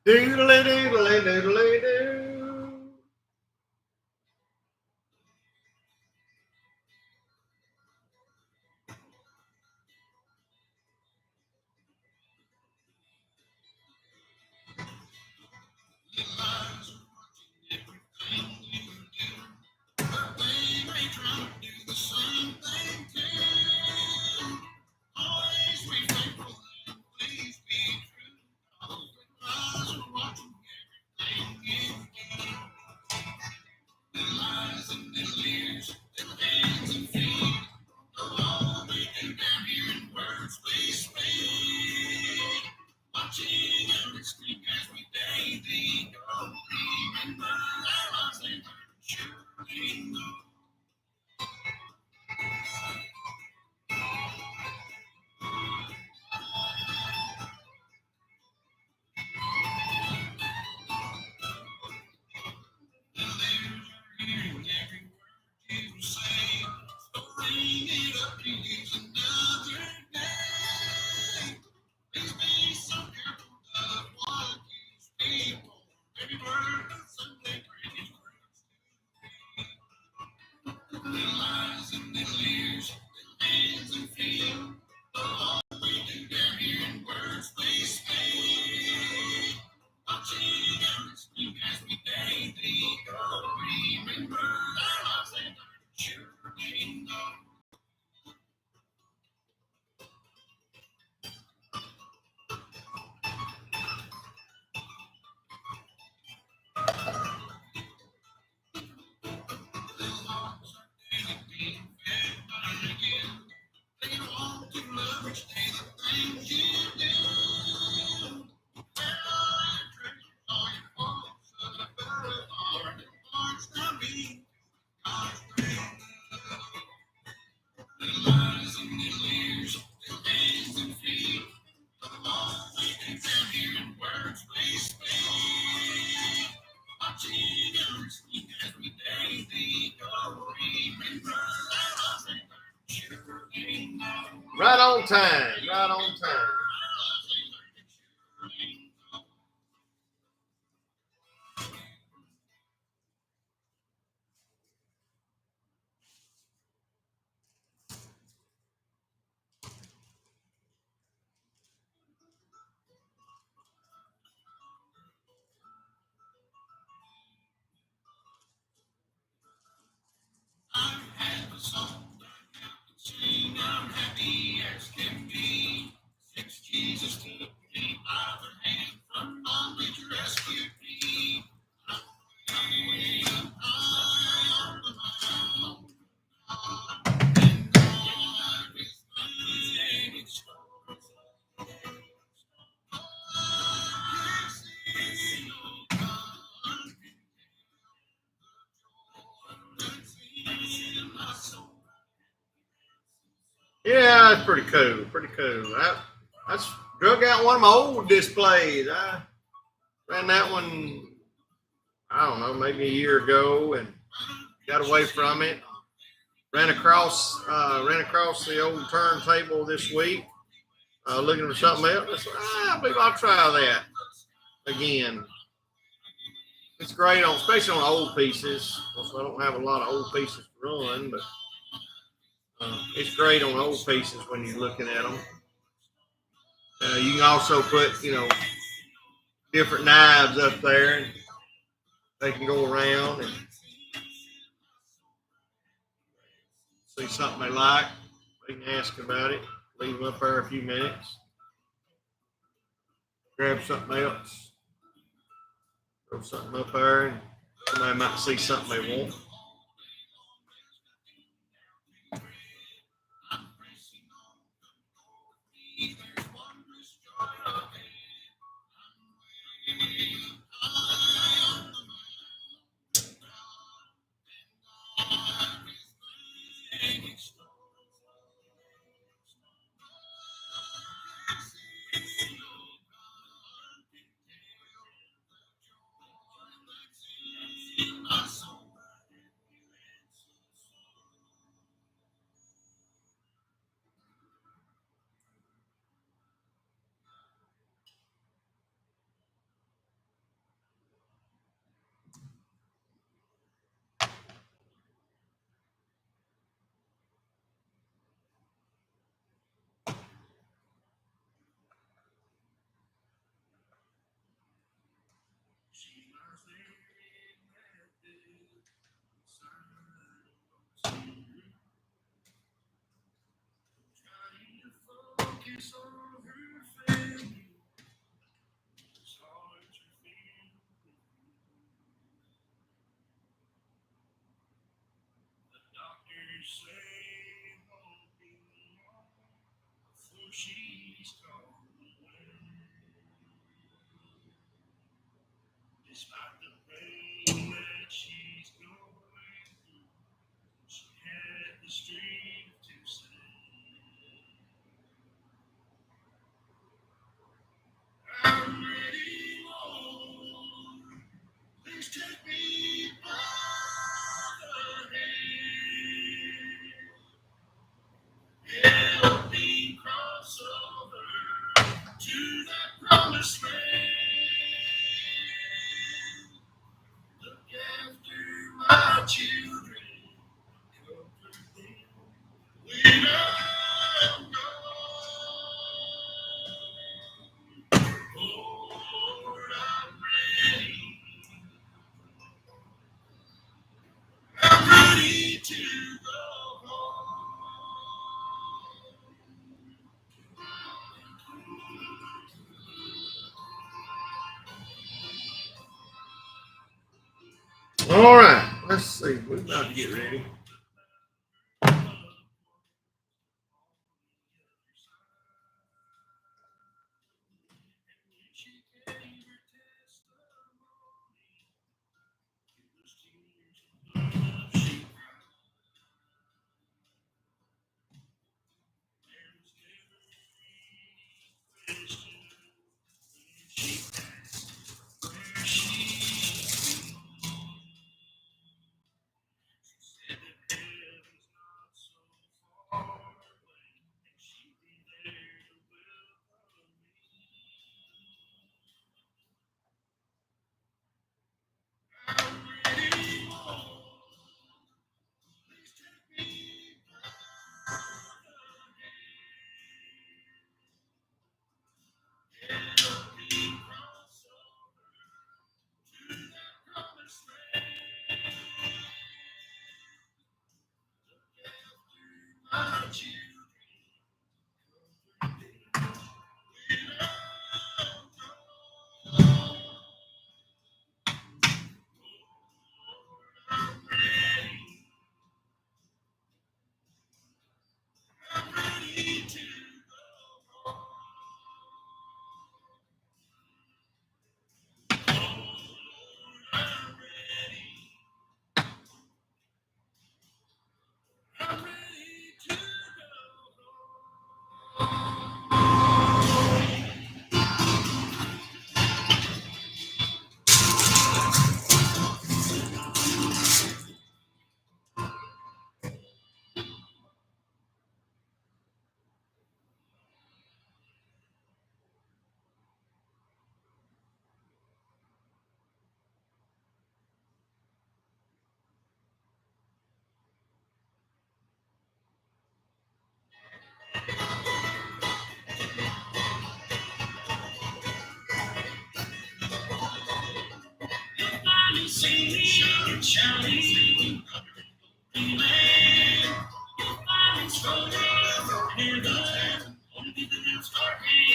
Doodly doodly doodly doo. Right on time. Right on time. Yeah, that's pretty cool. Pretty cool. That's drug out one of my old displays. I ran that one, I don't know, maybe a year ago and got away from it. Ran across the old turntable this week, looking for something else. I said, I believe I'll try that again. It's great on, especially on old pieces. Also, I don't have a lot of old pieces to run, but it's great on old pieces when you're looking at them. You can also put, different knives up there, and they can go around and see something they like. They can ask about it. Leave them up there a few minutes. Grab something else. Throw something up there, and somebody might see something they want. All right, let's see. We're about to get ready.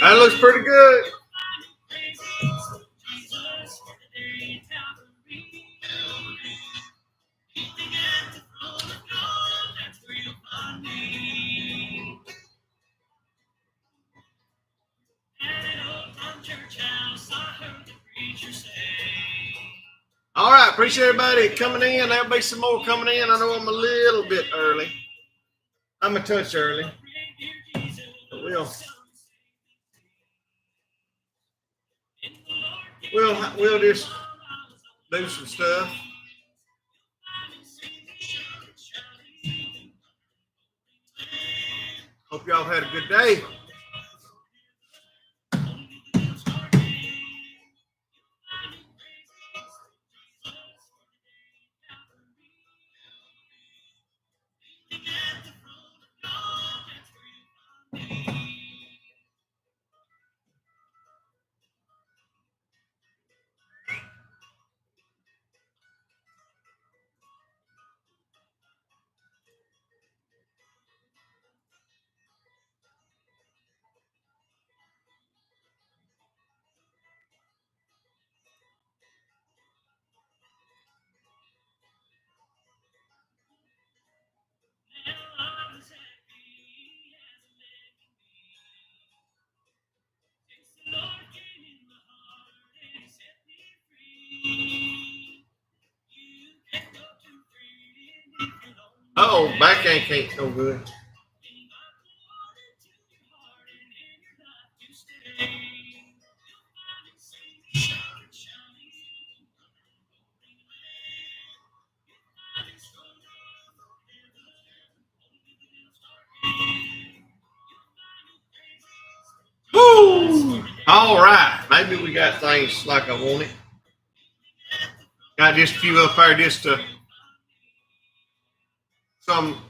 That looks pretty good. All right, appreciate everybody coming in. There'll be some more coming in. I know I'm a little bit early. I'm a touch early. But we'll just do some stuff. Hope y'all had a good day. Oh, backhand ain't no good. Woo! All right, maybe we got things like I wanted. Got just a few up there just to some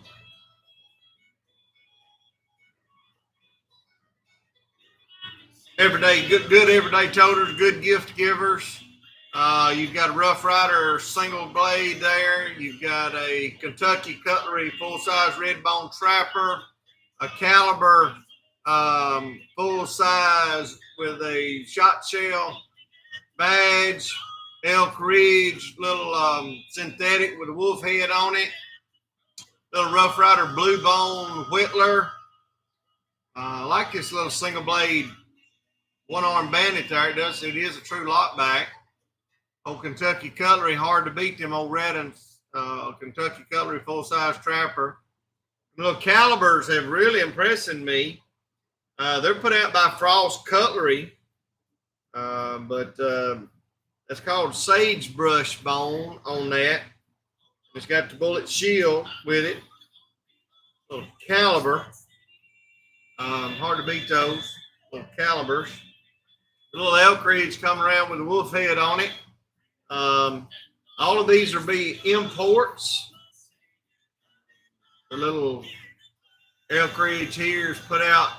everyday, good everyday toters, good gift givers. You've got a Rough Rider single blade there. You've got a Kentucky Cutlery full-size red bone trapper, a Caliber full-size with a shot shell badge, Elk Ridge little synthetic with a wolf head on it, little Rough Rider blue bone whittler. I like this little single blade one-arm bandit there. It is a true lockback. Old Kentucky Cutlery, hard to beat them old Reddins. Kentucky Cutlery full-size trapper. The little Calibers have really impressed me. They're put out by Frost Cutlery, but it's called sagebrush bone on that. It's got the bullet shield with it. Little Caliber. Hard to beat those little Calibers. The little Elk Ridge coming around with a wolf head on it. All of these will be imports. The little Elk Ridge here is put out.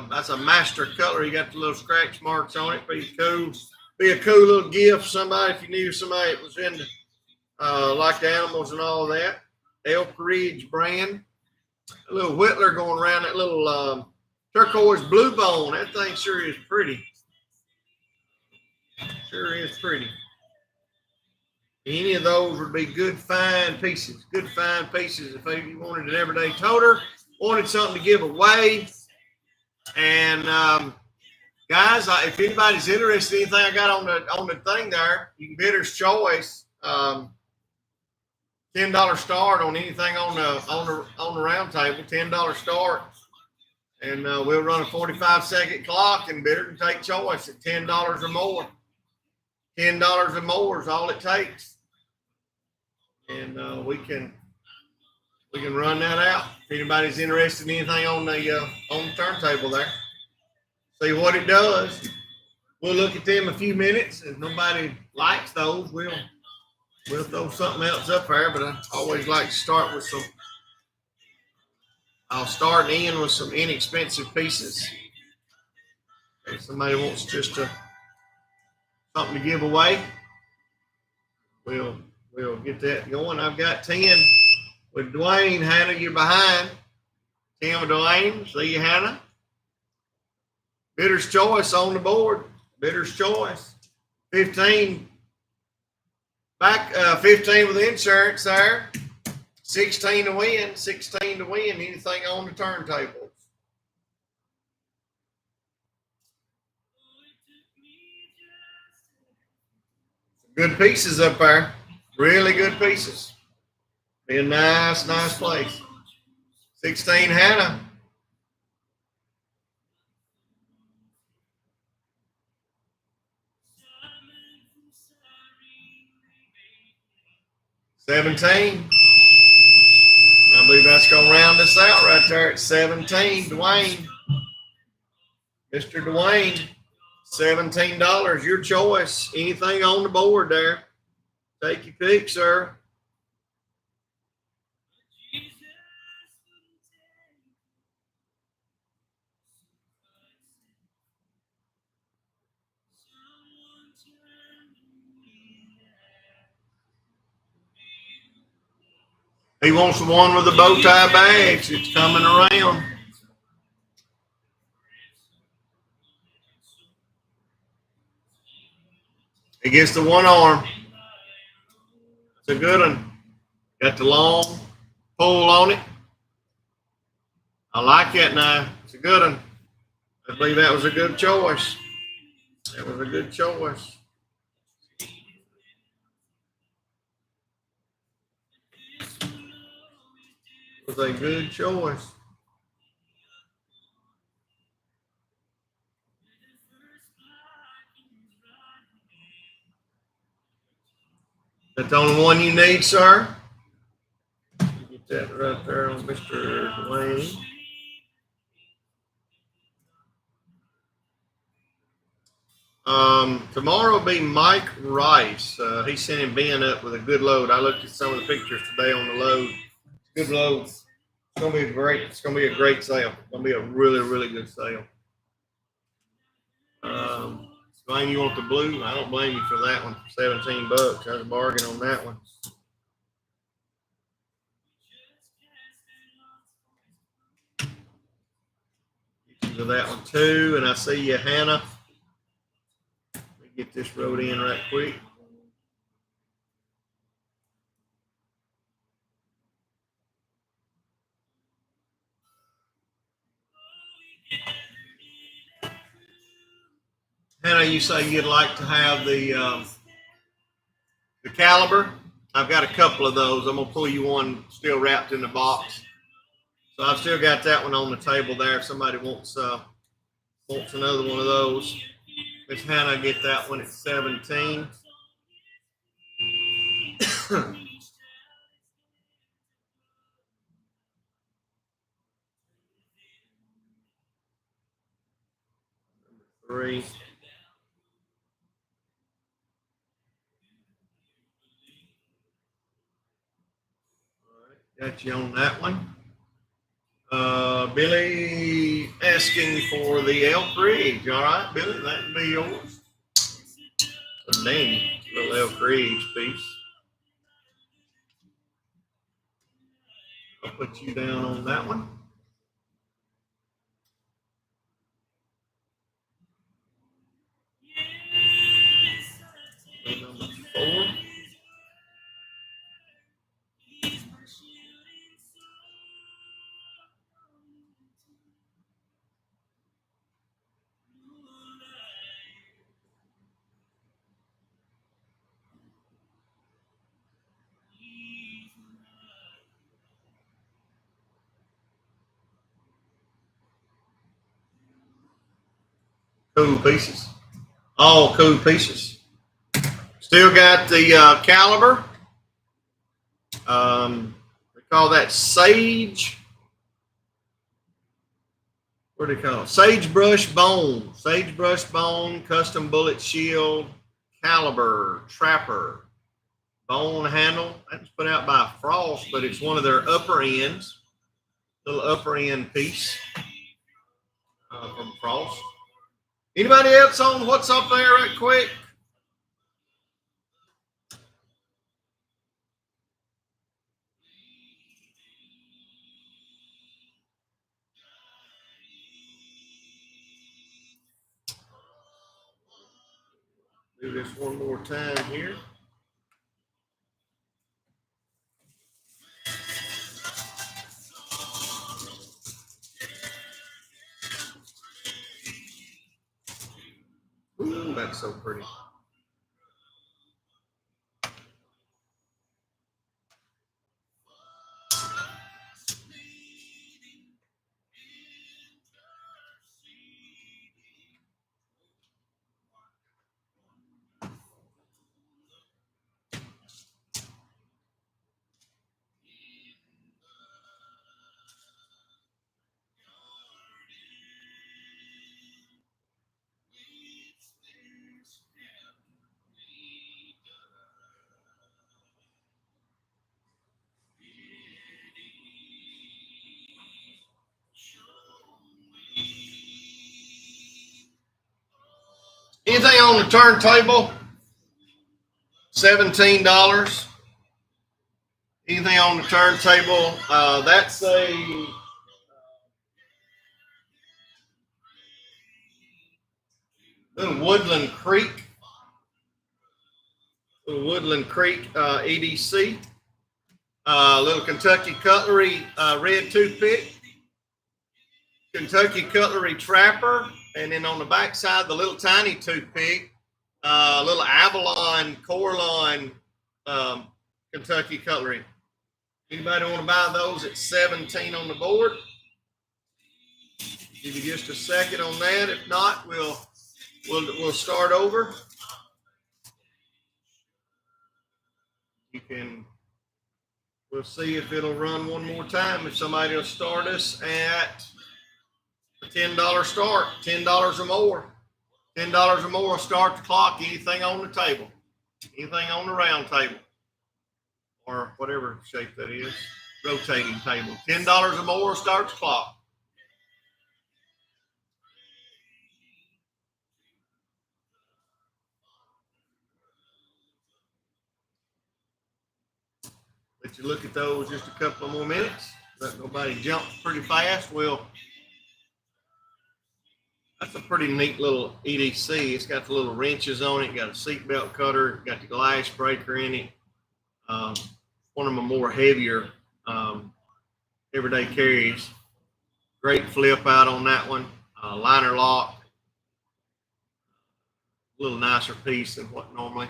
That's a master cutlery. You got the little scratch marks on it. Be cool. Be a cool little gift for somebody if you knew somebody that was into like the animals and all of that. Elk Ridge brand. A little whittler going around that little turquoise blue bone. That thing sure is pretty. Sure is pretty. Any of those would be good, fine pieces. Good, fine pieces if you wanted an everyday toter, wanted something to give away. And guys, if anybody's interested in anything I got on the thing there, you can bidder's choice. $10 start on anything on the round table. $10 start, and we'll run a 45-second clock, and bidder can take choice at $10 or more. $10 or more is all it takes. And we can run that out. If anybody's interested in anything on the turntable there, see what it does. We'll look at them a few minutes. If nobody likes those, we'll throw something else up there. But I always like to start with some. I'll start and end with some inexpensive pieces. If somebody wants just something to give away, we'll we'll get that going. I've got 10 with Dwayne. Hannah, you're behind. 10 with Dwayne. See you, Hannah. Bidder's Choice on the board. Bidder's Choice. 15. Back 15 with insurance there. 16 to win. 16 to win. Anything on the turntables. Good pieces up there. Really good pieces. Be a nice place. 16 Hannah. $17. I believe that's going to round us out right there at 17. Dwayne. Mr. Dwayne. $17. Your choice. Anything on the board there. Take your pick, sir. He wants the one with the bow tie badge. It's coming around. He gets the one arm. It's a good one. Got the long pole on it. I like that now. It's a good one. I believe that was a good choice. That was a good choice. It was a good choice. That's the only one you need, sir. Get that right there on Mr. Dwayne. Tomorrow will be Mike Rice. He's sending Ben up with a good load. I looked at some of the pictures today on the load. Good load. It's gonna be great. It's gonna be a great sale. It's gonna be a really, really good sale. Dwayne, you want the blue? I don't blame you for that one. $17. That's a bargain on that one. Get you to that one too. And I see you, Hannah. Let me get this rode in right quick. Hannah, you say you'd like to have the caliber. I've got a couple of those. I'm gonna pull you one still wrapped in the box. So I've still got that one on the table there. If somebody wants another one of those, Miss Hannah, get that one at 17. Three. Got you on that one. Billy asking for the Elk Ridge. All right, Billy, that can be yours. A dandy little Elk Ridge piece. I'll put you down on that one. Number 4. Cool pieces. All cool pieces. Still got the caliber. They call that sage. What do they call it? Sagebrush bone. Sagebrush bone, custom bullet shield, caliber, trapper, bone handle. That's put out by Frost, but it's one of their upper ends. Little upper end piece from Frost. Anybody else on what's up there right quick? Do this one more time here. Ooh, that's so pretty. Anything on the turntable? $17. Anything on the turntable? That's a little Woodland Creek. Little Woodland Creek EDC. Little Kentucky Cutlery red toothpick. Kentucky Cutlery Trapper. And then on the back side, the little tiny toothpick. Little Avalon Coralon Kentucky Cutlery. Anybody want to buy those at $17 on the board? Give you just a second on that. If not, we'll start over. We'll see if it'll run one more time. If somebody will start us at a $10 start, $10 or more. $10 or more will start the clock. Anything on the table, anything on the round table, or whatever shape that is, rotating table. $10 or more starts the clock. Let you look at those just a couple of more minutes. Let nobody jump pretty fast. That's a pretty neat little EDC. It's got the little wrenches on it. Got a seatbelt cutter. Got the glass breaker in it. One of my more heavier everyday carries. Great flip out on that one. Liner lock. A little nicer piece than what normally.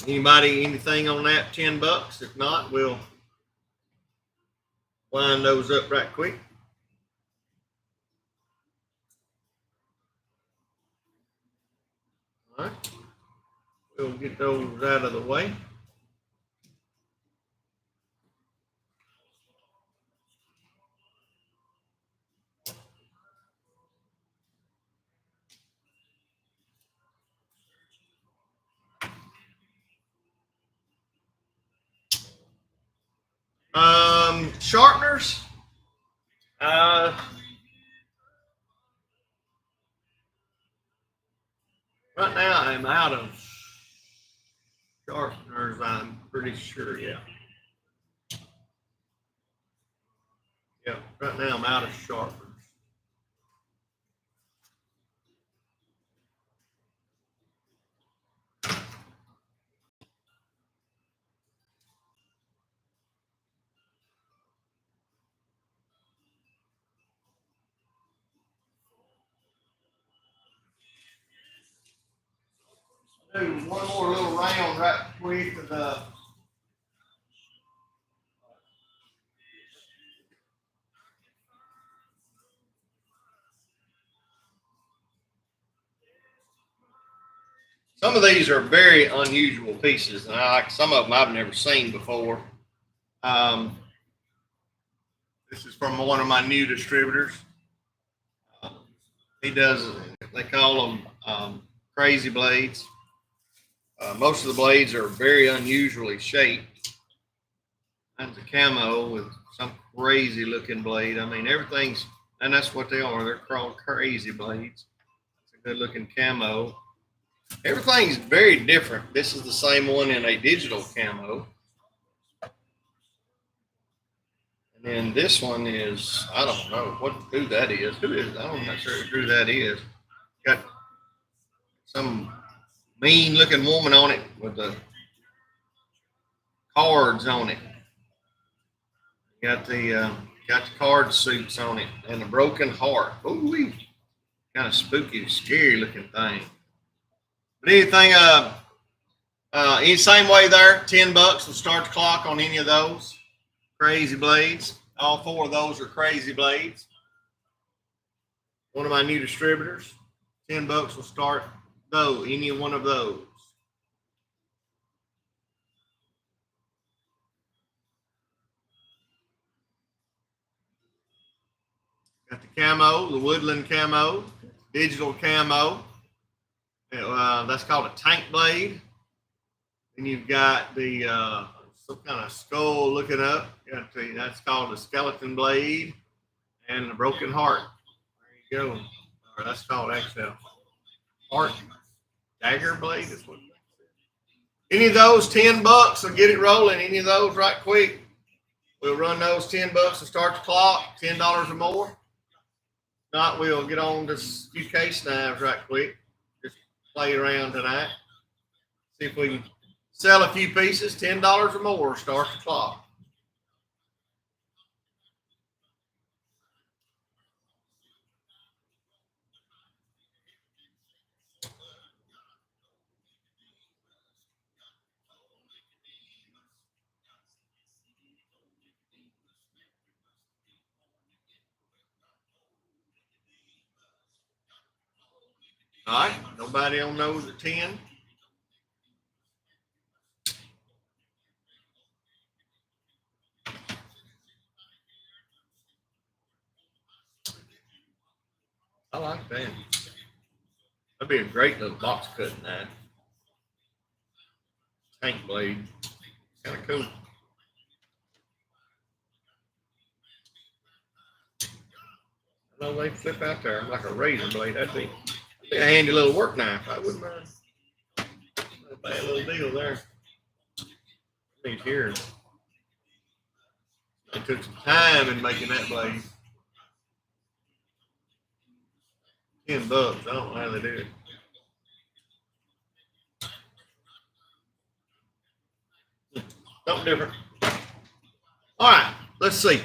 Anybody, anything on that? $10. If not, we'll wind those up right quick. All right. We'll get those out of the way. Sharpeners. Right now I'm out of sharpeners, I'm pretty sure, yeah. Yeah, right now I'm out of sharpeners. Do one more little round right quick of the some of these are very unusual pieces, and some of them I've never seen before. This is from one of my new distributors. He does, they call them crazy blades. Most of the blades are very unusually shaped. That's a camo with some crazy looking blade. I mean, everything's, and that's what they are. They're called crazy blades. It's a good looking camo. Everything's very different. This is the same one in a digital camo. And then this one is, I don't know who that is. I'm not sure who that is. Got some mean looking woman on it with the cards on it. Got the card suits on it and a broken heart. Ooh, kind of spooky, scary looking thing. But anything, any same way there, $10 will start the clock on any of those crazy blades. All four of those are crazy blades. One of my new distributors, $10 will start any one of those. Got the camo, the woodland camo, digital camo. That's called a tank blade. And you've got the some kind of skull looking up. That's called a skeleton blade, and the broken heart. There you go. Or that's called actually heart dagger blade. Is what. Any of those $10 will get it rolling. Any of those right quick. We'll run those $10 and start the clock. $10 or more. Not, we'll get on to a few case knives right quick. Just play around tonight. See if we can sell a few pieces. $10 or more. Start the clock. All right. Nobody on those at 10. I like that. That'd be a great little box cutting knife. Tank blade. Kind of cool. I know they flip out there like a razor blade. That'd be a handy little work knife. I wouldn't mind. A bad little deal there. These here. They took some time in making that blade. $10. I don't know how they do it. Something different. All right, let's see.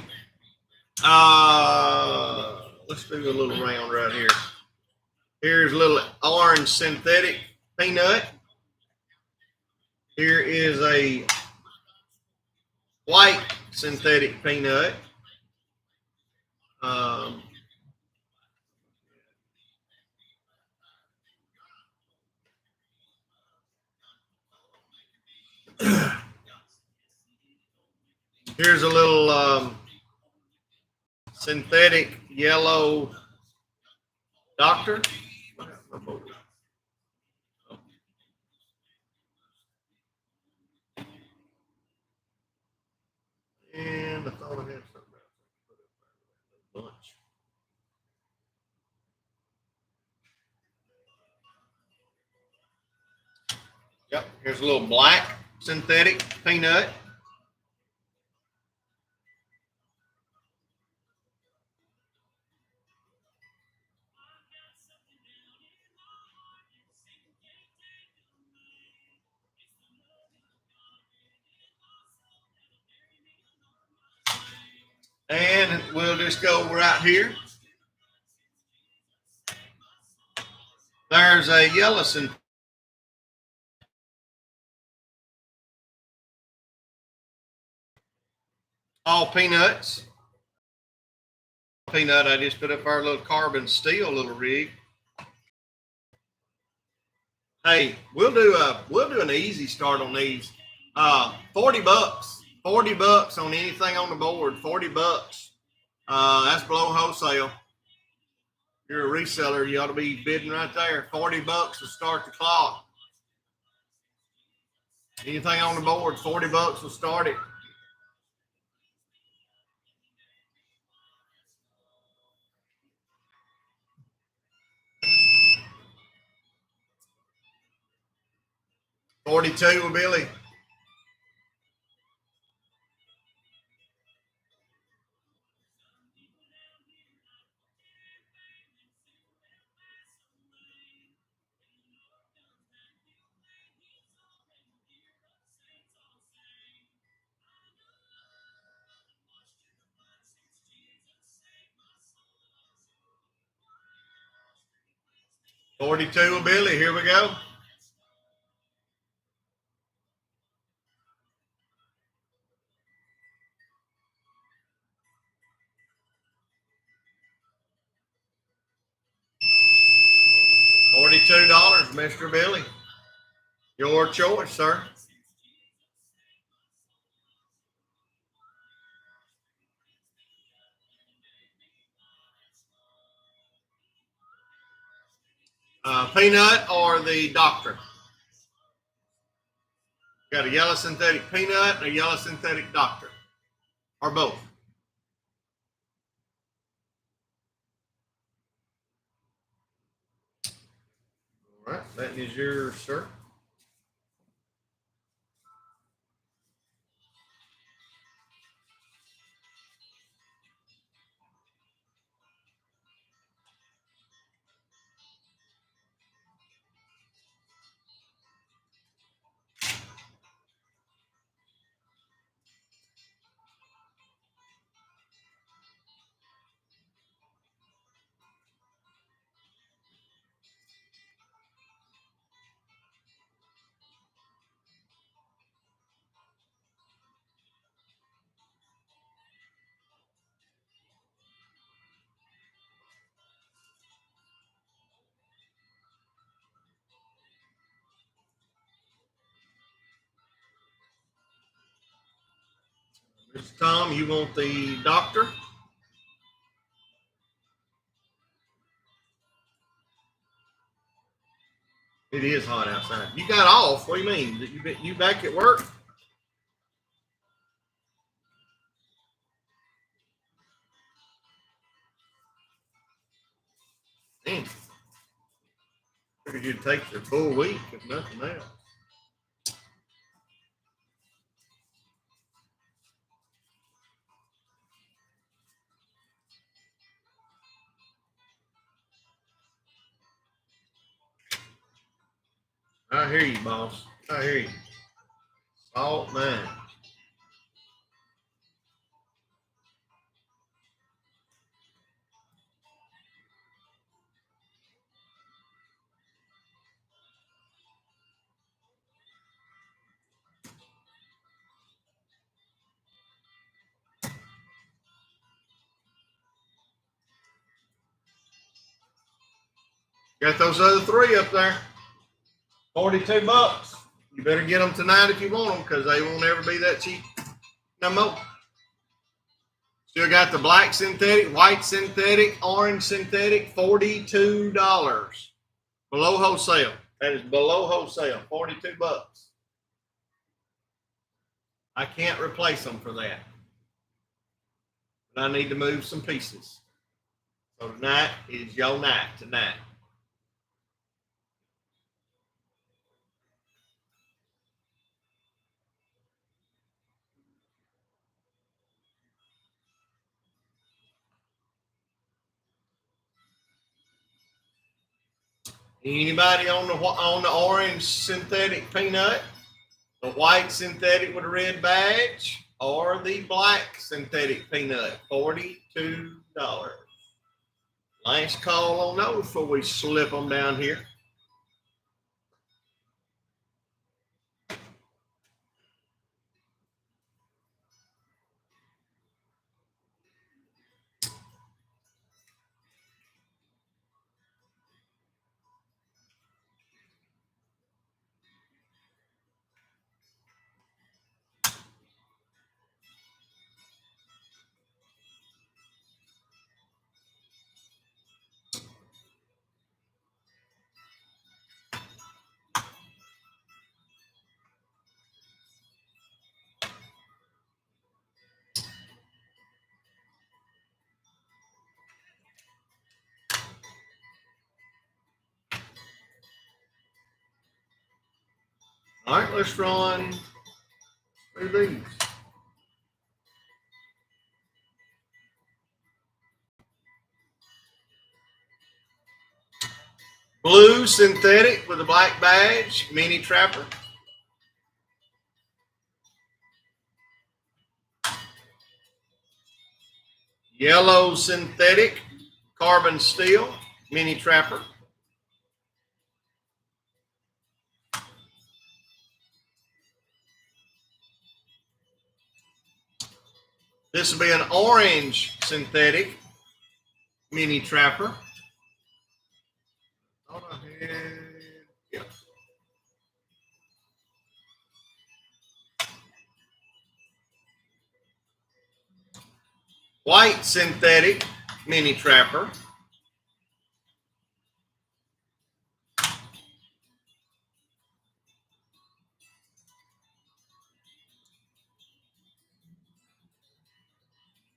Let's do a little round right here. Here's a little orange synthetic peanut. Here is a white synthetic peanut. Here's a little synthetic yellow doctor. And I thought I had something else. Bunch. Yep, here's a little black synthetic peanut. And we'll just go right here. There's a yellow synthetic. All peanuts. Peanut, I just put up our little carbon steel little rig. Hey, we'll do an easy start on these. $40. $40 on anything on the board. $40. That's below wholesale. You're a reseller, you ought to be bidding right there. $40 to start the clock. Anything on the board, $40 will start it. $42 with Billy. 42 with Billy. Here we go. $42, Mr. Billy. Your choice, sir. Peanut or the doctor? Got a yellow synthetic peanut and a yellow synthetic doctor, or both. All right, that is yours, sir. Mr. Tom, you want the doctor? It is hot outside. You got off? What do you mean? You back at work? Man, figured you'd take the full week if nothing else. I hear you, boss. I hear you. Salt man. Got those other three up there. $42. You better get them tonight if you want them, because they won't ever be that cheap no more. Still got the black synthetic, white synthetic, orange synthetic, $42. Below wholesale. That is below wholesale. $42. I can't replace them for that. But I need to move some pieces. So tonight is your night tonight. Anybody on the orange synthetic peanut, the white synthetic with a red badge, or the black synthetic peanut? $42. Last call on those before we slip them down here. All right, let's run through these. Blue synthetic with a black badge, mini trapper. Yellow synthetic, carbon steel, mini trapper. This will be an orange synthetic mini trapper. Hold on here. Yeah. White synthetic mini trapper.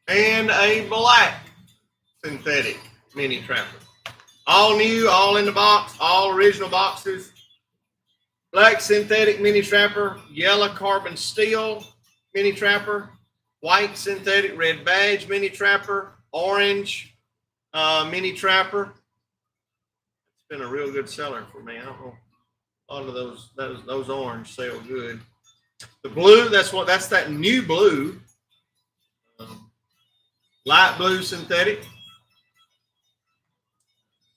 And a black synthetic mini trapper. All new, all in the box, all original boxes. Black synthetic mini trapper, yellow carbon steel mini trapper, white synthetic red badge mini trapper, orange mini trapper. It's been a real good seller for me. I don't know. A lot of those orange sell good. The blue, that's that new blue. Light blue synthetic.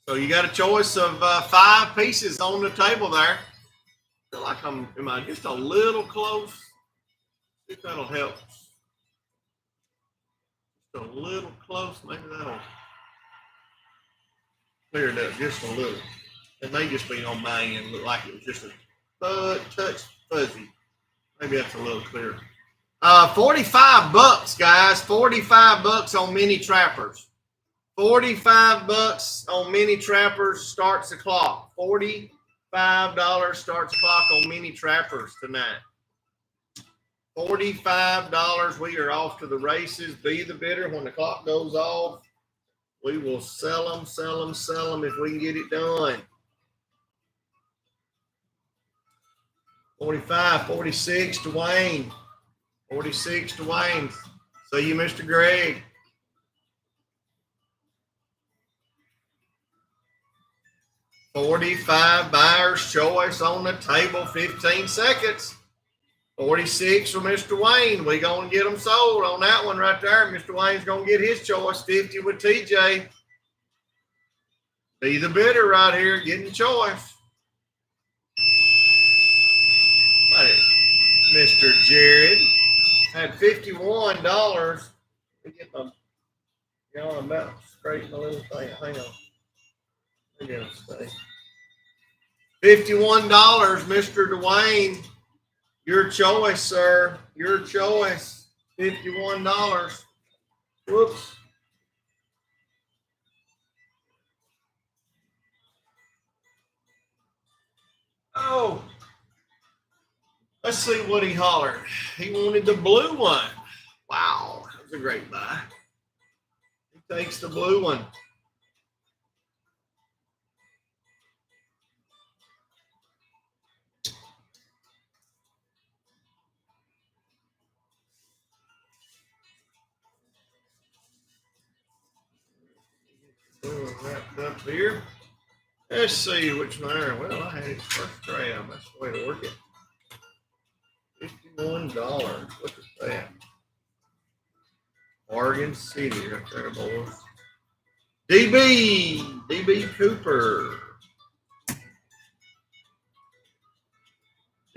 So you got a choice of 5 pieces on the table there. I feel like am I just a little close? See if that'll help. Just a little close, maybe that'll clear it up just a little. It may just be on my end, look like it was just a touch fuzzy. Maybe that's a little clearer. $45, guys. $45 on mini trappers. $45 on mini trappers starts the clock. $45 starts the clock on mini trappers tonight. $45. We are off to the races. Be the bidder. When the clock goes off, we will sell them if we can get it done. 45, 46 to Wayne. 46 to Wayne. See you, Mr. Greg. $45 buyer's choice on the table, 15 seconds. 46 for Mr. Wayne. We going to get them sold on that one right there. Mr. Wayne's going to get his choice, 50 with TJ. Be the bidder right here, getting the choice. Mr. Jared had $51. Let me get my, I'm about to scrape my little thing. Hang on. Maybe I'll stay. $51, Mr. Dwayne. Your choice, sir. Your choice. $51. Whoops. Oh. Let's see what he hollered. He wanted the blue one. Wow. That was a great buy. He takes the blue one. Wrapped up here. Let's see which one. Well, I had it first grab. That's the way to work it. $51. Look at that. Oregon City right there, boys. DB Cooper.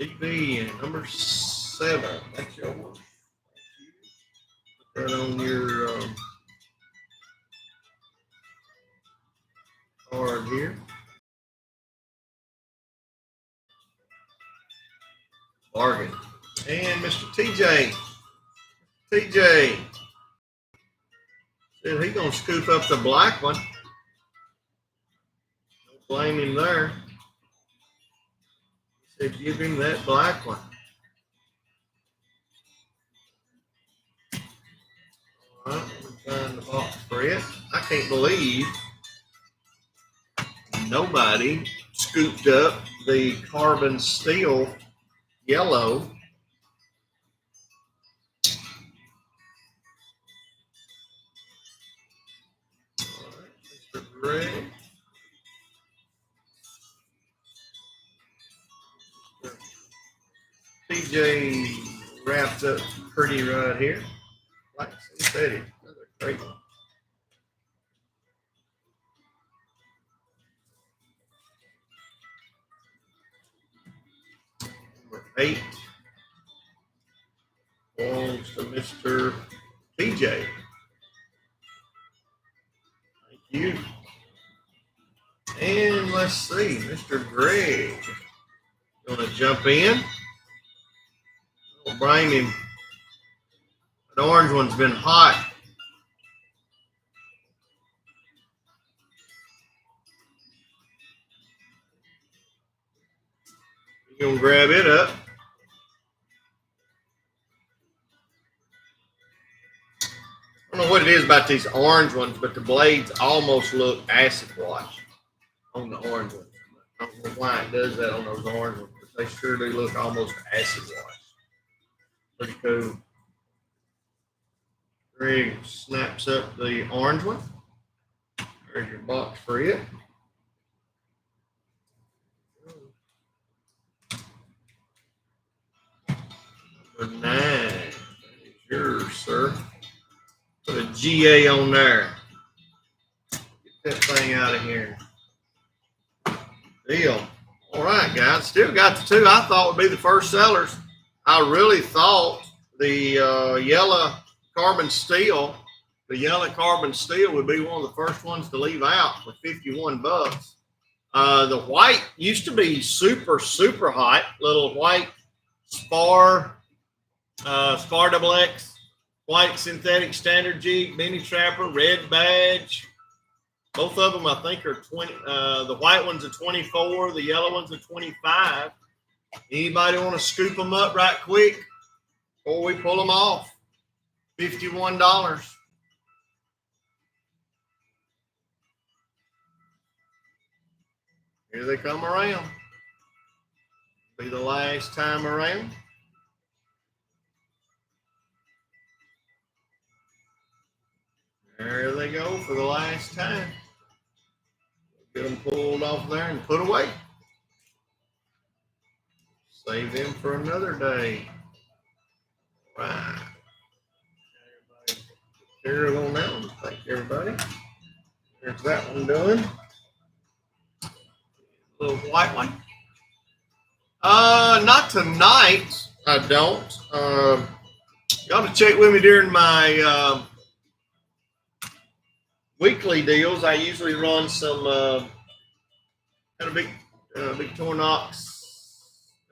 DB number 7. That's yours. Put that on your card here. Bargain. And Mr. TJ. TJ. Said he's going to scoop up the black one. Don't blame him there. He said give him that black one. All right, let me find the box for it. I can't believe nobody scooped up the carbon steel yellow. All right, Mr. Greg. TJ wrapped up pretty right here. Like synthetic. Another great one. Number 8 belongs to Mr. TJ. Thank you. And let's see, Mr. Greg. Gonna jump in. We'll bring him. The orange one's been hot. You're gonna grab it up. I don't know what it is about these orange ones, but the blades almost look acid wash on the orange ones. I don't know why it does that on those orange ones, but they sure do look almost acid wash. Pretty cool. Greg snaps up the orange one. There's your box for it. Number 9. That is yours, sir. Put a GA on there. Get that thing out of here. Deal. All right, guys. Still got the 2 I thought would be the first sellers. I really thought the yellow carbon steel would be one of the first ones to leave out for 51 bucks. The white used to be super, super hot. Little white Spar Double X, white synthetic standard jig, mini trapper, red badge. Both of them, I think, are 20. The white one's a 24. The yellow one's a 25. Anybody want to scoop them up right quick before we pull them off? $51. Here they come around. Be the last time around. There they go for the last time. Get them pulled off there and put away. Save them for another day. Right. Everybody, on that one. Thank you, everybody. There's that one done. Little white one. Not tonight. I don't. Y'all to check with me during my weekly deals. I usually run some had a big Victorinox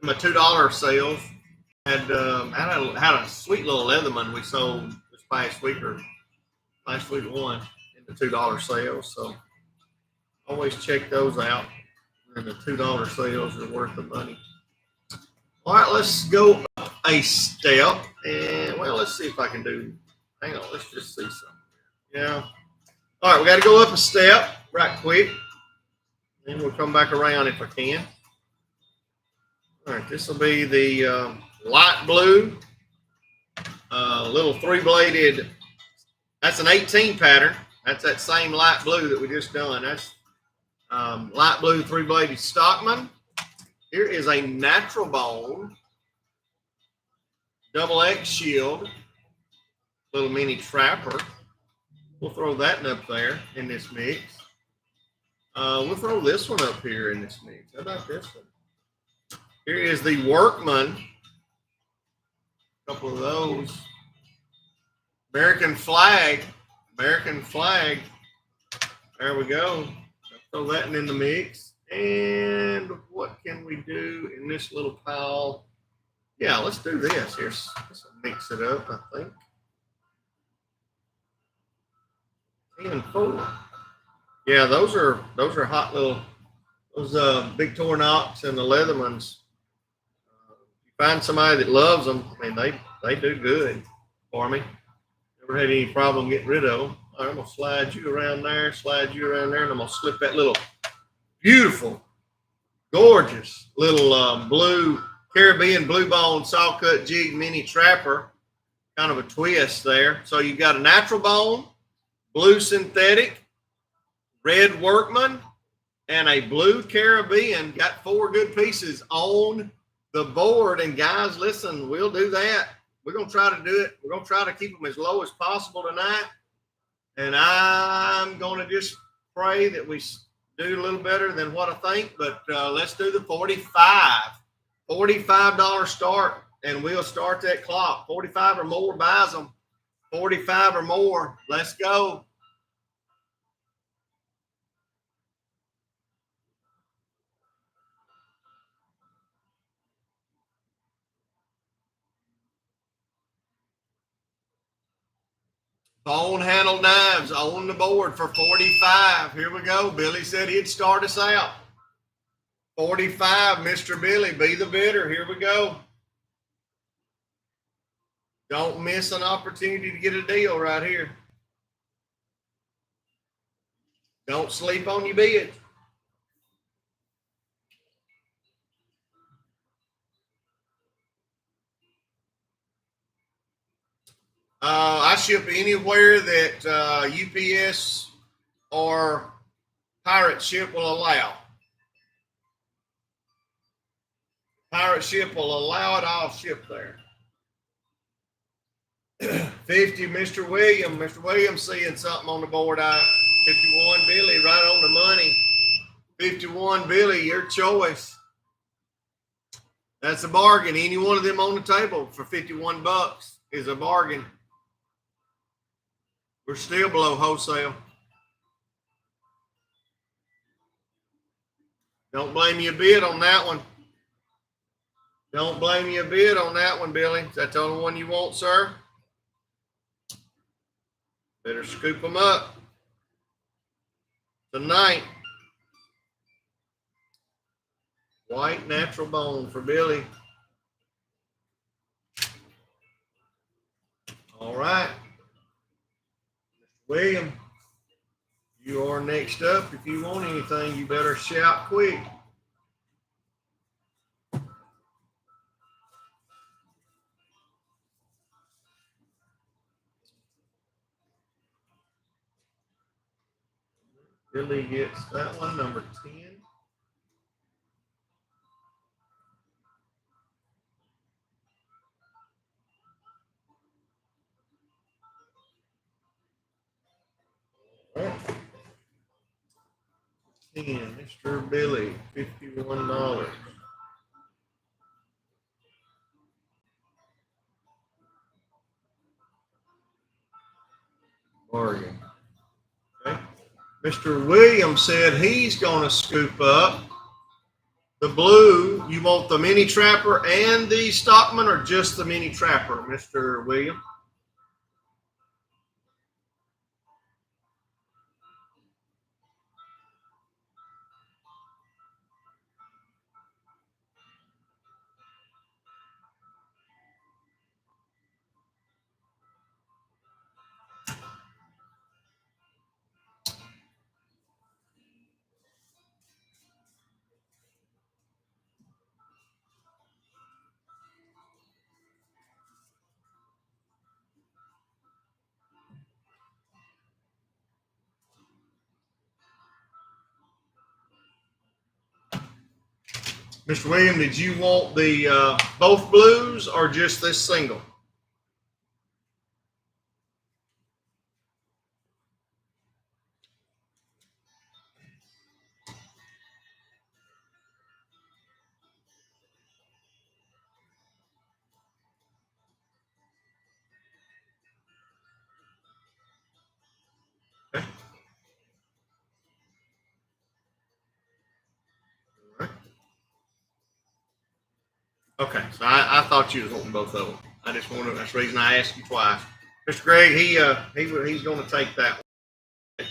in my $2 sales. Had a sweet little Leatherman we sold this past week or last week one in the $2 sales. So always check those out. And the $2 sales are worth the money. All right, let's go up a step. And, well, let's see if I can do, hang on, let's just see something. Yeah. All right, we got to go up a step right quick. Then we'll come back around if I can. All right, this will be the light blue, little 3-bladed. That's an 18 pattern. That's that same light blue that we just done. That's light blue 3-bladed Stockman. Here is a natural bone, double X shield, little mini trapper. We'll throw that up there in this mix. We'll throw this one up here in this mix. How about this one? Here is the Workman. A couple of those. American flag. American flag. There we go. Throw that in the mix. And what can we do in this little pile? Yeah, let's do this. Here's let's mix it up, I think. 10-4. Yeah, those are hot little those Victorinox and the Leathermans. You find somebody that loves them, I mean they do good for me. Never had any problem getting rid of them. All right, I'm gonna slide you around there, and I'm gonna slip that little beautiful, gorgeous little blue Caribbean blue bone saw cut jig mini trapper, kind of a twist there. So you've got a natural bone, blue synthetic, red Workman, and a blue Caribbean. Got 4 good pieces on the board. And guys, listen, we'll do that. We're going to try to do it. We're going to try to keep them as low as possible tonight. And I'm going to just pray that we do a little better than what I think. But let's do the $45 start, and we'll start that clock. 45 or more buys them 45 or more. Let's go. Bone handle knives on the board for 45. Here we go. Billy said he'd start us out. 45, Mr. Billy, be the bidder. Here we go. Don't miss an opportunity to get a deal right here. Don't sleep on your bid. I ship anywhere that UPS or Pirate Ship will allow. Pirate Ship will allow it, I'll ship there. 50, Mr. William. Mr. Williams seeing something on the board. 51, Billy, right on the money. 51, Billy, your choice. That's a bargain. Any one of them on the table for 51 bucks is a bargain. We're still below wholesale. Don't blame your bid on that one. Don't blame your bid on that one, Billy. Is that the only one you want, sir? Better scoop them up tonight. White natural bone for Billy. All right. Mr. William, you are next up. If you want anything, you better shout quick. Billy gets that one, number 10. All right. 10, Mr. Billy, $51. Bargain. Okay. Mr. Williams said he's going to scoop up the blue. You want the mini trapper and the Stockman or just the mini trapper, Mr. Williams? Mr. Williams, did you want the both blues or just this single? Okay. All right. Okay, so I thought you was wanting both of them. I just wanted, that's the reason I asked you twice. Mr. Greg, he's going to take that one.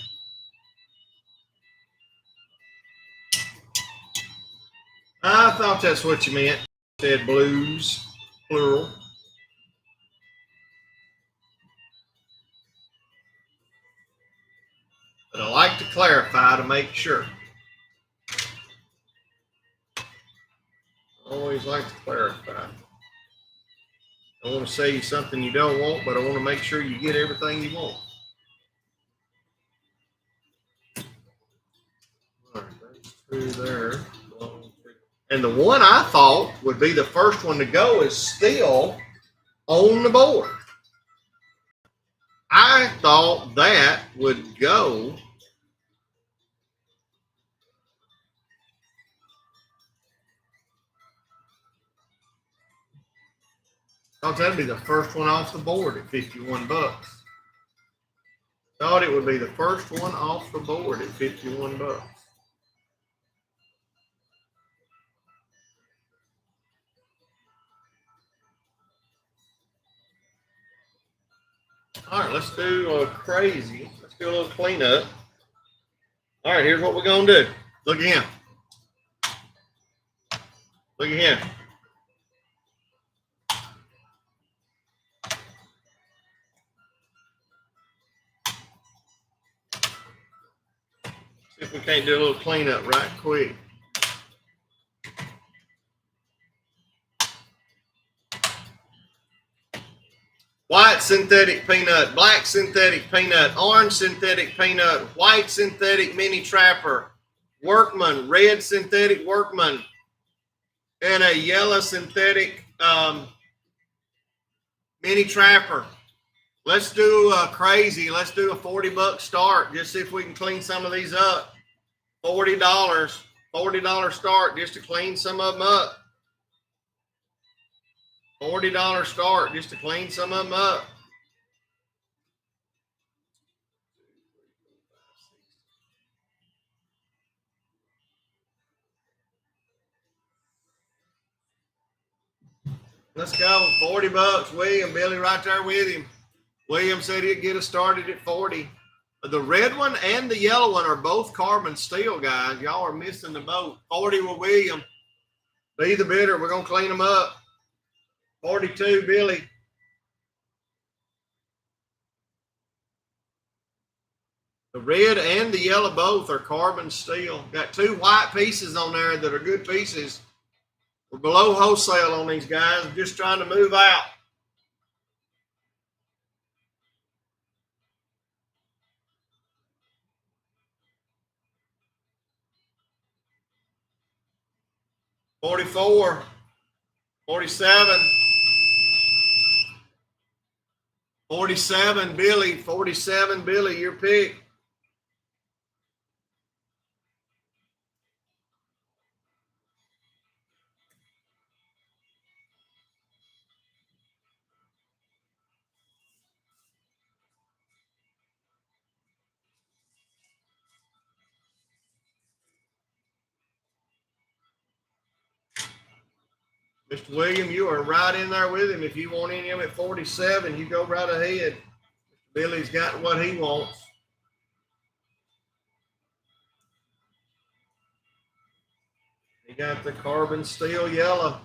I thought that's what you meant. You said blues, plural. But I like to clarify to make sure. I always like to clarify. I want to say you something you don't want, but I want to make sure you get everything you want. All right, that's two there. And the one I thought would be the first one to go is still on the board. I thought that would go. Thought that'd be the first one off the board at 51 bucks. Thought it would be the first one off the board at 51 bucks. All right, let's do a crazy. Let's do a little cleanup. All right, here's what we're going to do. Look again. Look again. See if we can't do a little cleanup right quick. White synthetic peanut, black synthetic peanut, orange synthetic peanut, white synthetic mini trapper, workman, red synthetic workman, and a yellow synthetic mini trapper. Let's do a crazy. Let's do a 40 buck start. Just see if we can clean some of these up. $40. $40 start just to clean some of them up. $40 start just to clean some of them up. Let's go. 40 bucks. William, Billy right there with him. William said he'd get us started at 40. The red one and the yellow one are both carbon steel, guys. Y'all are missing the boat. 40 with William. Be the bidder. We're going to clean them up. 42, Billy. The red and the yellow both are carbon steel. Got two white pieces on there that are good pieces. We're below wholesale on these guys. I'm just trying to move out. $44, $47, $47, Billy, $47, Billy, your pick. Mr. William, you are right in there with him. If you want any of them at 47, you go right ahead. Billy's got what he wants. He got the carbon steel yellow.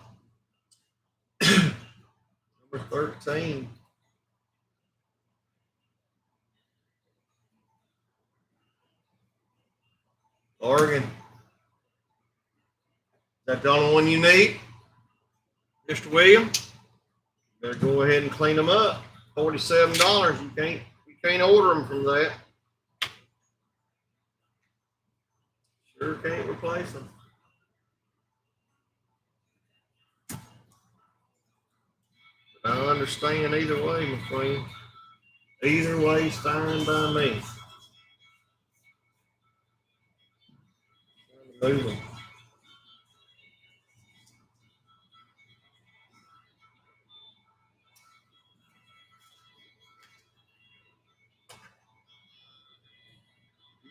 Number 13. Oregon. Is that the only one you need? Mr. William, better go ahead and clean them up. $47. You can't order them from that. Sure can't replace them. But I understand either way, my friend. Either way's fine by me. Move them.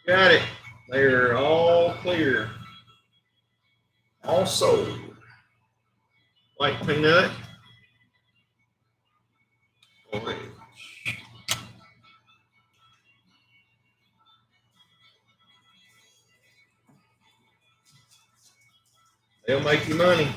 Got it. They're all clear. All sold. White peanut. Orange. They'll make you money.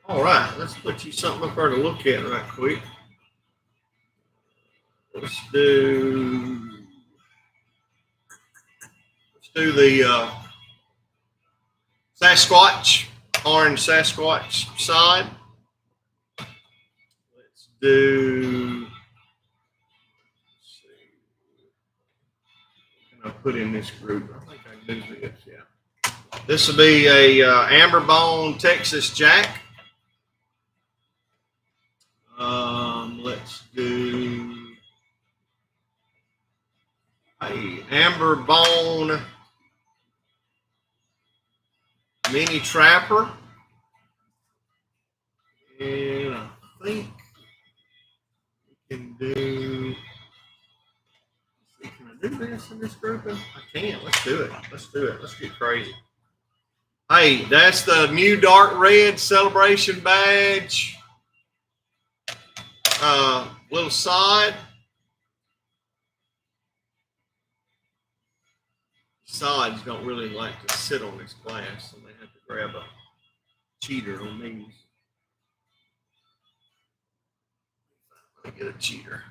All right, let's put you something up there to look at right quick. Let's do the Sasquatch, orange Sasquatch side. Let's do. Let's see. What can I put in this group? I think I can do this. Yeah. This will be a amber bone Texas Jack. Let's do a amber bone mini trapper, and I think we can do. Can I do this in this grouping? I can. Let's do it. Let's do it. Let's get crazy. Hey, that's the new dark red celebration badge. Little side. Sides don't really like to sit on this glass, so they have to grab a cheater on these. Let me get a cheater.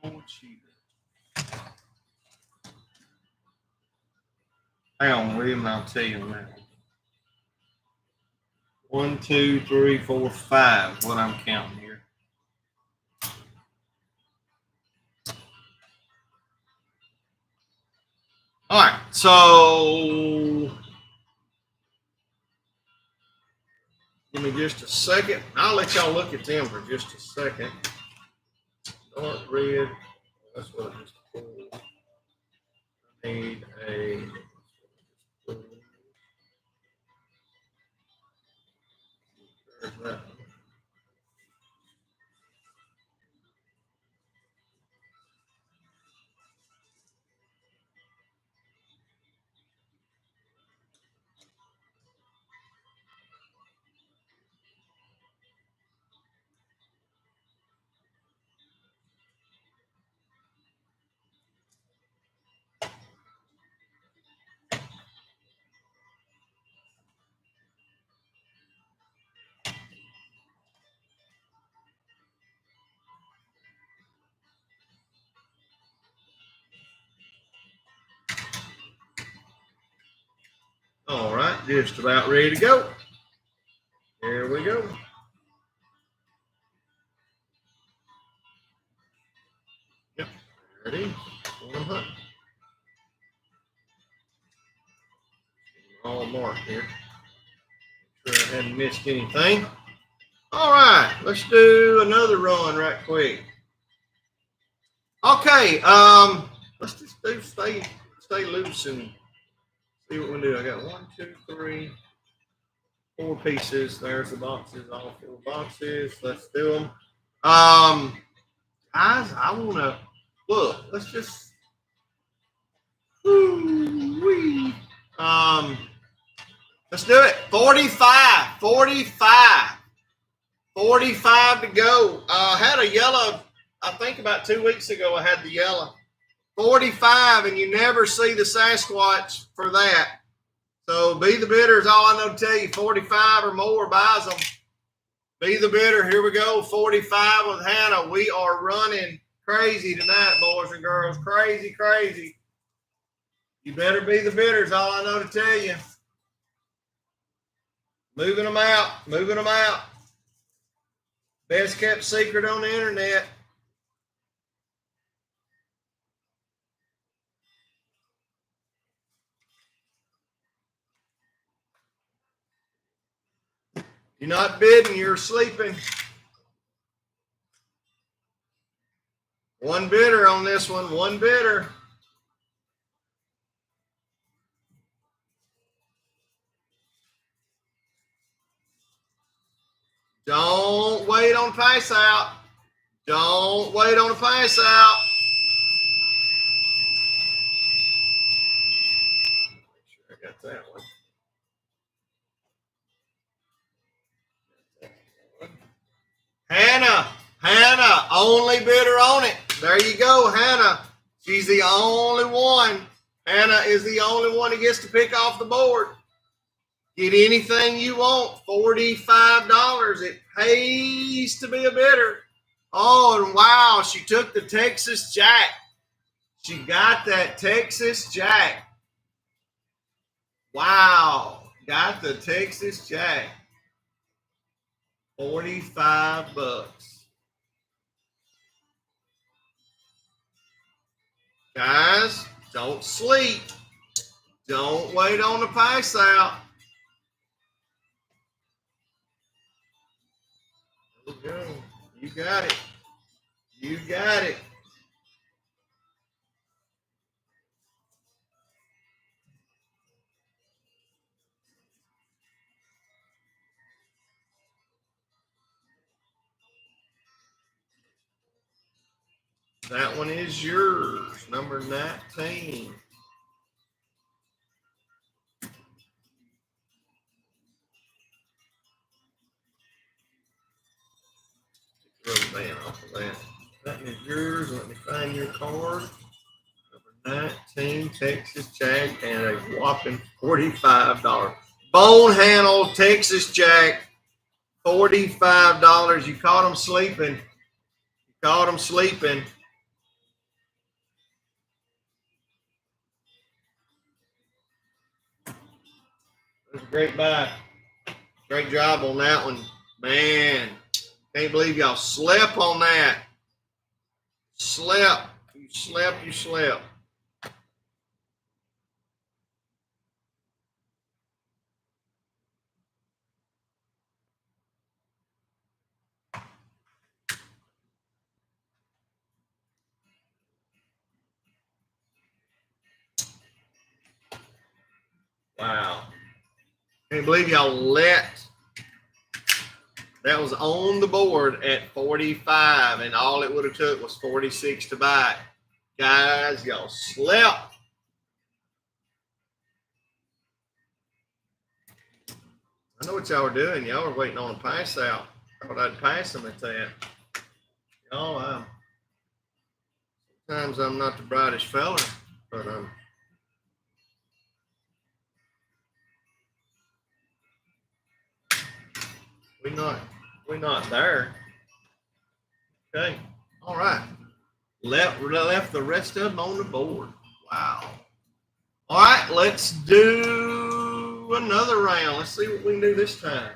One more cheater. Hang on, William, I'll tell you now. 1, 2, 3, 4, 5. What I'm counting here. All right, so give me just a second. I'll let y'all look at them for just a second. Dark red. That's what I just pulled. I need a. There's that. All right, just about ready to go. Here we go. Yep, ready. All marked here. Make sure I haven't missed anything. All right, let's do another run right quick. Okay, let's just do stay loose and see what we do. I got 1, 2, 3, 4 pieces. There's the boxes, all 4 boxes. Let's do them. Guys, I wanna look. Let's just. Woo-wee. Let's do it. 45 to go. I had a yellow. I think about 2 weeks ago I had the yellow. 45, and you never see the Sasquatch for that. So be the bidder is all I know to tell you. 45 or more buys them. Be the bidder. Here we go. 45 with Hannah. We are running crazy tonight, boys and girls. Crazy, crazy. You better be the bidder is all I know to tell you. Moving them out. Moving them out. Best kept secret on the internet. You're not bidding, you're sleeping. One bidder on this one, one bidder. Don't wait on pass out. Don't wait on a pass out. Make sure I got that one. Hannah, only bidder on it. There you go, Hannah. She's the only one. Hannah is the only one that gets to pick off the board. Get anything you want, $45. It pays to be a bidder. Oh, and wow, she took the Texas Jack. She got that Texas Jack. Wow, got the Texas Jack. $45. Guys, don't sleep. Don't wait on the pass out. There we go. You got it. You got it. That one is yours, number 19. Rubber band off of that. That is yours. Let me find your card. Number 19, Texas Jack, and a whopping $45. Bone handle Texas Jack, $45. You caught them sleeping. You caught them sleeping. That's a great buy. Great job on that one. Man, can't believe y'all slept on that. Slept. You slept. You slept. Wow. Can't believe y'all let. That was on the board at 45, and all it would have took was 46 to buy it. Guys, y'all slept. I know what y'all were doing. Y'all were waiting on a pass out. I thought I'd pass them at that. Y'all, sometimes I'm not the brightest fella, but we're not there. Okay. All right. Left the rest of them on the board. Wow. All right, let's do another round. Let's see what we can do this time.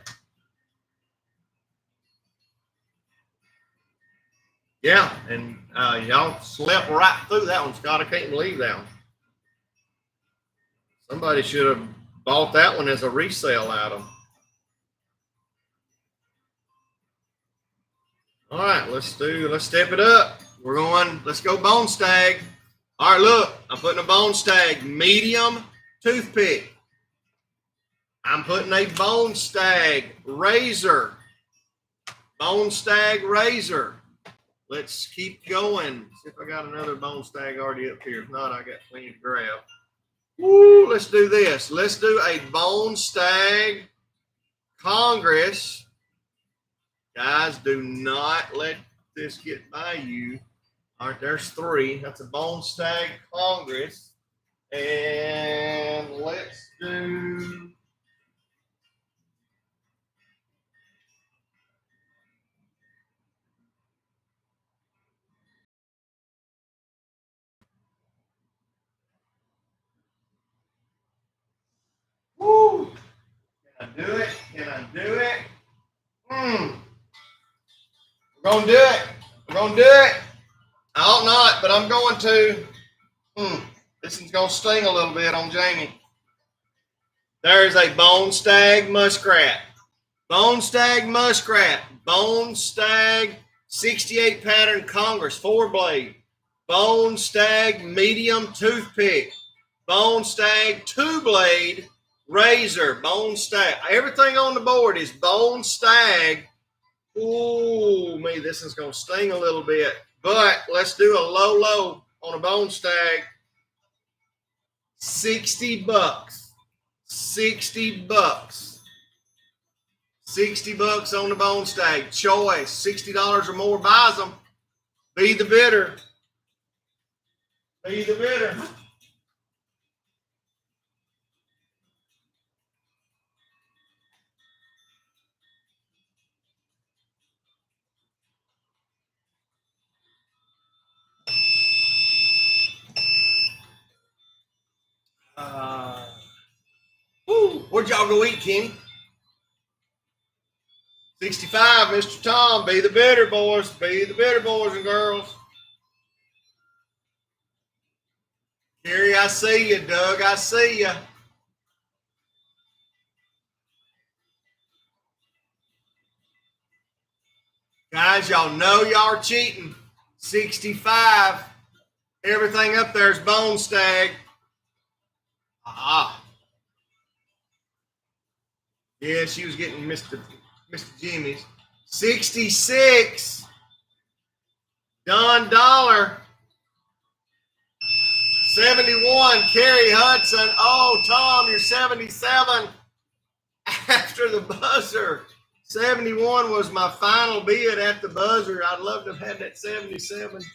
Yeah, and y'all slept right through that one, Scott. I can't believe that one. Somebody should have bought that one as a resale item. All right, let's step it up. Let's go bone stag. All right, look, I'm putting a bone stag medium toothpick. I'm putting a bone stag razor. Bone stag razor. Let's keep going. See if I got another bone stag already up here. If not, I got plenty to grab. Woo, let's do this. Let's do a bone stag Congress. Guys, do not let this get by you. All right, there's 3. That's a bone stag Congress. And let's do woo. Can I do it? Can I do it? We're going to do it. We're going to do it. I hope not, but I'm going to. This is going to sting a little bit on Jamie. There's a bone stag muskrat. Bone stag muskrat. Bone stag 68 pattern Congress 4-blade. Bone stag medium toothpick. Bone stag 2-blade razor. Bone stag. Everything on the board is bone stag. Ooh, this is going to sting a little bit. But let's do a low on a bone stag. $60. $60. $60 on the bone stag. Choice. $60 or more buys them. Be the bidder. Be the bidder. Where'd y'all go eat, Kenny? 65, Mr. Tom. Be the bidder, boys. Be the bidder, boys and girls. Gary, I see you. Doug, I see you. Guys, y'all know y'all are cheating. 65. Everything up there is bone stag. Ah. Yeah, she was getting Mr. Jimmy's. 66. Don Dollar. 71. Carrie Hudson. Oh, Tom, you're 77 after the buzzer. 71 was my final bid at the buzzer. I'd love to have had that 77. That's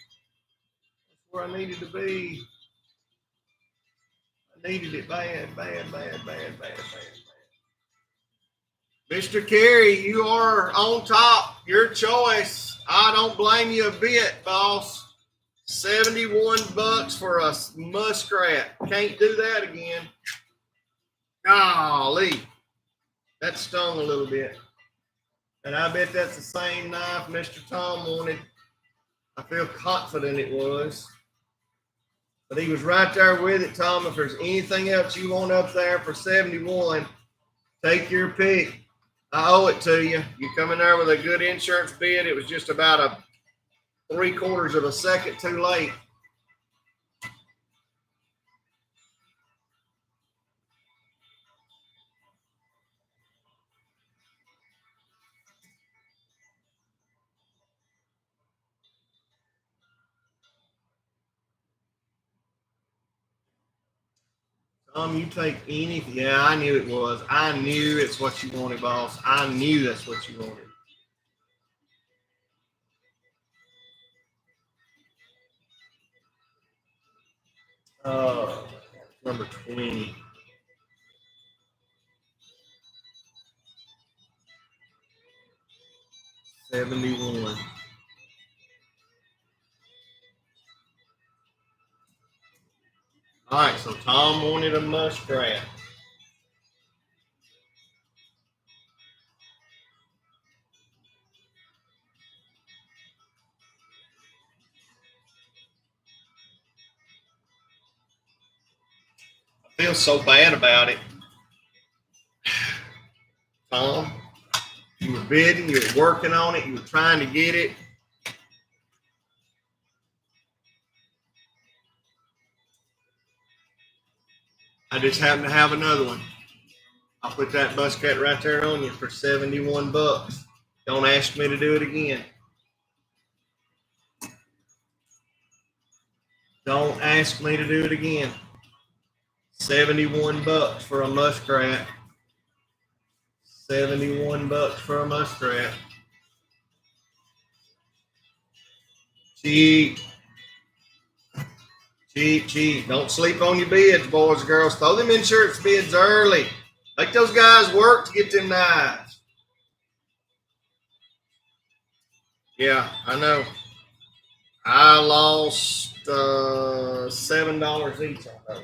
where I needed to be. I needed it bad. Mr. Carey, you are on top. Your choice. I don't blame you a bit, boss. 71 bucks for a muskrat. Can't do that again. Golly. That stung a little bit. And I bet that's the same knife Mr. Tom wanted. I feel confident it was. But he was right there with it, Tom. If there's anything else you want up there for 71, take your pick. I owe it to you. You come in there with a good insurance bid. It was just about a 3/4 of a second too late. Tom, you take anything. Yeah, I knew it was. I knew it's what you wanted, boss. I knew that's what you wanted. Number 20. $71. All right, so Tom wanted a muskrat. I feel so bad about it. Tom, you were bidding, you were working on it, you were trying to get it. I just happen to have another one. I'll put that muskrat right there on you for 71 bucks. Don't ask me to do it again. Don't ask me to do it again. 71 bucks for a muskrat. 71 bucks for a muskrat. Cheap. Cheap. Don't sleep on your bids, boys and girls. Throw them insurance bids early. Make those guys work to get them knives. Yeah, I know. I lost $7 each on those.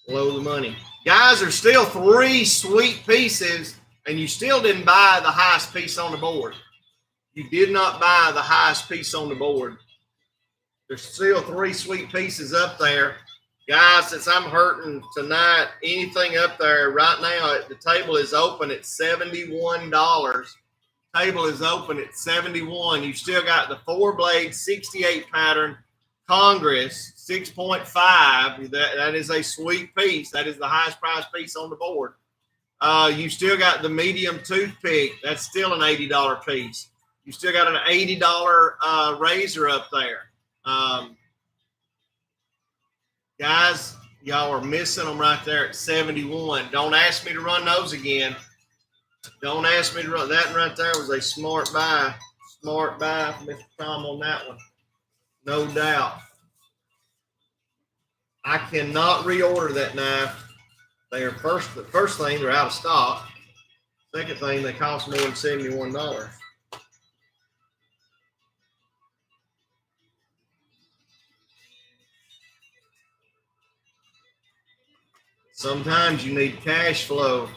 Blow the money. Guys, there's still 3 sweet pieces, and you still didn't buy the highest piece on the board. You did not buy the highest piece on the board. There's still 3 sweet pieces up there. Guys, since I'm hurting tonight, anything up there right now, the table is open at $71. Table is open at 71. You still got the 4-blade 68 pattern Congress 6.5. That is a sweet piece. That is the highest price piece on the board. You still got the medium toothpick. That's still an $80 piece. You still got an $80 razor up there. Guys, y'all are missing them right there at 71. Don't ask me to run those again. Don't ask me to run that right there. Was a smart buy. Smart buy from Mr. Tom on that one. No doubt. I cannot reorder that knife. The first thing, they're out of stock. Second thing, they cost more than $71. Sometimes you need cash flow.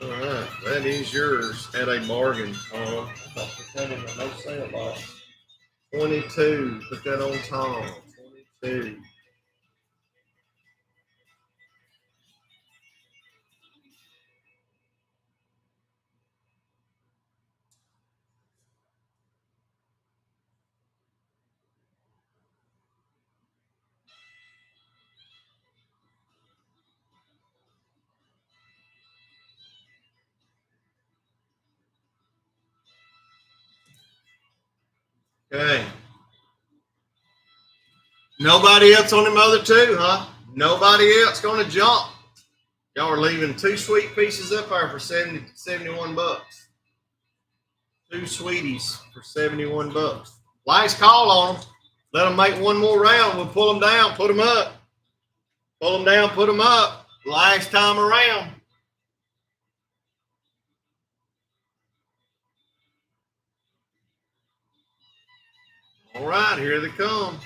All right, that is yours at a bargain, Tom. Put that in the no sale box. 22. Put that on Tom. 22. Okay. Nobody else on them other two, huh? Nobody else going to jump. Y'all are leaving 2 sweet pieces up there for 71 bucks. 2 sweeties for 71 bucks. Last call on them. Let them make one more round. We'll pull them down, put them up. Pull them down, put them up. Last time around. All right, here they come.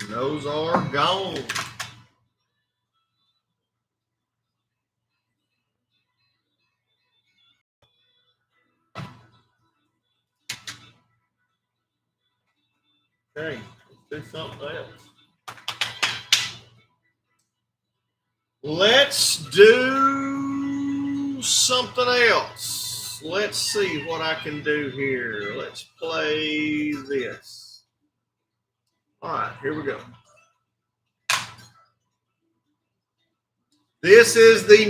And those are gone. Okay, let's do something else. Let's do something else. Let's see what I can do here. Let's play this. All right, here we go. This is the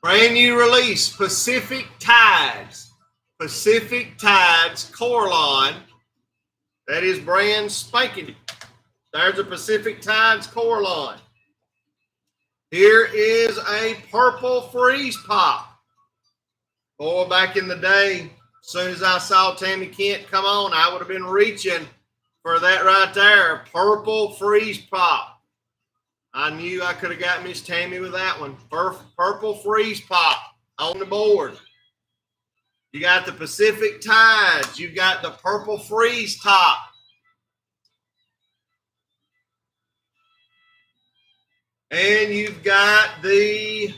brand new release, Pacific Tides. Pacific Tides Coraline. That is brand spanking. There's a Pacific Tides Coraline. Here is a purple freeze pop. Boy, back in the day, as soon as I saw Tammy Kent come on, I would have been reaching for that right there. Purple freeze pop. I knew I could have got Miss Tammy with that one. Purple freeze pop on the board. You got the Pacific Tides. You got the purple freeze top. And you've got the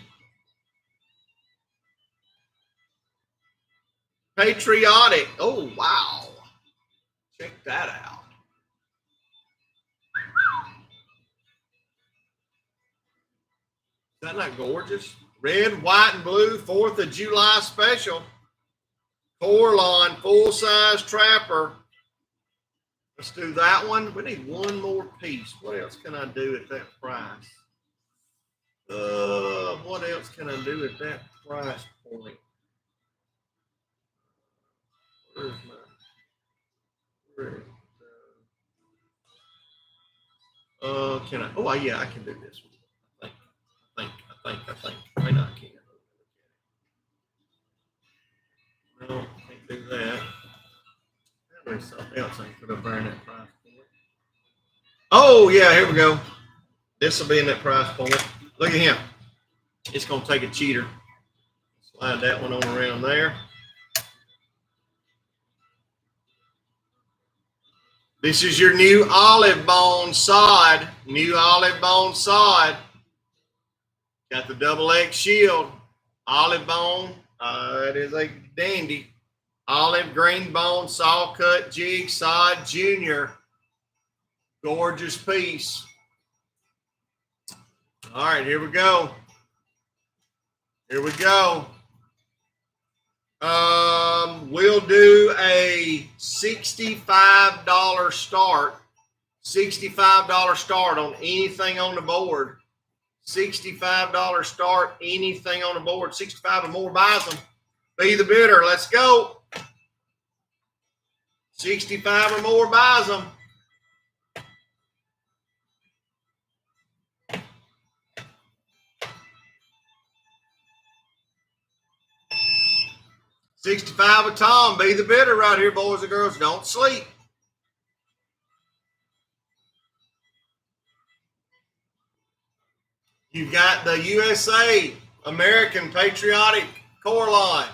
Patriotic. Oh, wow. Check that out. Is that not gorgeous? Red, white, and blue 4th of July special. Coraline full-size trapper. Let's do that one. We need one more piece. What else can I do at that price? What else can I do at that price point? Where's my? Where is it? Can I? Oh, yeah, I can do this one. I think. Wait, no, I can't. No, can't do that. There's something else I could have burned that price point. Oh, yeah, here we go. This will be in that price point. Look at him. It's going to take a cheater. Slide that one on around there. This is your new olive bone sod. New olive bone sod. Got the double X shield. Olive bone. It is a dandy. Olive green bone saw cut jig sod junior. Gorgeous piece. All right, here we go. Here we go. We'll do a $65 start. $65 start on anything on the board. $65 start. Anything on the board, 65 or more buys them. Be the bidder. Let's go. 65 or more buys them. $65 with Tom. Be the bidder right here, boys and girls. Don't sleep. You've got the USA American Patriotic core line.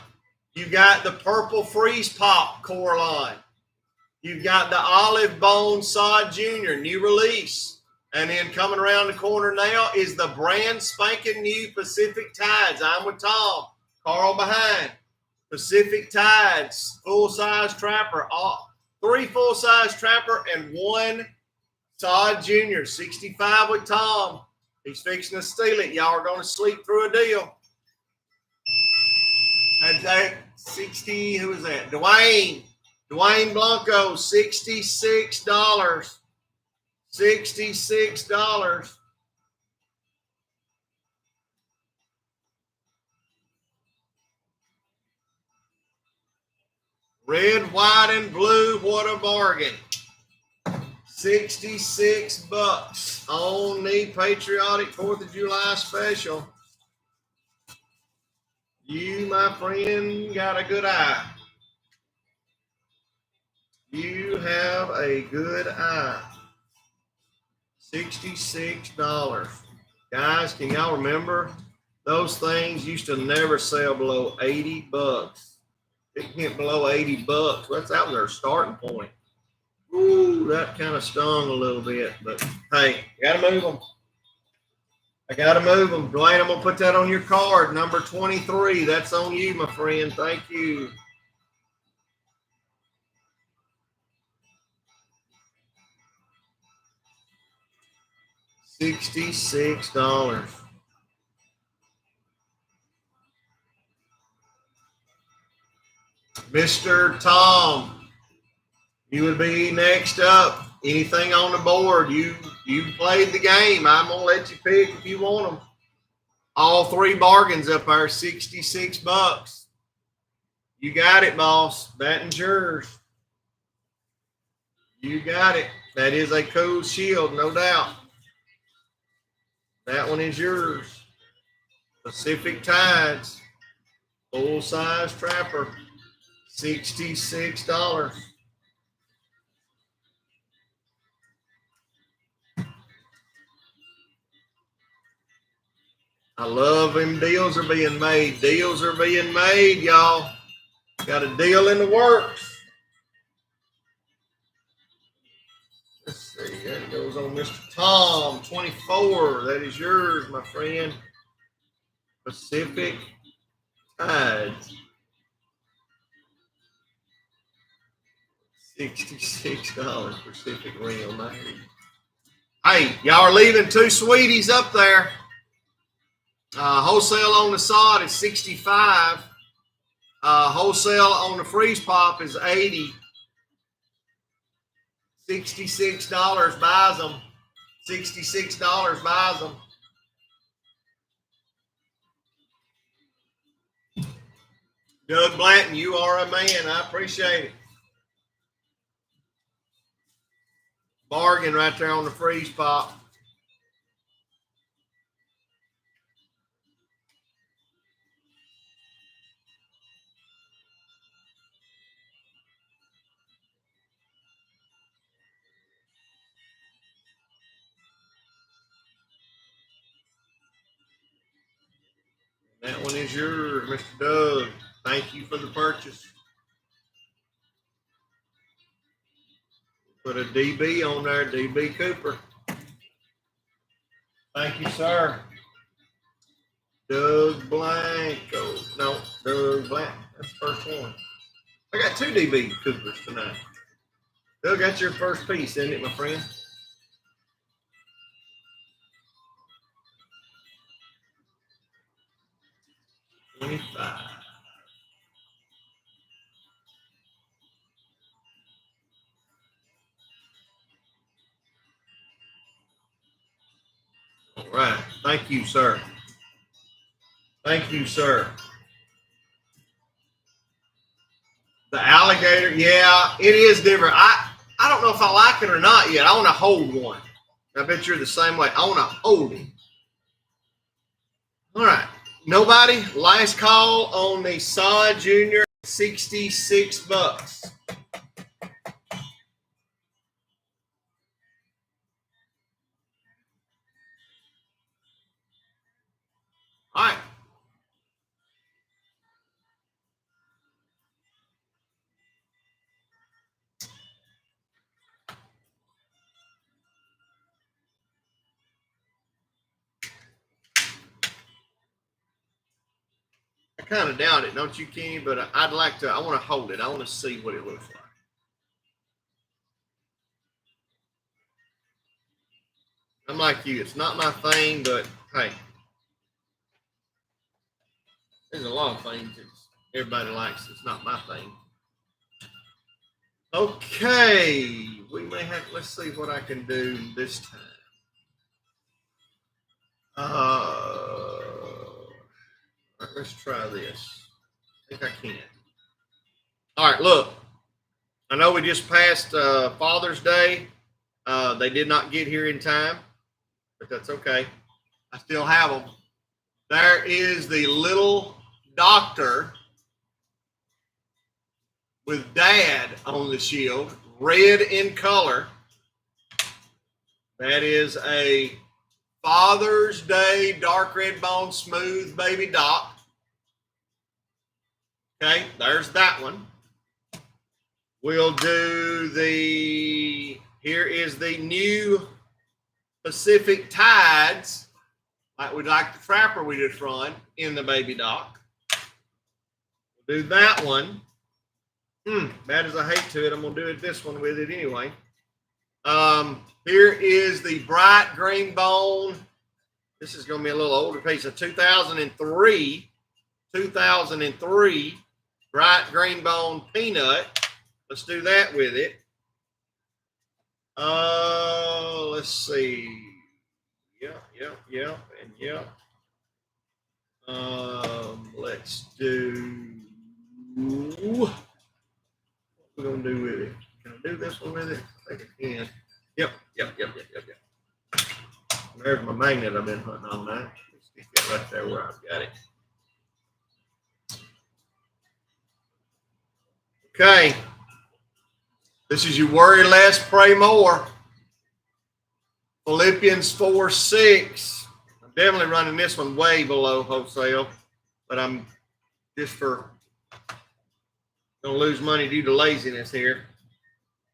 You've got the Purple Freeze Pop core line. You've got the Olive Bone Sod Jr. new release. And then coming around the corner now is the brand spanking new Pacific Tides. I'm with Tom. Carl behind. Pacific Tides, full-size trapper. 3 full-size trapper and 1 Sod Jr. 65 with Tom. He's fixing to steal it. Y'all are going to sleep through a deal. That's that 60. Who is that? Dwayne Blanco, $66. $66. Red, white, and blue. What a bargain. $66 on the Patriotic 4th of July special. You, my friend, got a good eye. You have a good eye. $66. Guys, can y'all remember? Those things used to never sell below $80. It went below $80. That's out their starting point. Ooh, that kind of stung a little bit, but hey, got to move them. I got to move them. Dwayne, I'm going to put that on your card. Number 23. That's on you, my friend. Thank you. $66. Mr. Tom. You would be next up. Anything on the board? You played the game. I'm gonna let you pick if you want them. All 3 bargains up there, $66. You got it, boss. That one's yours. You got it. That is a cool shield, no doubt. That one is yours. Pacific Tides, full size trapper, $66. I love them deals are being made. Deals are being made, y'all. Got a deal in the works. Let's see. That goes on Mr. Tom, 24. That is yours, my friend. Pacific Tides. $66 Pacific Rim, man. Hey, y'all are leaving 2 sweeties up there. Wholesale on the sod is $65. Wholesale on the freeze pop is $80. $66 buys them. $66 buys them. Doug Blanton, you are a man. I appreciate it. Bargain right there on the freeze pop. That one is yours, Mr. Doug. Thank you for the purchase. Put a DB on there, DB Cooper. Thank you, sir. Doug Blanco. No, Doug Blanco. That's the first one. I got 2 DB Coopers tonight. Doug, that's your first piece, isn't it, my friend? $25. All right. Thank you, sir. Thank you, sir. The alligator, yeah, it is different. I don't know if I like it or not yet. I want to hold one. I bet you're the same way. I want to hold it. All right. Nobody? Last call on the Saw Junior, $66. All right. I kind of doubt it, don't you, Kenny? But I'd like to. I want to hold it. I want to see what it looks like. I'm like you. It's not my thing, but hey, there's a lot of things that everybody likes. It's not my thing. Okay, we may have. Let's see what I can do this time. Let's try this. I think I can. All right, look. I know we just passed Father's Day. They did not get here in time, but that's okay. I still have them. There is the little doctor with Dad on the shield, red in color. That is a Father's Day dark red bone smooth baby doc. Okay, there's that one. We'll do here is the new Pacific Tides, like we like the Frapper we just run in the baby doc. We'll do that one. Bad as I hate to it, I'm going to do it this one with it anyway. Here is the bright green bone. This is going to be a little older piece of 2003 bright green bone peanut. Let's do that with it. Let's see. Yeah, and yeah. Let's do. What we're gonna do with it? Can I do this one with it? I think I can. Yep. There's my magnet I've been hunting all night. Stick that right there where I've got it. Okay. This is you worry less, pray more. Philippians 4:6. I'm definitely running this one way below wholesale, but I'm just for gonna lose money due to laziness here.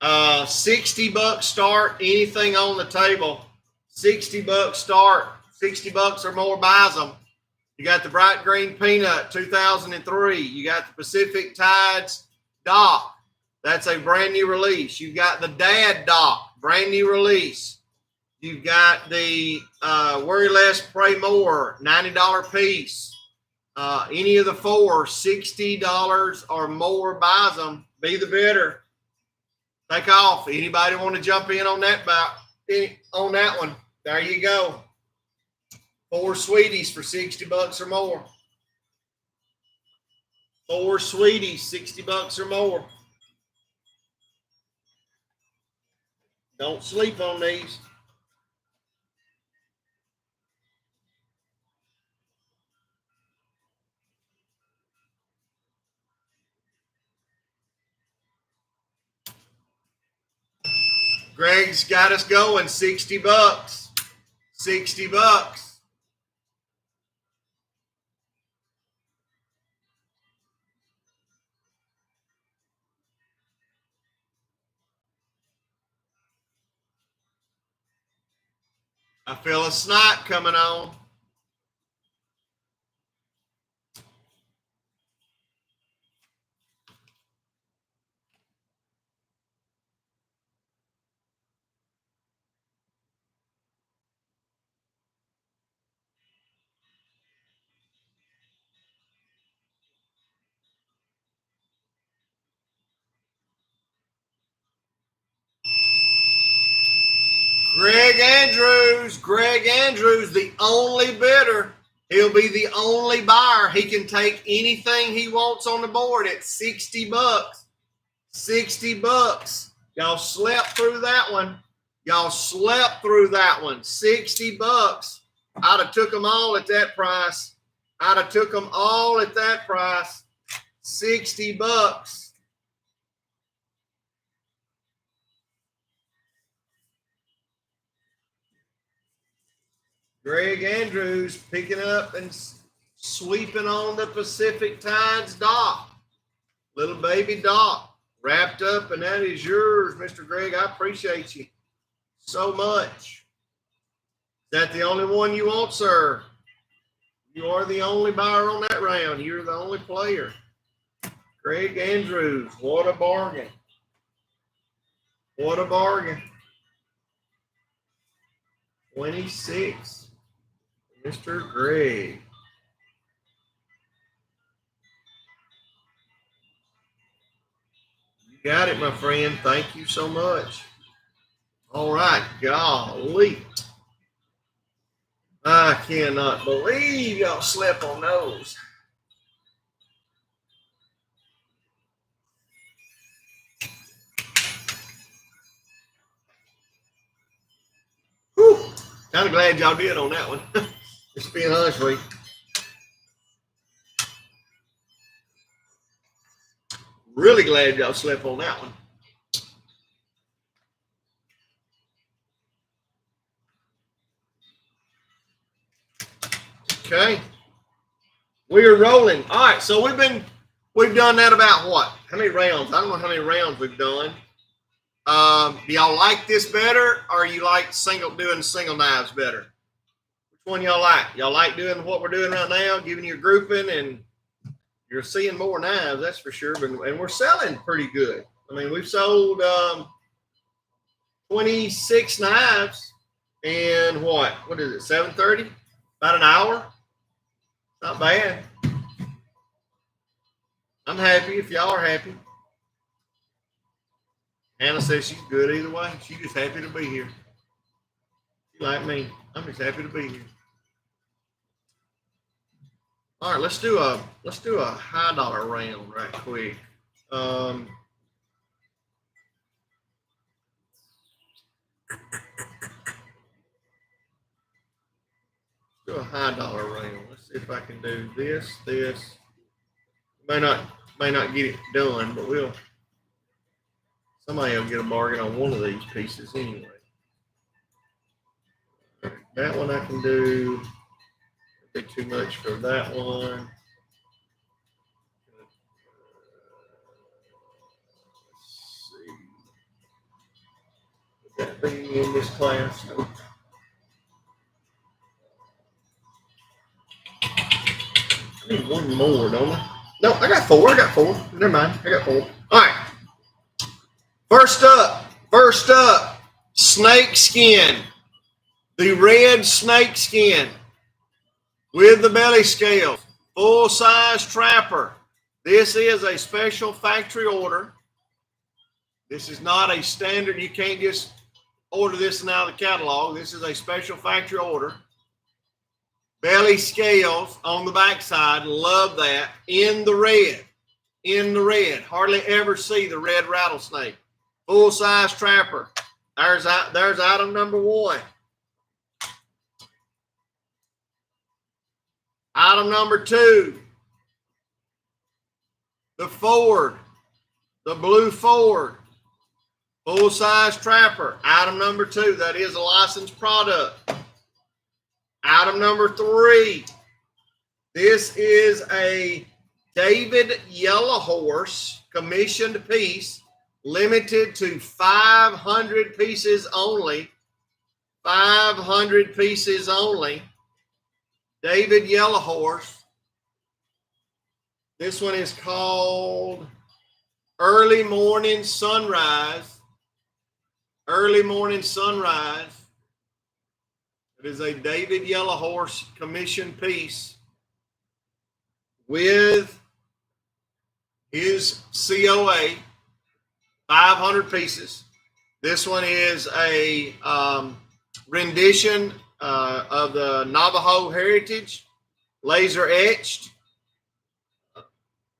$60 start, anything on the table. $60 start, $60 or more buys them. You got the bright green peanut, 2003. You got the Pacific Tides doc. That's a brand new release. You got the Dad doc, brand new release. You've got the Worry Less, Pray More, $90 piece. Any of the four, $60 or more buys them. Be the bidder. Take off. Anybody want to jump in on that one? There you go. 4 sweeties for $60 or more. 4 sweeties, $60 or more. Don't sleep on these. Greg's got us going. $60. $60. I feel a snot coming on. Greg Andrews, the only bidder. He'll be the only buyer. He can take anything he wants on the board at 60 bucks. 60 bucks. Y'all slept through that one. 60 bucks. I'd have took them all at that price. 60 bucks. Greg Andrews picking up and sweeping on the Pacific Tides dock. Little baby dock wrapped up, and that is yours, Mr. Greg. I appreciate you so much. Is that the only one you want, sir? You are the only buyer on that round. You're the only player. Greg Andrews, what a bargain. What a bargain. 26. Mr. Greg. You got it, my friend. Thank you so much. All right. Golly. I cannot believe y'all slept on those. Whew. Kind of glad y'all did on that one. Just being honest with you. Really glad y'all slept on that one. Okay. We are rolling. All right, so we've done that about what? How many rounds? I don't know how many rounds we've done. Do y'all like this better, or you like doing single knives better? Which one y'all like? Y'all like doing what we're doing right now, giving you a grouping, and you're seeing more knives, that's for sure. And we're selling pretty good. I mean, we've sold 26 knives in what is it, 7:30? About an hour. Not bad. I'm happy if y'all are happy. Hannah says she's good either way. She's just happy to be here. She like me. I'm just happy to be here. All right, let's do a high dollar round right quick. Do a high dollar round. Let's see if I can do this. May not get it done, but somebody will get a bargain on one of these pieces anyway. That one I can do. It'd be too much for that one. Let's see. Would that be in this class? Nope. I need one more, don't I? No, I got four. Never mind. I got four. All right. First up, snake skin. The red snake skin with the belly scale. Full-size trapper. This is a special factory order. This is not a standard. You can't just order this now the catalog. This is a special factory order. Belly scales on the backside. Love that. In the red. Hardly ever see the red rattlesnake. Full-size trapper. There's item number one. Item number two. The Ford. The blue Ford. Full-size trapper. Item number two. That is a licensed product. Item number three. This is a David Yellow Horse commissioned piece, limited to 500 pieces only. 500 pieces only. David Yellow Horse. This one is called Early Morning Sunrise. Early Morning Sunrise. It is a David Yellow Horse commission piece with his COA, 500 pieces. This one is a rendition of the Navajo heritage, laser etched,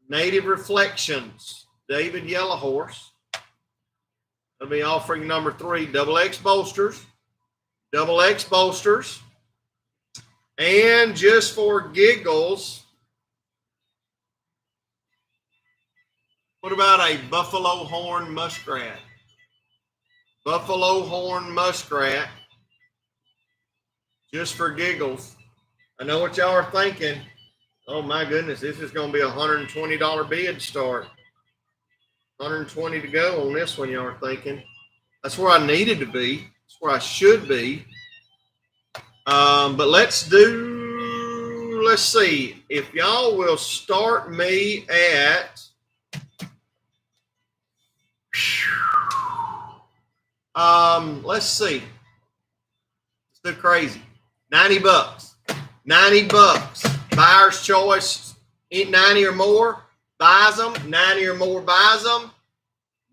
Native Reflections, David Yellowhorse. That'll be offering number 3, double X bolsters. And just for giggles, what about a buffalo horn muskrat? Buffalo horn muskrat, just for giggles. I know what y'all are thinking. Oh my goodness, this is going to be a $120 bid start. 120 to go on this one, y'all are thinking. That's where I needed to be. That's where I should be. But let's see. If y'all will start me at, let's see. Let's do crazy. $90. $90. Buyer's choice, 90 or more, buys them. 90 or more, buys them.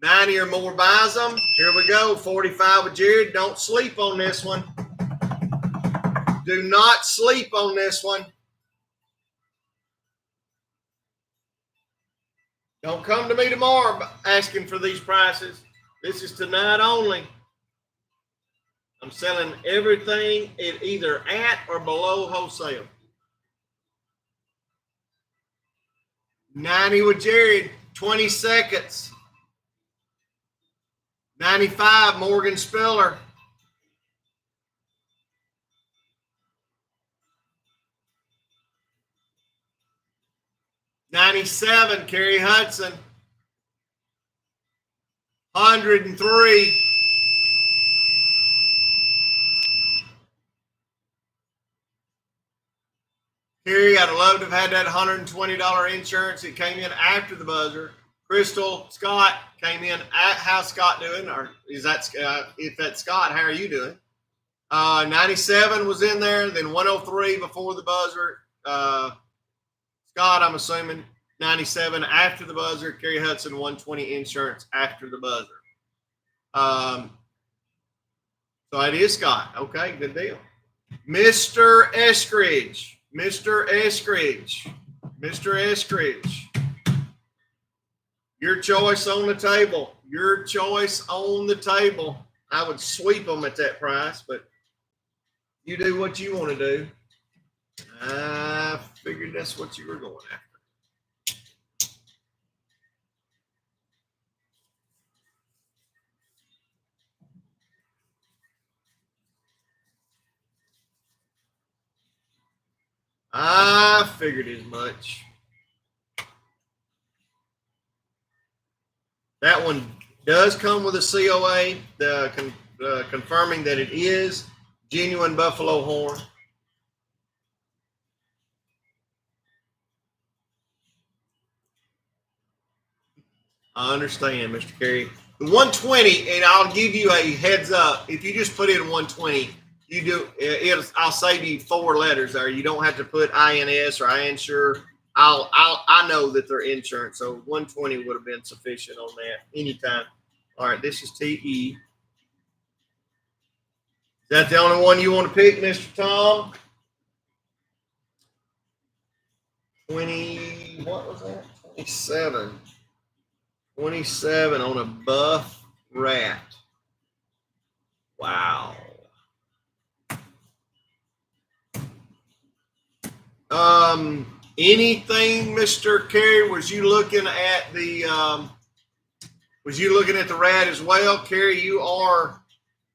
90 or more, buys them. Here we go. 45 with Jared. Don't sleep on this one. Do not sleep on this one. Don't come to me tomorrow asking for these prices. This is tonight only. I'm selling everything at either at or below wholesale. 90 with Jared, 20 seconds. 95, Morgan Spiller. 97, Kerry Hudson. 103. Kerry, I'd love to have had that $120 insurance. It came in after the buzzer. Crystal Scott came in at how's Scott doing? Or is that if that's Scott, how are you doing? 97 was in there, then 103 before the buzzer. Scott, I'm assuming 97 after the buzzer. Kerry Hudson, 120 insurance after the buzzer. So it is Scott. Okay, good deal. Mr. Eskridge. Mr. Eskridge. Mr. Eskridge. Your choice on the table. Your choice on the table. I would sweep them at that price, but you do what you want to do. I figured that's what you were going after. I figured as much. That one does come with a COA, confirming that it is genuine buffalo horn. I understand, Mr. Carey. The 120, and I'll give you a heads up. If you just put in 120, you do. I'll save you 4 letters there. You don't have to put INS or INsure. I know that they're insurance, so 120 would have been sufficient on that anytime. All right, this is TE. Is that the only one you want to pick, Mr. Tom? 20. What was that? 27. 27 on a buff rat. Wow. Anything, Mr. Carey? Was you looking at the rat as well? Carey, you are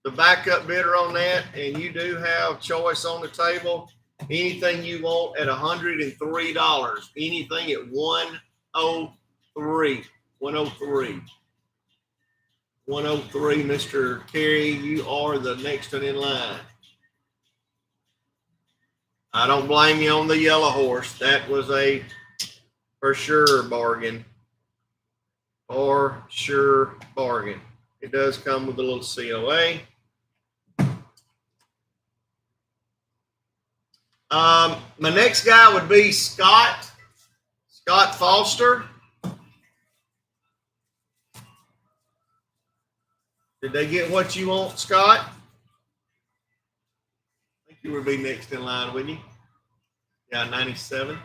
the backup bidder on that, and you do have choice on the table. Anything you want at $103. Anything at 103. 103. 103, Mr. Carey, you are the next one in line. I don't blame you on the yellow horse. That was a for sure bargain. For sure bargain. It does come with a little COA. My next guy would be Scott Foster. Did they get what you want, Scott? You would be next in line, wouldn't you? Yeah, 97.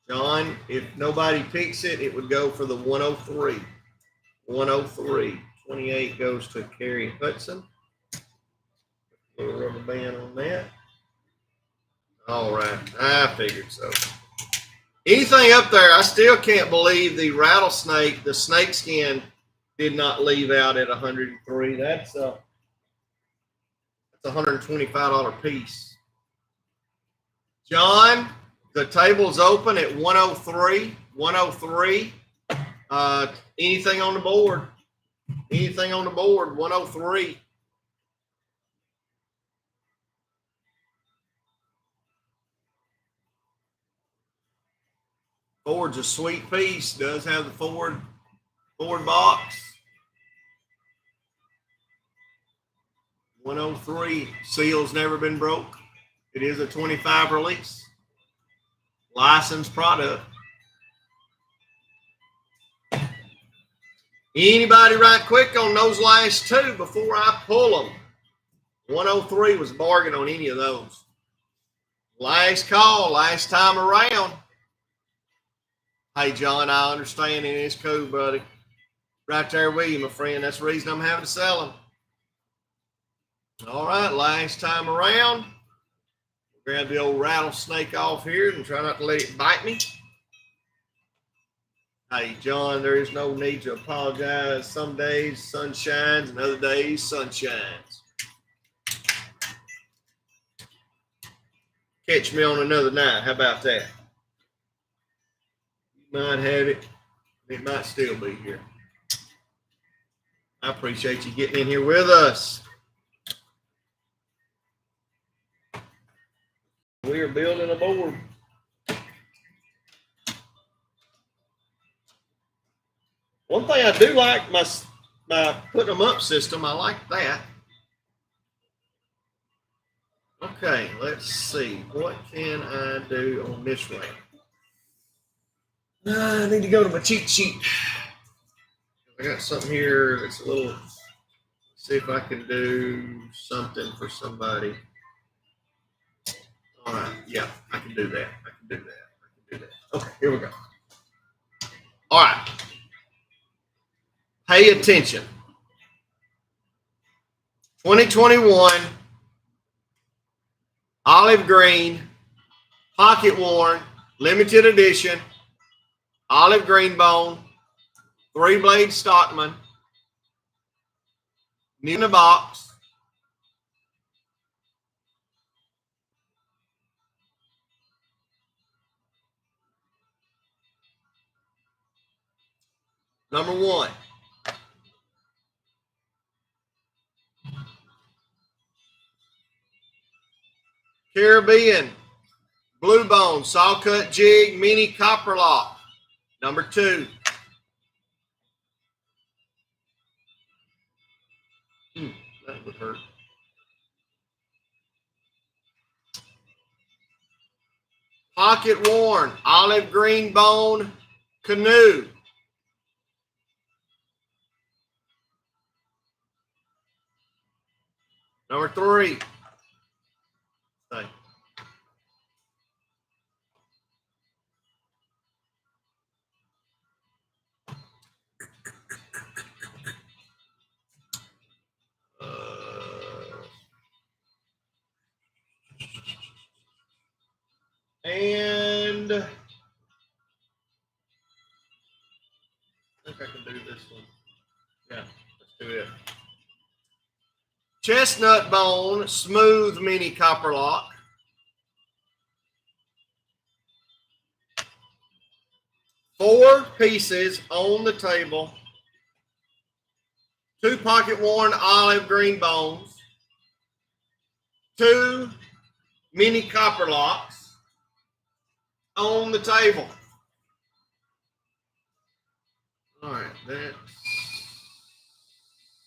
John, if nobody picks it, it would go for the 103. 103. 28 goes to Carrie Hudson. Little rubber band on that. All right. I figured so. Anything up there, I still can't believe the rattlesnake, the snake skin, did not leave out at 103. That's a $125 piece. John, the table's open at 103. 103. Anything on the board? Anything on the board? 103. Ford's a sweet piece. Does have the Ford box. 103. Seal's never been broke. It is a 25 release. Licensed product. Anybody right quick on those last two before I pull them? 103 was a bargain on any of those. Last call, last time around. Hey, John, I understand, and it's cool, buddy. Right there with you, my friend. That's the reason I'm having to sell them. All right, last time around. Grab the old rattlesnake off here and try not to let it bite me. Hey, John, there is no need to apologize. Some days sun shines and other days sun shines. Catch me on another night. How about that? You might have it. It might still be here. I appreciate you getting in here with us. We are building a board. One thing I do like, my putting them up system, I like that. Okay, let's see. What can I do on this ramp? I need to go to my cheat sheet. I got something here that's a little, see if I can do something for somebody. All right, yeah, I can do that. I can do that. Okay, here we go. All right. Pay attention. 2021 olive green, pocket worn, limited edition, olive green bone, 3-blade Stockman, new in the box. Number 1. Caribbean blue bone saw cut jig mini copper lock. Number 2. That would hurt. Pocket worn olive green bone canoe. Number 3. Thank you. And I think I can do this one. Yeah, let's do it. Chestnut bone smooth mini copper lock. Four pieces on the table. 2 pocket worn olive green bones. 2 mini copper locks on the table. All right, that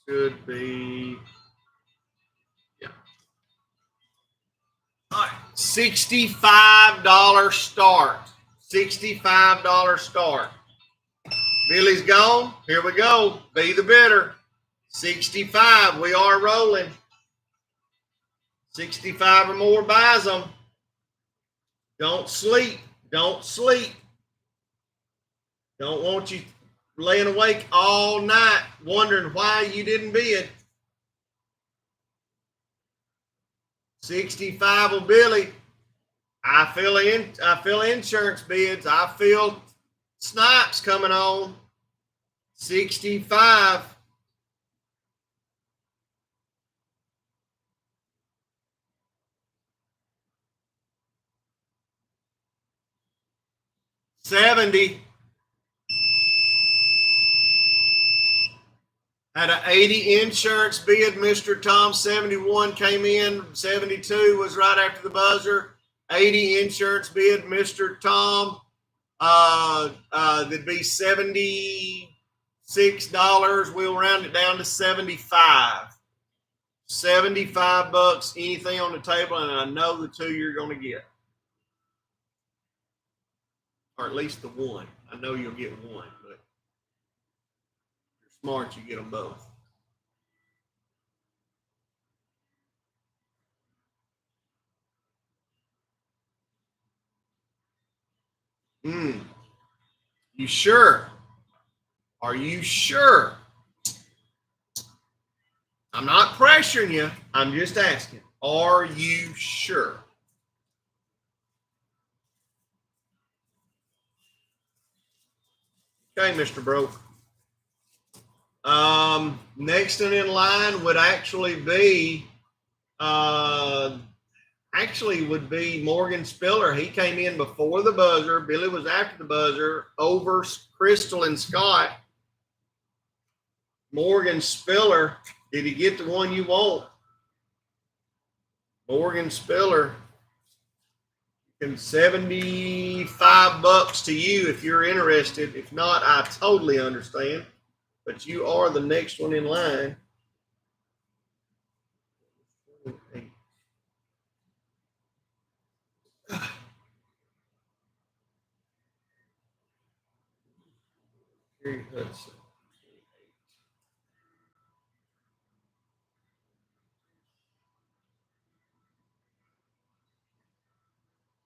should be, yeah. All right, $65 start. $65 start. Billy's gone. Here we go. Be the bidder. 65. We are rolling. 65 or more buys them. Don't sleep. Don't sleep. Don't want you laying awake all night wondering why you didn't bid. 65 will Billy. I feel insurance bids. I feel snipes coming on. 65. $70. Had an 80 insurance bid. Mr. Tom 71 came in. 72 was right after the buzzer. 80 insurance bid. Mr. Tom. That'd be $76. We'll round it down to 75. 75 bucks. Anything on the table, and I know the two you're going to get, or at least the one. I know you'll get one, but if you're smart, you get them both. You sure? Are you sure? I'm not pressuring you. I'm just asking. Are you sure? Okay, Mr. Broke. Next in line would actually be would be Morgan Spiller. He came in before the buzzer. Billy was after the buzzer over Crystal and Scott. Morgan Spiller, did he get the one you want? Morgan Spiller, and 75 bucks to you if you're interested. If not, I totally understand. But you are the next one in line. Hudson.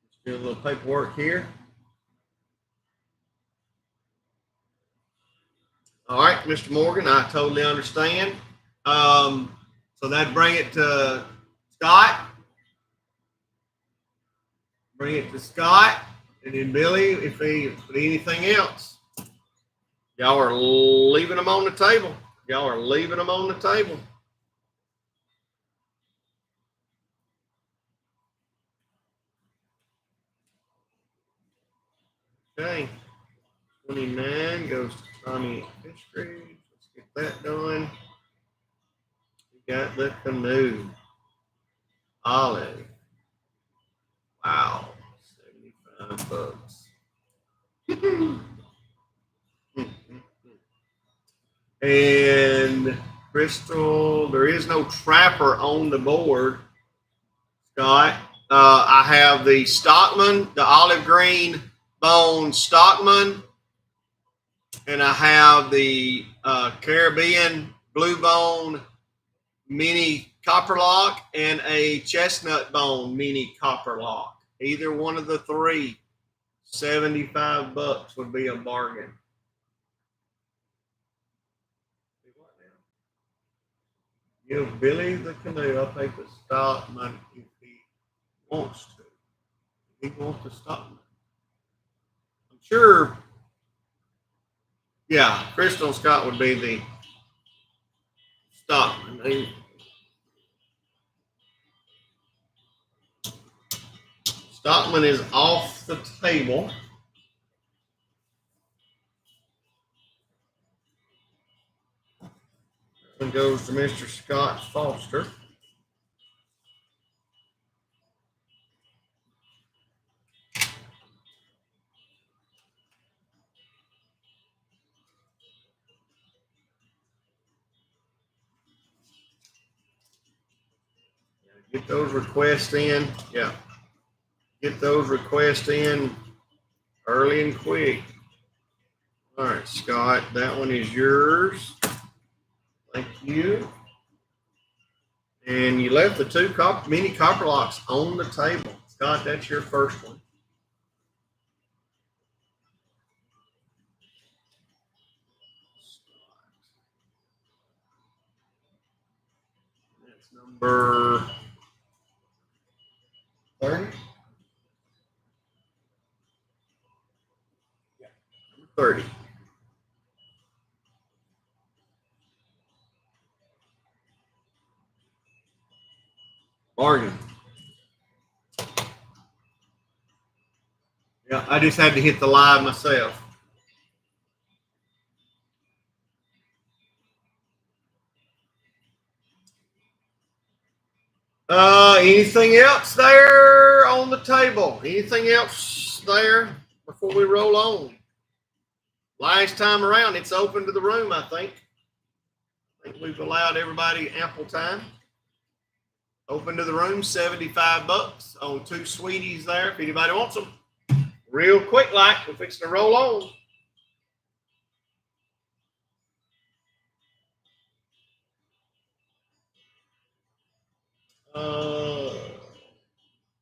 Just do a little paperwork here. All right, Mr. Morgan, I totally understand. So that'd bring it to Scott. Bring it to Scott, and then Billy, if he put anything else. Y'all are leaving them on the table. Y'all are leaving them on the table. Okay. 29 goes to Tommy Fishgrave. Let's get that done. We got the Canoe. Olive. Wow. 75 bucks. And Crystal, there is no Trapper on the board, Scott. I have the Stockman, the olive green bone Stockman, and I have the Caribbean blue bone mini copper lock and a chestnut bone mini copper lock. Either one of the three, 75 bucks would be a bargain. Give Billy the Canoe. I'll take the Stockman if he wants to. If he wants the Stockman. I'm sure. Yeah, Crystal Scott would be the Stockman. Stockman is off the table. And goes to Mr. Scott Foster. Get those requests in. Yeah. Get those requests in early and quick. All right, Scott, that one is yours. Thank you. And you left the two mini copper locks on the table. Scott, that's your first one. That's number 30. Yeah. Number 30. Morgan. Yeah, I just had to hit the live myself. Anything else there on the table? Anything else there before we roll on? Last time around, it's open to the room, I think. I think we've allowed everybody ample time. Open to the room, $75 on two sweeties there. If anybody wants them, real quick, like we're fixing to roll on.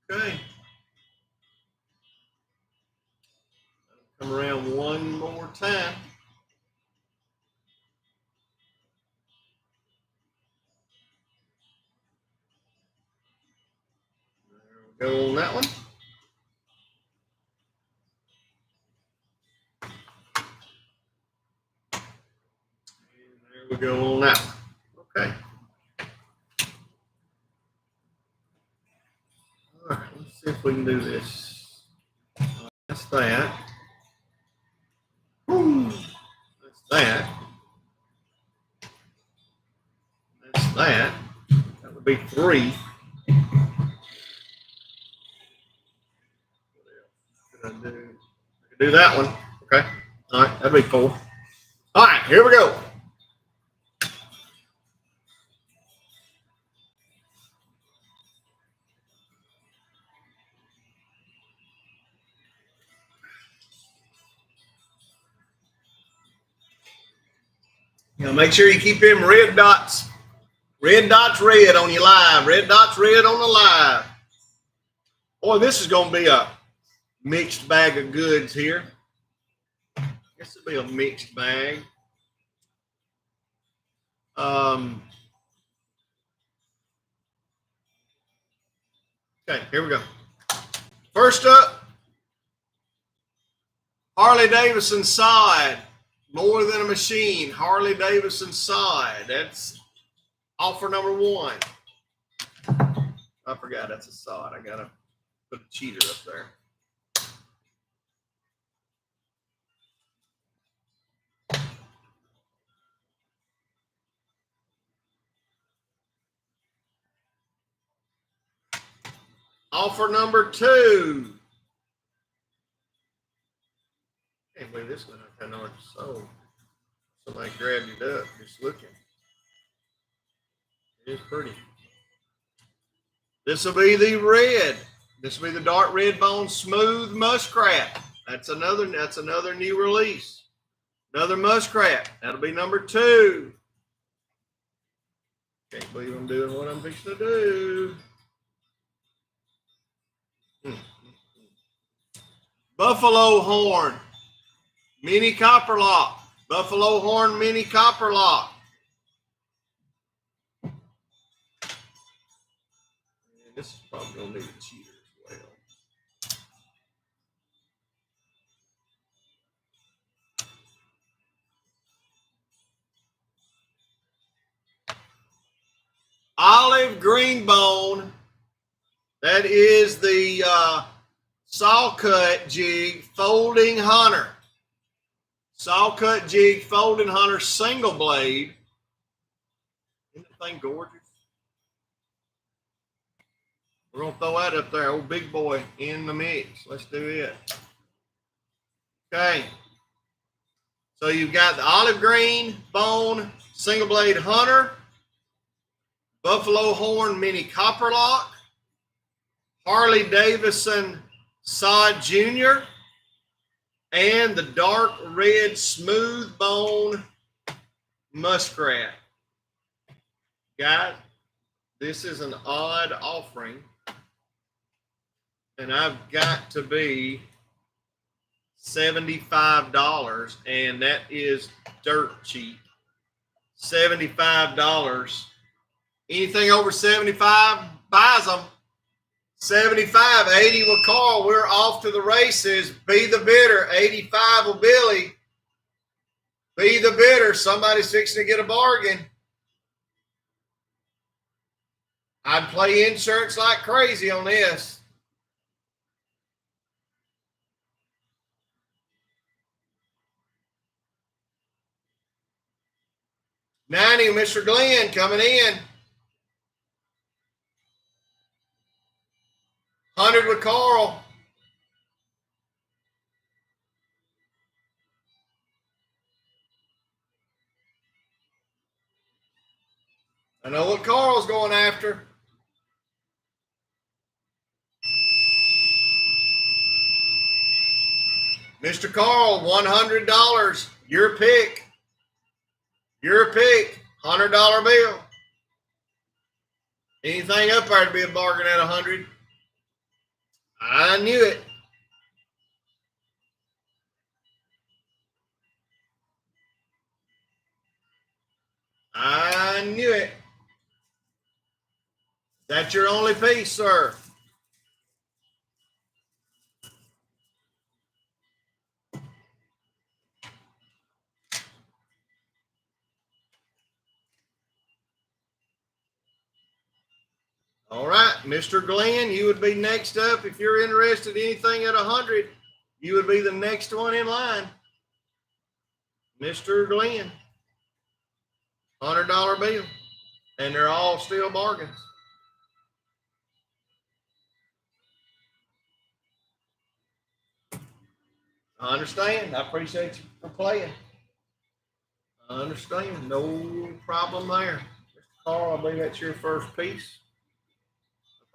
Okay. Come around one more time. There we go on that one. And there we go on that one. Okay. All right, let's see if we can do this. That's that. Woo. That's that. That's that. That would be 3. What else could I do? I could do that one. Okay. All right, that'd be 4. All right, here we go. Now make sure you keep them red dots. Red dots red on your live. Red dots red on the live. Boy, this is going to be a mixed bag of goods here. This will be a mixed bag. Okay, here we go. First up, Harley Davidson side. More than a machine. Harley Davidson side. That's offer number 1. I forgot that's a sod. I got to put a cheater up there. Offer number 2. Can't believe this one. I know it's sold. Somebody grabbed it up just looking. It is pretty. This will be the red. This will be the dark red bone smooth muskrat. That's another new release. Another muskrat. That'll be number 2. Can't believe I'm doing what I'm fixing to do. Buffalo horn. Mini copper lock. Buffalo horn mini copper lock. And this is probably going to need a cheater as well. Olive green bone. That is the saw cut jig folding hunter. Saw cut jig folding hunter single blade. Isn't that thing gorgeous? We're going to throw that up there. Old big boy in the mix. Let's do it. Okay. So you've got the olive green bone single blade hunter, buffalo horn mini copper lock, Harley Davidson Sod Junior, and the dark red smooth bone muskrat. Guys, this is an odd offering, and I've got to be $75, and that is dirt cheap. $75. Anything over 75 buys them. 75, 80 with Carl. We're off to the races. Be the bidder. 85 with Billy. Be the bidder. Somebody's fixing to get a bargain. I'd play insurance like crazy on this. $90, Mr. Glenn coming in. 100 with Carl. I know what Carl's going after. Mr. Carl, $100. Your pick. Your pick. $100 bill. Anything up there to be a bargain at 100. I knew it. I knew it. That's your only piece, sir. All right, Mr. Glenn, you would be next up. If you're interested in anything at 100, you would be the next one in line. Mr. Glenn, $100 bill. And they're all still bargains. I understand. I appreciate you for playing. I understand. No problem there. Mr. Carl, I believe that's your first piece.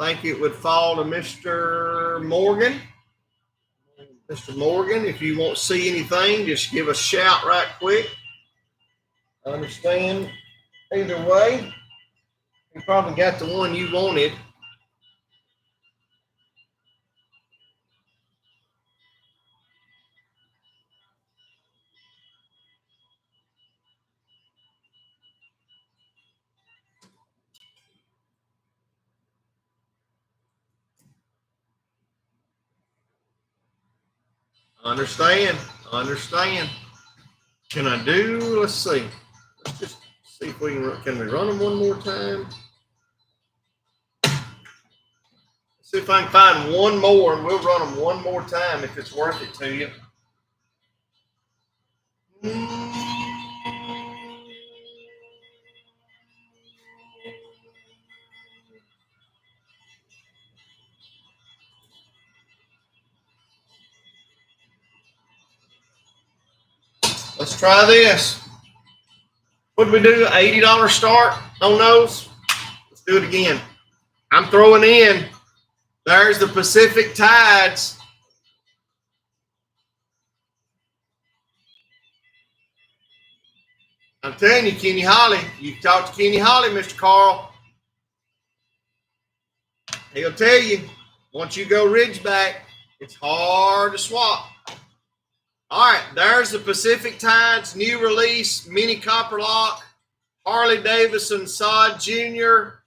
I think it would fall to Mr. Morgan. Mr. Morgan, if you won't see anything, just give a shout right quick. I understand. Either way, you probably got the one you wanted. Understand. Understand. Can I do? Let's see. Let's just see if we can we run them one more time. See if I can find one more, and we'll run them one more time if it's worth it to you. Let's try this. What did we do? $80 start on those? Let's do it again. I'm throwing in. There's the Pacific Tides. I'm telling you, Kenny Holly. You talk to Kenny Holly, Mr. Carl. He'll tell you, once you go Ridgeback, it's hard to swap. All right, there's the Pacific Tides new release, mini copper lock, Harley Davidson Sod Jr.,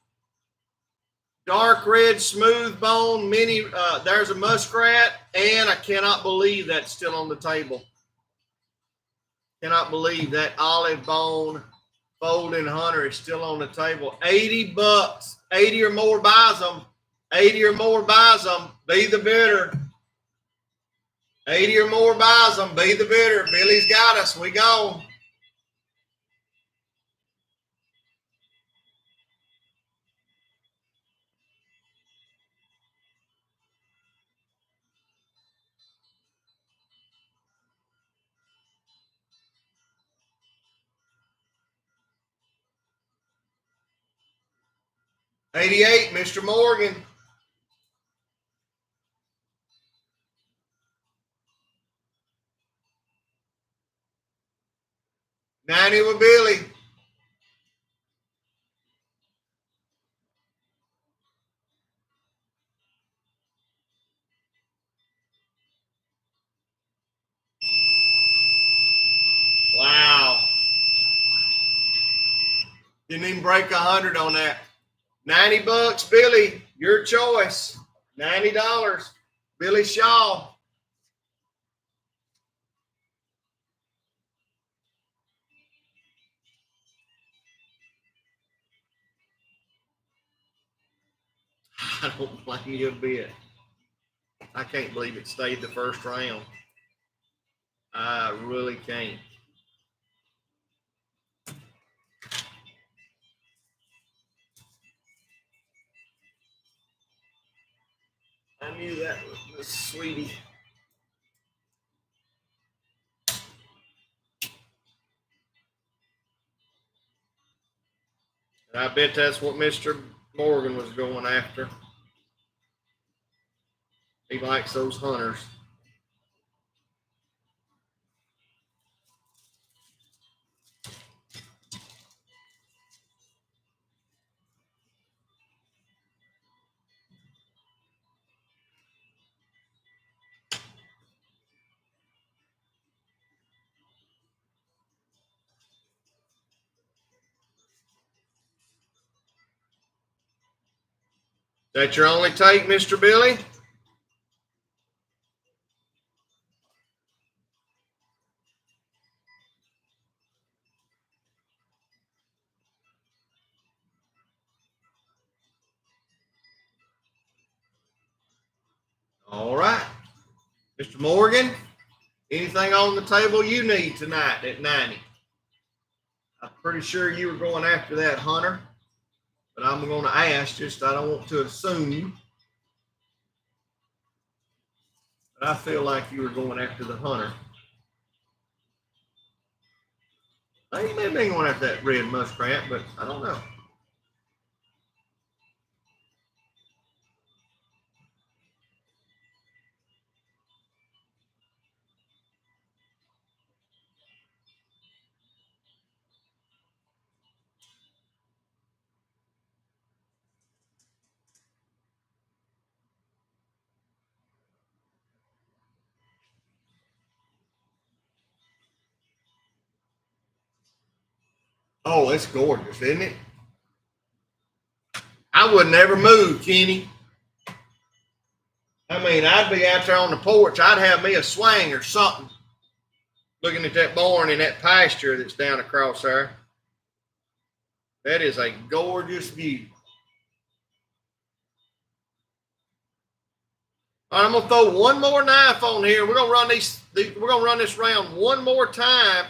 dark red smooth bone mini. There's a muskrat, and I cannot believe that's still on the table. Cannot believe that olive bone folding hunter is still on the table. $80, 80 or more buys them. 80 or more buys them. Be the bidder. 80 or more buys them. Be the bidder. Billy's got us. We go. $88, Mr. Morgan. $90 with Billy. Didn't even break 100 on that. $90, Billy. Your choice. $90. Billy Shaw. I don't blame you a bit. I can't believe it stayed the first round. I really can't. I knew that was Sweetie. And I bet that's what Mr. Morgan was going after. He likes those hunters. That your only take, Mr. Billy? All right. Mr. Morgan, anything on the table you need tonight at 90? I'm pretty sure you were going after that hunter, but I'm going to ask, just I don't want to assume. But I feel like you were going after the hunter. He may have been going after that red muskrat, but I don't know. Oh, it's gorgeous, isn't it? I would never move, Kenny. I mean, I'd be out there on the porch. I'd have me a swing or something, looking at that barn and that pasture that's down across there. That is a gorgeous view. All right, I'm gonna throw one more knife on here. We're gonna run We're gonna run this round one more time.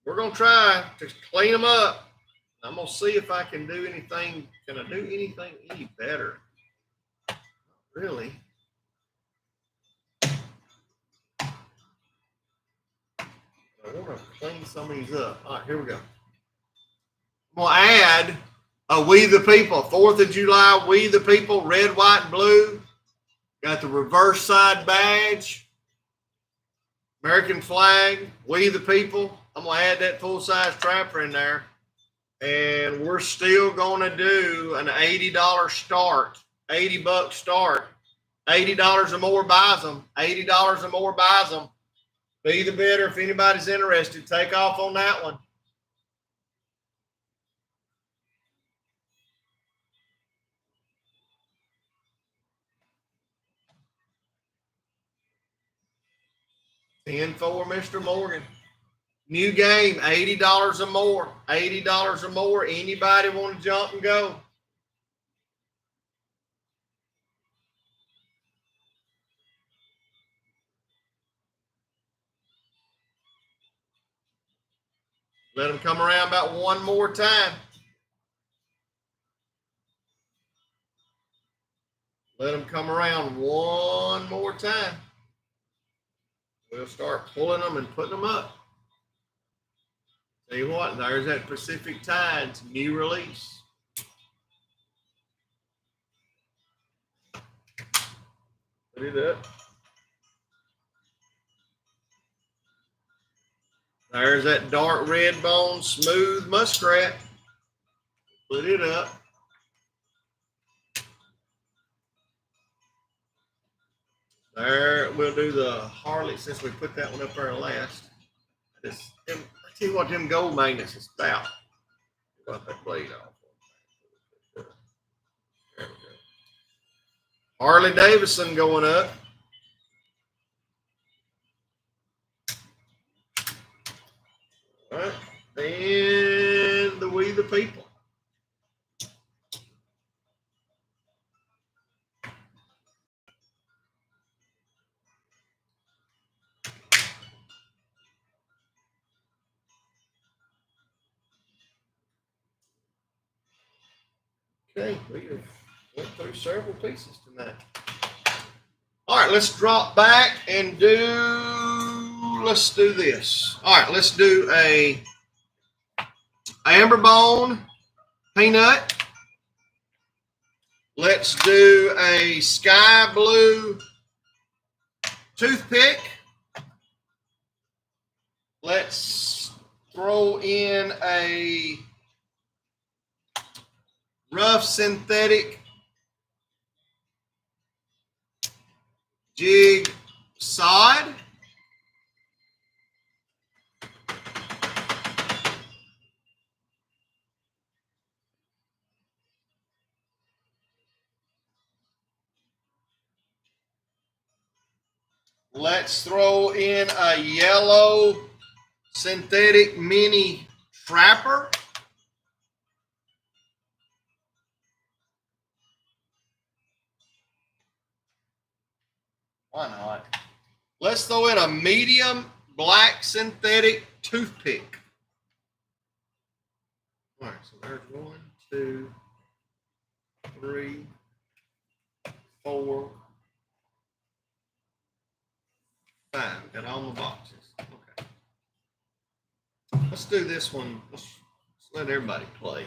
We're gonna try to clean them up. I'm gonna see if I can do anything. Can I do anything any better? Really? I want to clean some of these up. All right, here we go. I'm gonna add a We the People, 4th of July, We the People, red, white, and blue. Got the reverse side badge, American flag, We the People. I'm gonna add that full-size trapper in there. And we're still gonna do an $80 start, $80 start. $80 or more buys them. $80 or more buys them. Be the bidder if anybody's interested. Take off on that one. $10 for Mr. Morgan. New game, $80 or more. $80 or more. Anybody want to jump and go? Let them come around about one more time. Let them come around one more time. We'll start pulling them and putting them up. Tell you what, there's that Pacific Tides new release. Put it up. There's that dark red bone, smooth muskrat. Put it up. There, we'll do the Harley since we put that one up there last. I tell you what, them gold magnets is about. Got that blade off. There we go. Harley Davidson going up. All right. And the We the People. Okay, we have went through several pieces tonight. All right, let's drop back and let's do this. All right, let's do a amber bone peanut. Let's do a sky blue toothpick. Let's throw in a rough synthetic jig sod. Let's throw in a yellow synthetic mini trapper. Why not? Let's throw in a medium black synthetic toothpick. All right, so there's 1, 2, 3, 4, 5. Got all my boxes. Okay. Let's do this one. Let's let everybody play.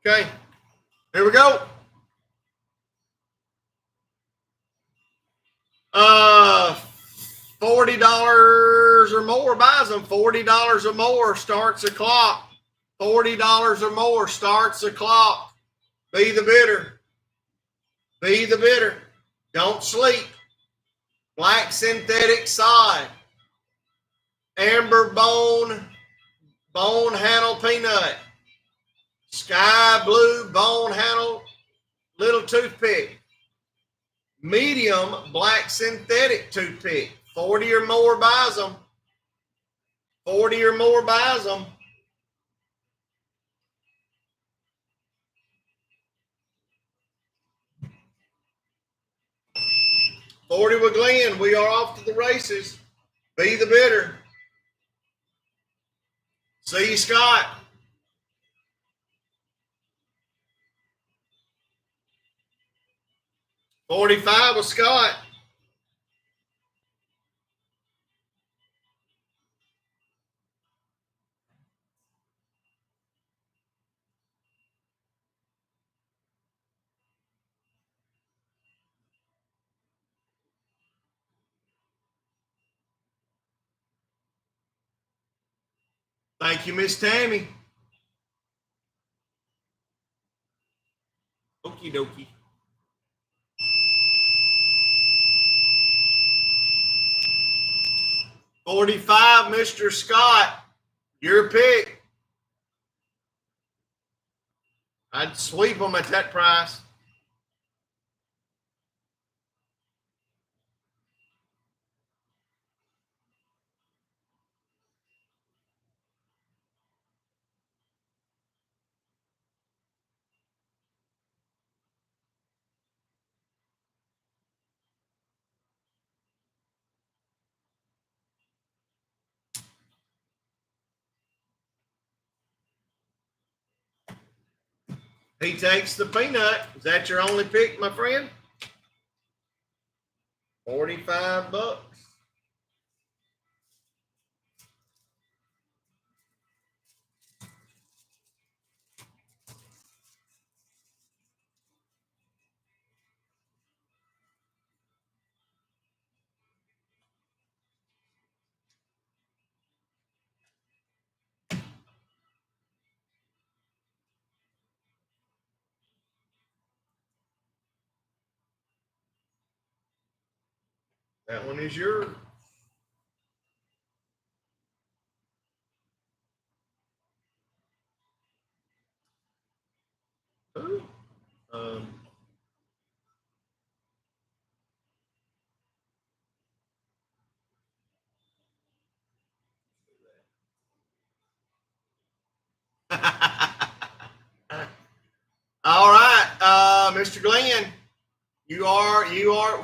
Okay, here we go. $40 or more buys them. $40 or more starts the clock. $40 or more starts the clock. Be the bidder. Be the bidder. Don't sleep. Black synthetic sod. Amber bone handle peanut. Sky blue bone handle little toothpick. Medium black synthetic toothpick. 40 or more buys them. 40 or more buys them. $40 with Glenn. We are off to the races. Be the bidder. See you, Scott. $45 with Scott. Thank you, Miss Tammy. Okie dokie. $45, Mr. Scott. Your pick. I'd sweep them at that price. He takes the peanut. Is that your only pick, my friend? $45. That one is yours. Ooh. All right, Mr. Glenn, you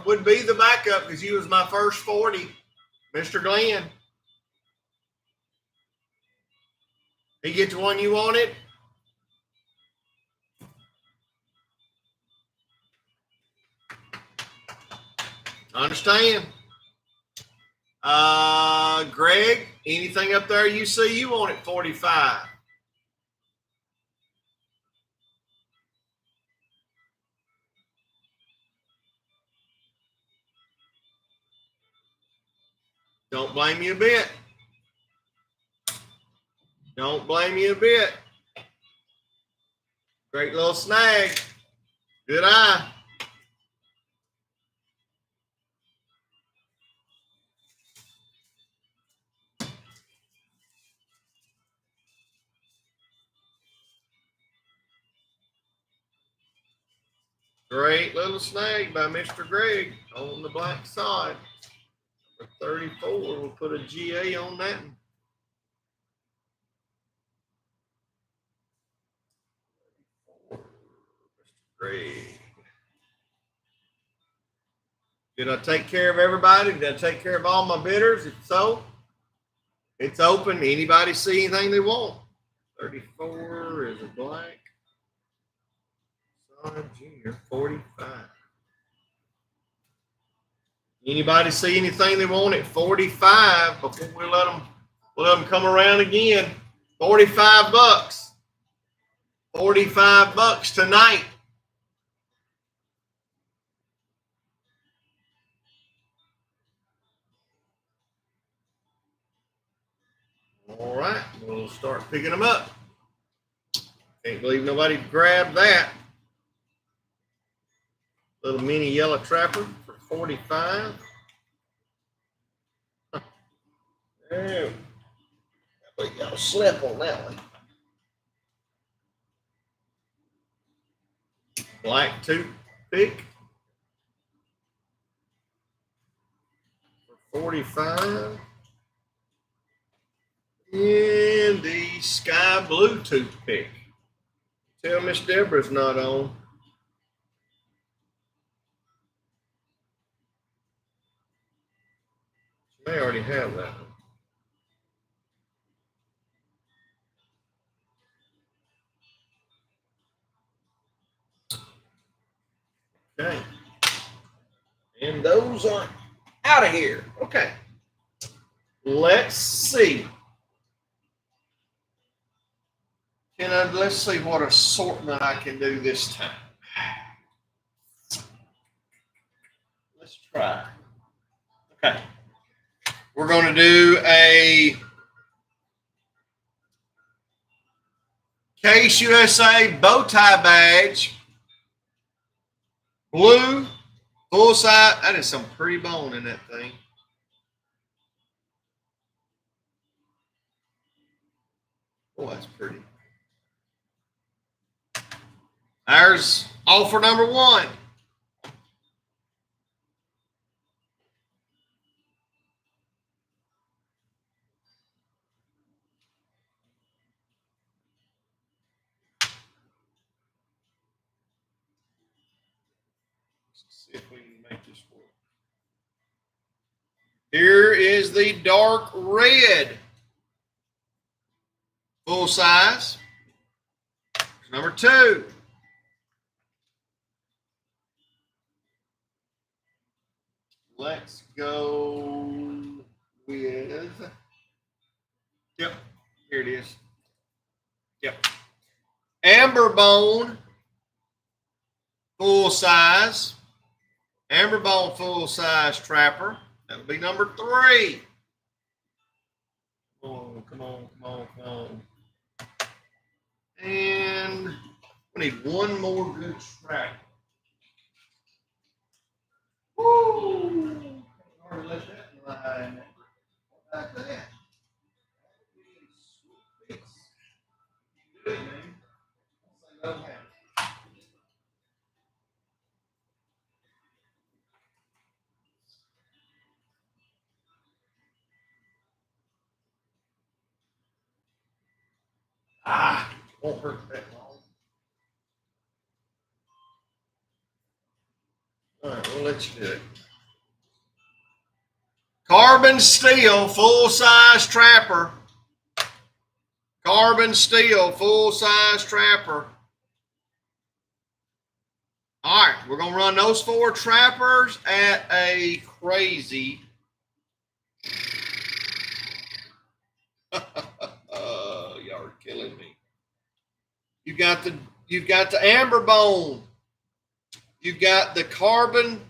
would be the backup because you was my first 40, Mr. Glenn. He gets the one you wanted. Understand? Greg, anything up there you see you want at 45? Don't blame you a bit. Don't blame you a bit. Great little snag. Good eye. Great little snag by Mr. Greg on the black side. Number 34, we'll put a GA on that. Mr. Greg. Did I take care of everybody? Did I take care of all my bidders? If so, it's open. Anybody see anything they want? 34 is a black. Solid Junior, 45. Anybody see anything they want at 45 before we'll let them come around again? 45 bucks. 45 bucks tonight. All right, we'll start picking them up. Can't believe nobody grabbed that. Little mini yellow trapper for 45. There. We got a slip on that one. Black toothpick for 45. And the sky blue toothpick. Tell Miss Deborah's not on. She may already have that one. Okay. And those are out of here. Okay. Let's see. Let's see what assortment I can do this time. Let's try. Okay. We're going to do a Case USA bow tie badge. Blue, full size. That is some pretty bone in that thing. Oh, that's pretty. There's offer number 1. Let's see if we can make this work. Here is the dark red. Full size. Number 2. Let's go with, yep, here it is. Yep. Amber bone, full size. Amber bone, full size trapper. That would be number 3. Come on, come on, come on, come on. And we need one more good trapper. Woo! Won't hurt that long. All right, we'll let you do it. Carbon steel, full-size trapper. Carbon steel, full-size trapper. All right, we're going to run those 4 trappers at a crazy. Y'all are killing me. You've got the amber bone. You've got the carbon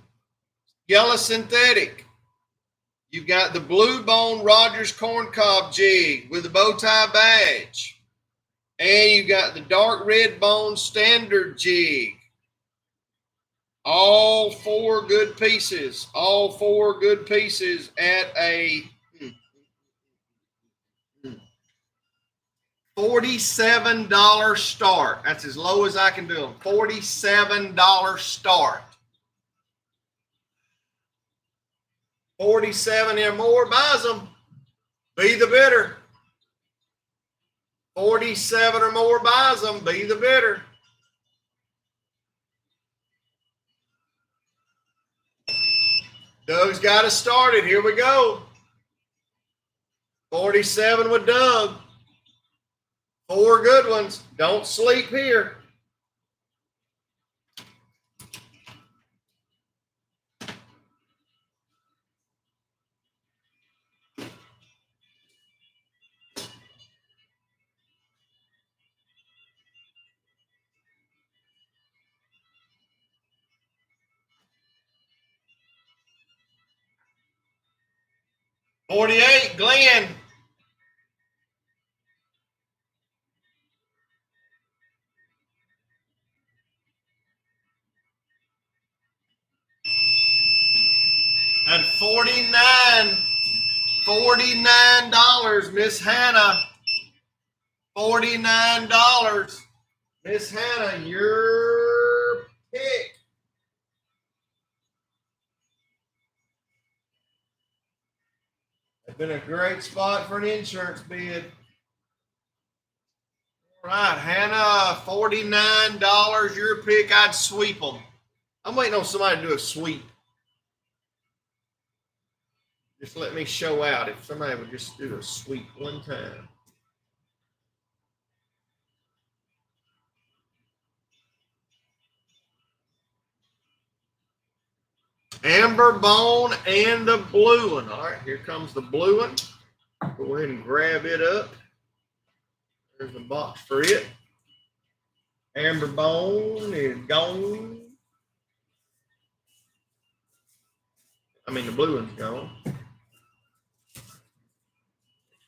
yellow synthetic. You've got the blue bone Rogers corncob jig with the bow tie badge. And you've got the dark red bone standard jig. All 4 good pieces. All 4 good pieces at a $47 start. That's as low as I can do them. $47 start. 47 or more buys them. Be the bidder. 47 or more buys them. Be the bidder. Doug's got us started. Here we go. 47 with Doug. 4 good ones. Don't sleep here. $48, Glenn. At $49, Miss Hannah. $49. Miss Hannah, your pick. It's been a great spot for an insurance bid. All right, Hannah, $49, your pick. I'd sweep them. I'm waiting on somebody to do a sweep. Just let me show out if somebody would just do a sweep one time. Amber bone and the blue one. All right, here comes the blue one. Go ahead and grab it up. There's the box for it. Amber bone is gone. I mean, the blue one's gone.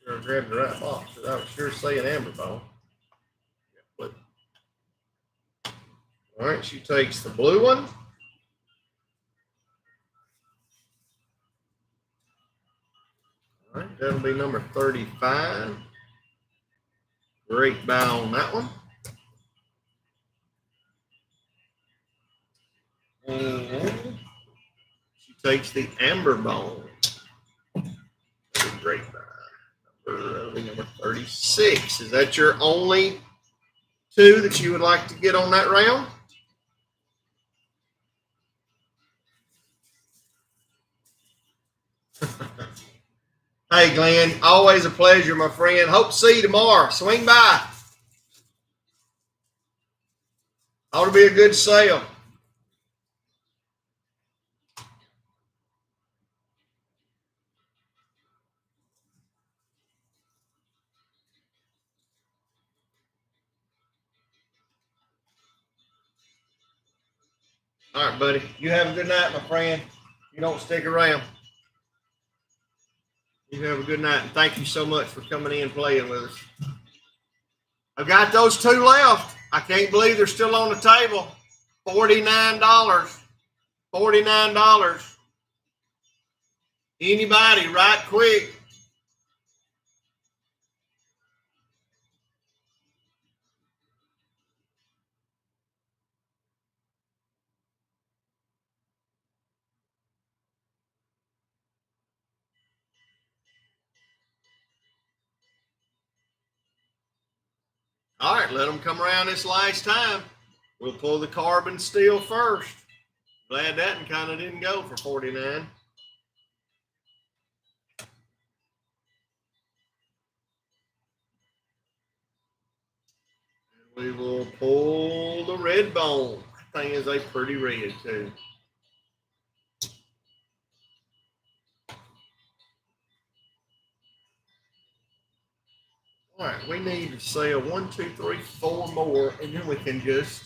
Sure I grabbed the right box, because I was sure saying amber bone. All right, she takes the blue one. All right, that'll be number 35. Great buy on that one. And she takes the amber bone. That's a great buy. That'll be number 36. Is that your only 2 that you would like to get on that round? Hey, Glenn, always a pleasure, my friend. Hope to see you tomorrow. Swing by. Ought to be a good sale. All right, buddy. You have a good night, my friend. You don't stick around. You have a good night, and thank you so much for coming in and playing with us. I've got those 2 left. I can't believe they're still on the table. $49. $49. Anybody, right quick. right, let them come around this last time. We'll pull the carbon steel first. Glad that one kind of didn't go for 49. We will pull the red bone. That thing is a pretty red too. All right, we need to say a 1, 2, 3, 4 more, and then we can just.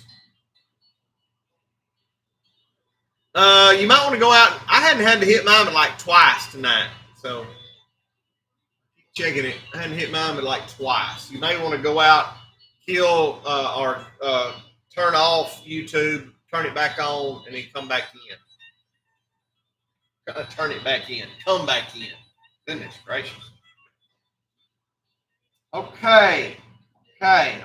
You might want to go out. I hadn't had to hit mine but like twice tonight, so keep checking it. I hadn't hit mine but like twice. You may want to go out, kill or turn off YouTube, turn it back on, and then come back in. Turn it back in. Come back in. Goodness gracious. Okay. Okay.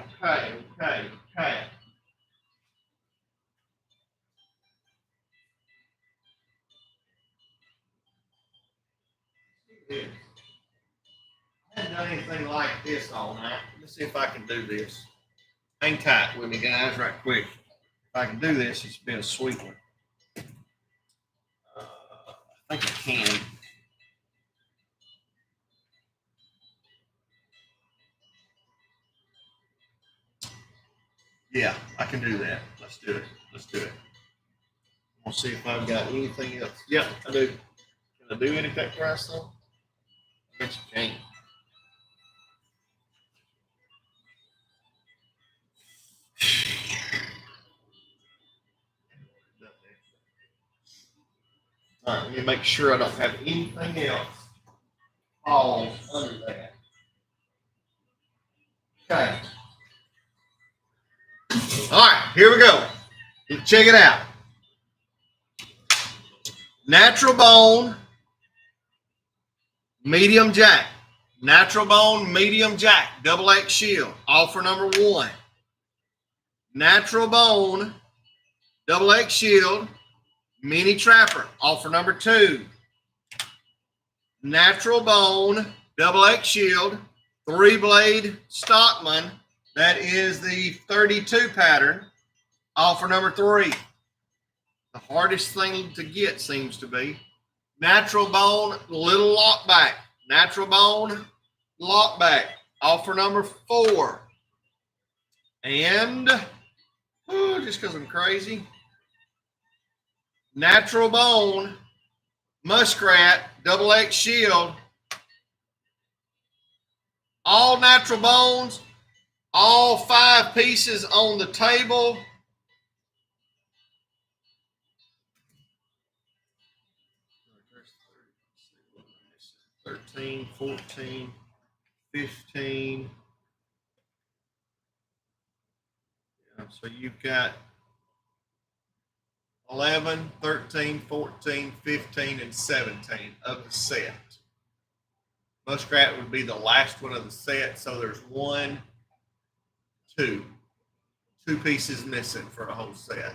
Yeah. I haven't done anything like this all night. Let's see if I can do this. Hang tight with me, guys, right quick. If I can do this, it's been a sweet one. I think I can. Yeah, I can do that. Let's do it. Let's do it. We'll see if I've got anything else. Yeah, I do. Can I do anything price though? I bet you can. All right, let me make sure I don't have anything else all under that. Okay. All right, here we go. Check it out. Natural bone, medium jack. Natural bone, medium jack, double X shield. Offer number 1. Natural bone, double X shield, mini trapper. Offer number 2. Natural bone, double X shield, 3-blade Stockman. That is the 32 pattern. Offer number 3. The hardest thing to get seems to be. Natural bone, little lockback. Natural bone, lockback. Offer number 4. And, just because I'm crazy, natural bone, muskrat, double X shield. All natural bones, all 5 pieces on the table. 13, 14, 15. Yeah, so you've got 11, 13, 14, 15, and 17 of the set. Muskrat would be the last one of the set. So there's 1, 2. 2 pieces missing for a whole set.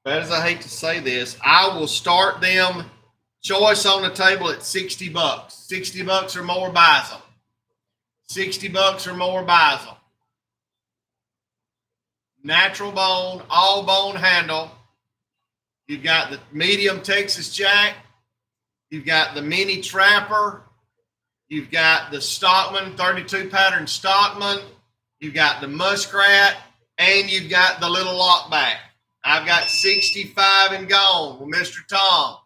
Bad as I hate to say this, I will start them choice on the table at $60. $60 or more buys them. $60 or more buys them. Natural bone, all bone handle. You've got the medium Texas Jack. You've got the mini trapper. You've got the Stockman, 32 pattern Stockman. You've got the muskrat, and you've got the little lockback. I've got 65 and gone with Mr. Tom.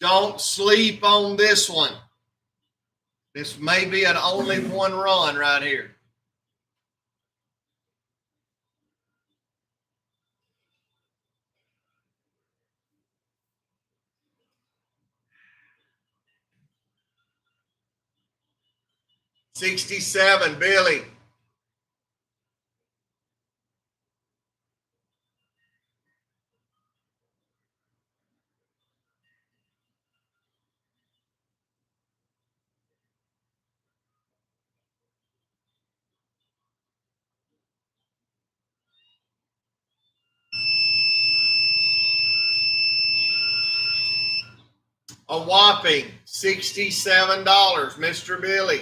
Don't sleep on this one. This may be an only one run right here. $67, Billy. A whopping $67, Mr. Billy.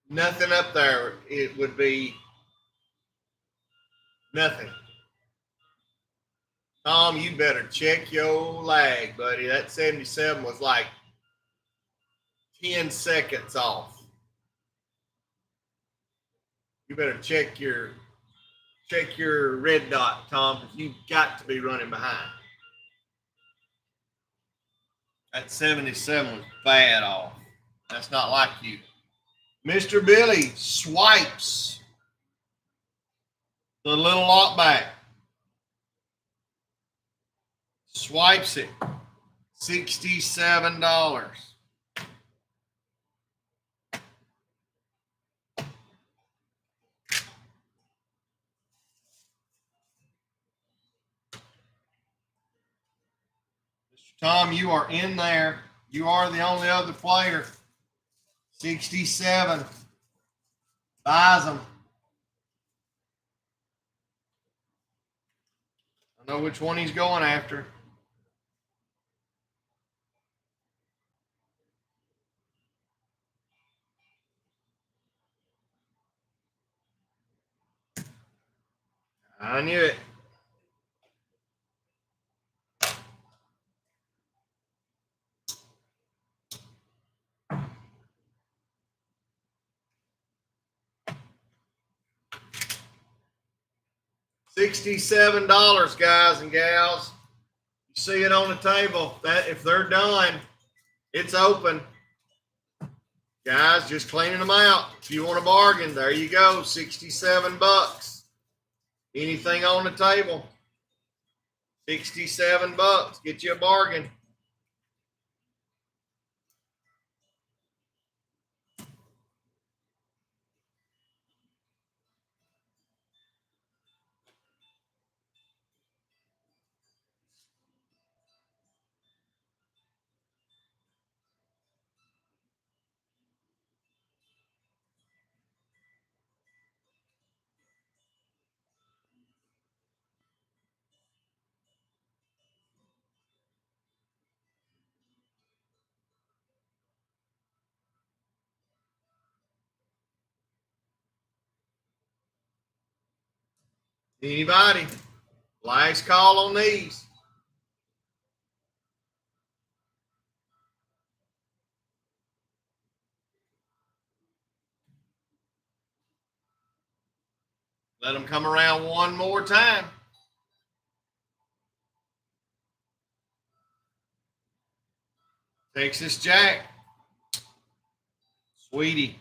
Nothing up there. It would be nothing. Tom, you better check your lag, buddy. That 77 was like 10 seconds off. You better check your red dot, Tom, because you've got to be running behind. That 77 was bad off. That's not like you. Mr. Billy swipes the little lot back. Swipes it. $67. Tom, you are in there. You are the only other player. 67. Buys them. I know which one he's going after. I knew it. $67, guys and gals. You see it on the table. That if they're done, it's open. Guys, just cleaning them out. If you want a bargain, there you go. $67. Anything on the table. $67. Get you a bargain. Anybody? Last call on these. Let them come around one more time. Texas Jack. Sweetie.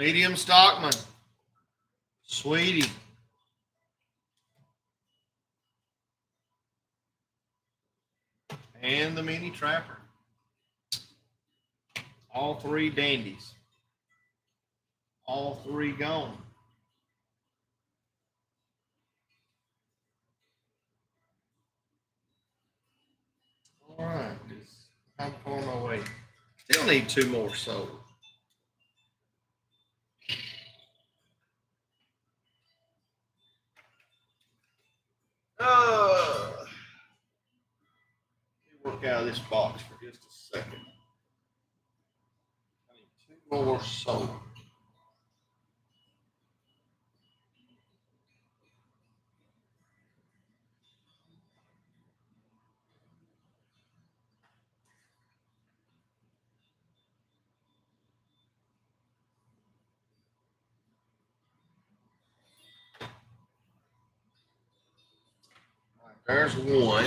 Medium Stockman. Sweetie. And the Mini Trapper. All three dandies. All three gone. All right. I'm on my way. Still need two more sold. Work out of this box for just a second. I need two more sold. There's one.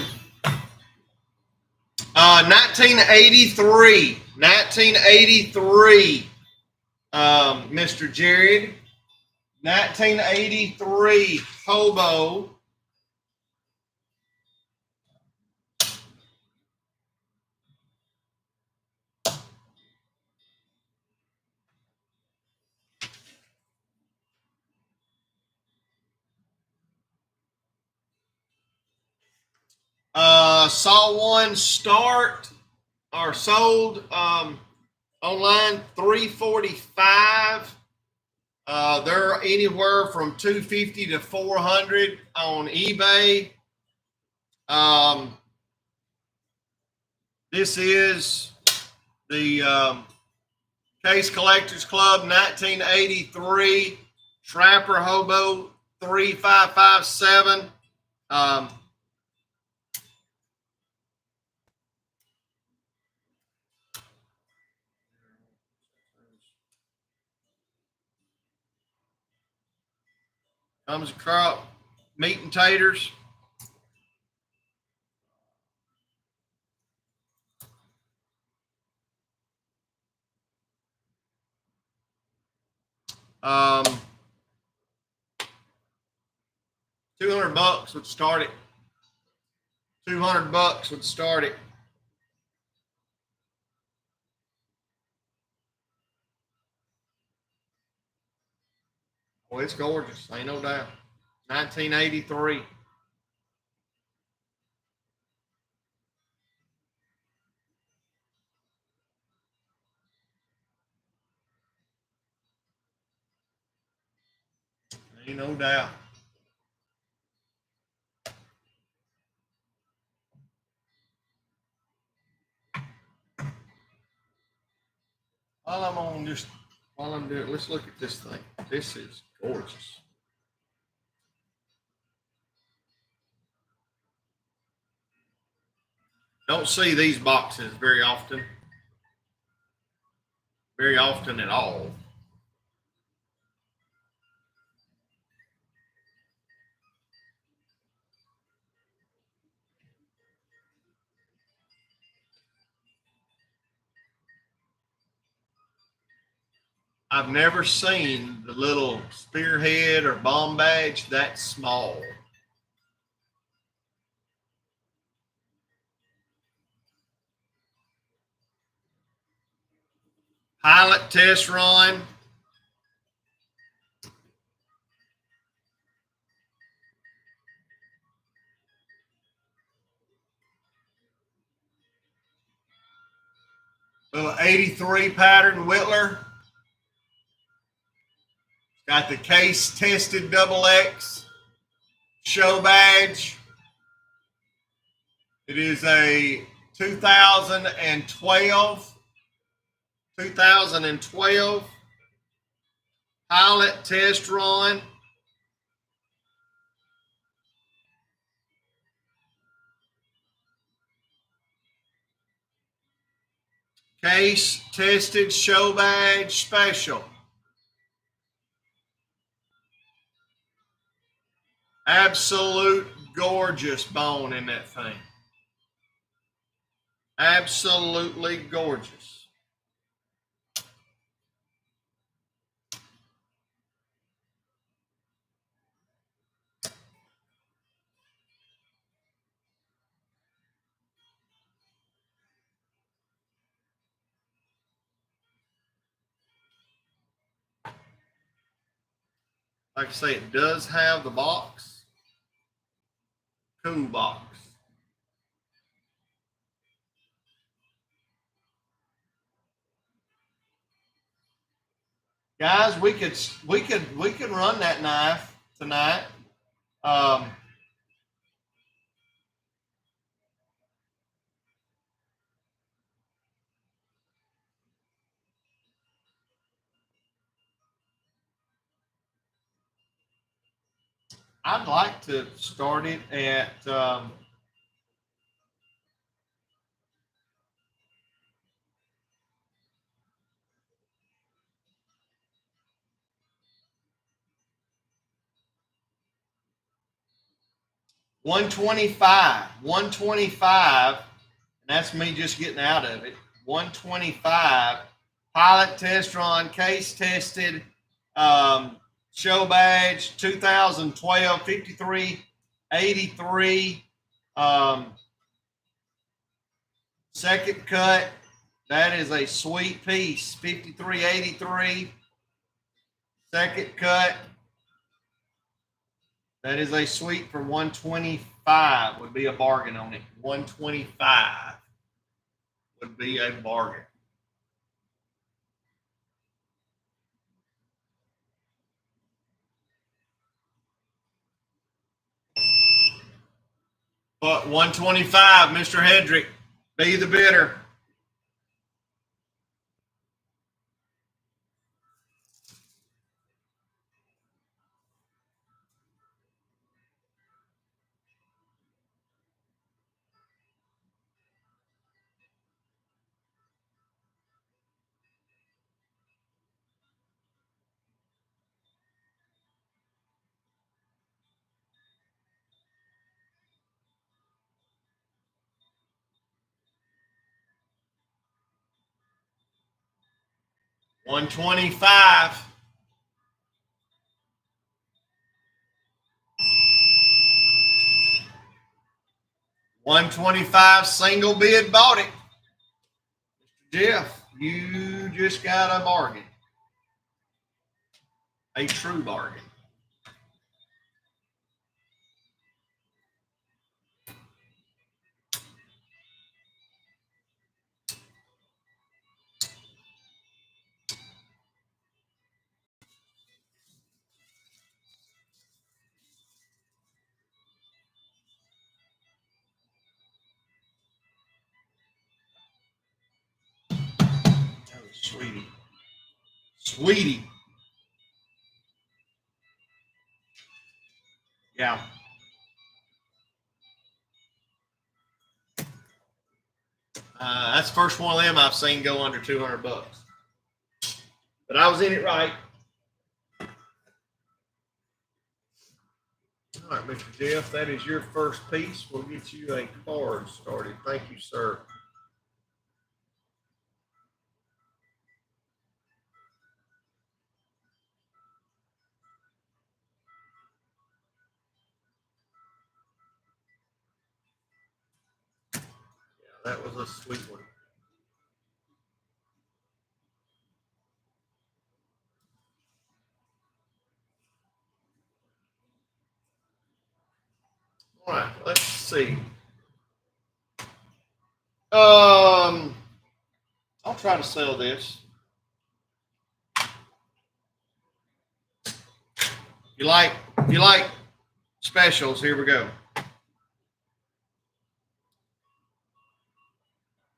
1983. 1983. Mr. Jared. 1983 Hobo. Saw one start or sold Online 345. They're anywhere from 250 to 400 on eBay. This is the Case Collectors Club 1983 Trapper Hobo 3557. Comes across meat and taters. $200 would start it. $200 would start it. Well, it's gorgeous, ain't no doubt. 1983. Ain't no doubt. While I'm doing, let's look at this thing. This is gorgeous. Don't see these boxes very often. Very often at all. I've never seen the little spearhead or bomb badge that small. Pilot test run. Little 83 pattern Whittler. Got the case tested XX show badge. It is a 2012 pilot test run. Case tested show badge special. Absolute gorgeous bone in that thing. Absolutely gorgeous. Like I say, it does have the box. Cool box. Guys, we could run that knife tonight. I'd like to start it at $125. $125. And that's me just getting out of it. $125. Pilot test run, case tested, show badge, 2012, 5383. Second cut. That is a sweet piece. 5383. Second cut. That is a sweet for 125. Would be a bargain on it. 125 would be a bargain. But 125, Mr. Hedrick, be the bidder. $125. $125 single bid bought it. Mr. Jeff, you just got a bargain. A true bargain. That was sweetie. Sweetie. Yeah. That's the first one of them I've seen go under 200 bucks. But I was in it right. All right, Mr. Jeff, that is your first piece. We'll get you a card started. Thank you, sir. Yeah, that was a sweet one. All right, let's see. I'll try to sell this. If you like specials, here we go.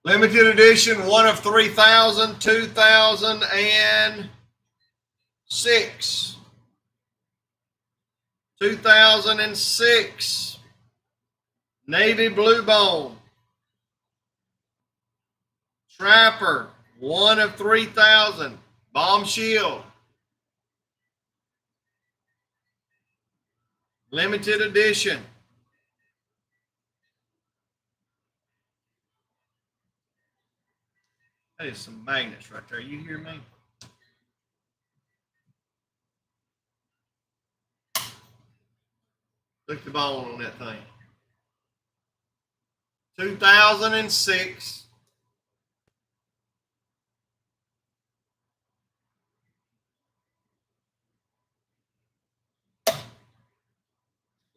Limited edition, one of 3,000, 2006. 2006. Navy Blue Bone. Trapper, one of 3,000. Bomb Shield. Limited edition. That is some magnets right there. You hear me? Look at the bone on that thing. 2006.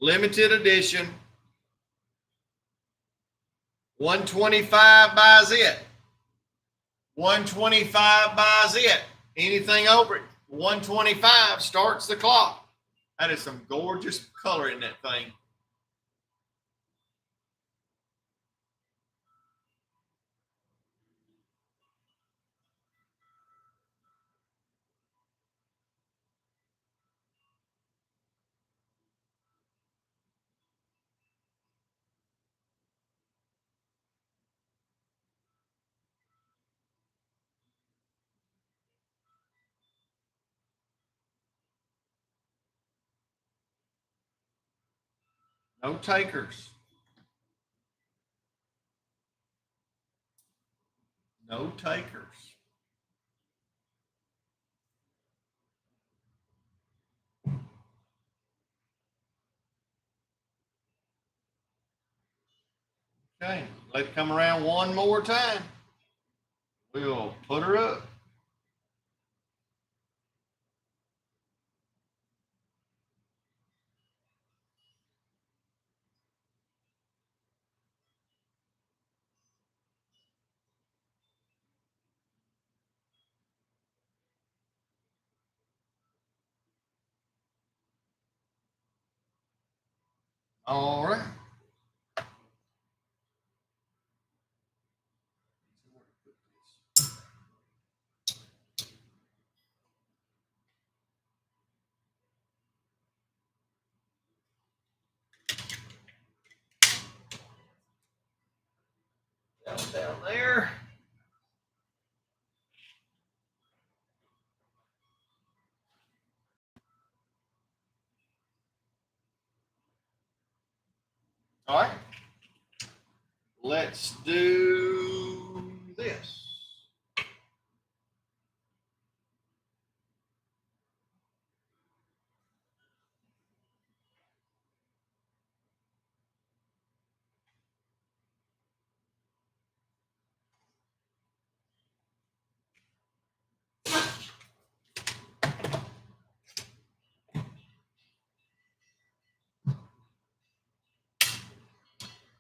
Limited edition. 125 buys it. 125 buys it. Anything over it, 125 starts the clock. That is some gorgeous color in that thing. No takers. No takers. Okay, let it come around one more time. We'll put her up. All right. down there. All right. Let's do this.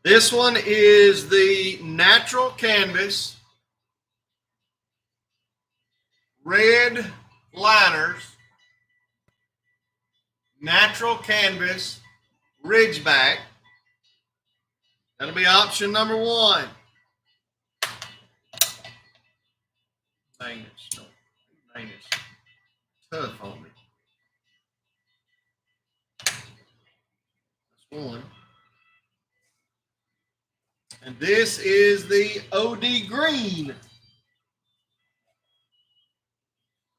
This one is the natural canvas, red liners, natural canvas, Ridgeback. That'll be option number one. Dang it, dang it, tough on me. That's one. And this is the OD green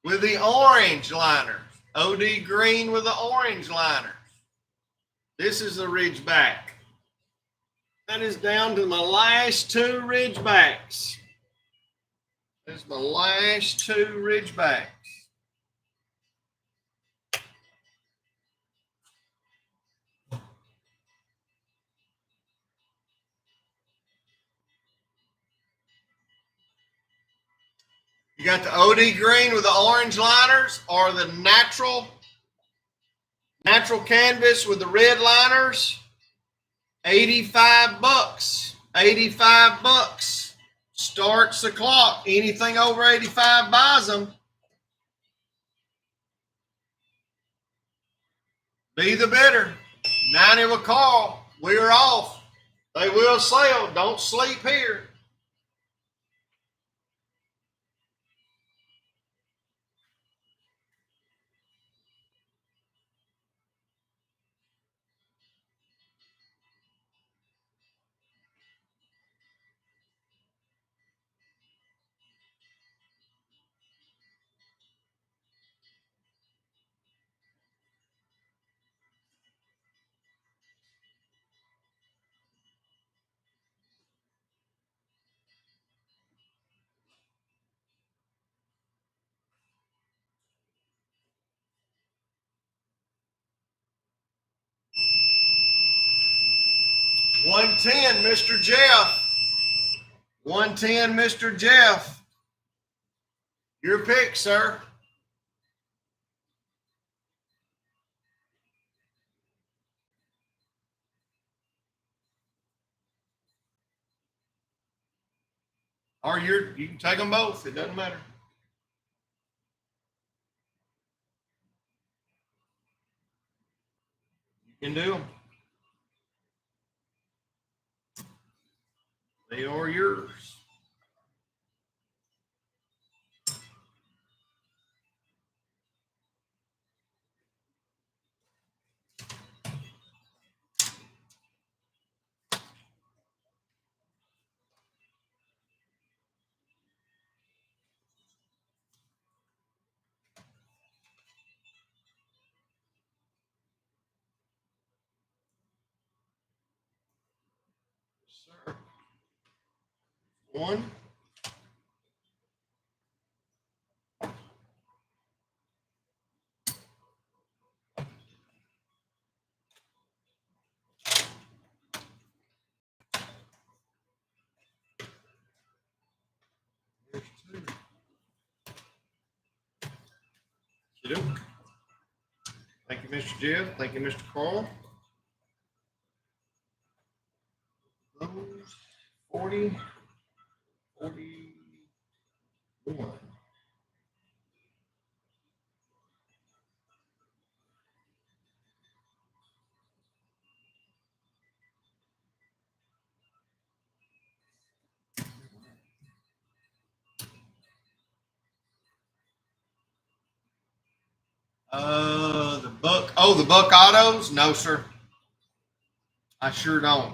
with the orange liners. OD green with the orange liners. This is the Ridgeback. That is down to my last two Ridgebacks. That's my last two Ridgebacks. You got the OD green with the orange liners, or the natural canvas with the red liners. 85 bucks. 85 bucks. Starts the clock. Anything over 85 buys them. Be the bidder. 90 will call. We're off. They will sell. Don't sleep here. $110, Mr. Jeff. $110, Mr. Jeff. Your pick, sir. Or you can take them both. It doesn't matter. You can do them. They are yours. Sir. One. There's two. Thank you, Mr. Jeff. Thank you, Mr. Carl. Those 40, 41. The Buck Autos? No, sir. I sure don't.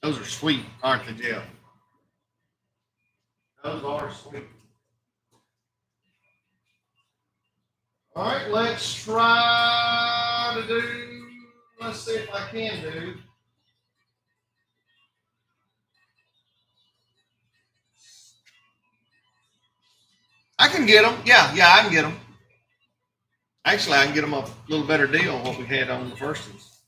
Those are sweet, aren't they, Jeff? Those are sweet. All right, let's try to do, let's see if I can do. I can get them. Yeah, I can get them. Actually, I can get them a little better deal on what we had on the first ones.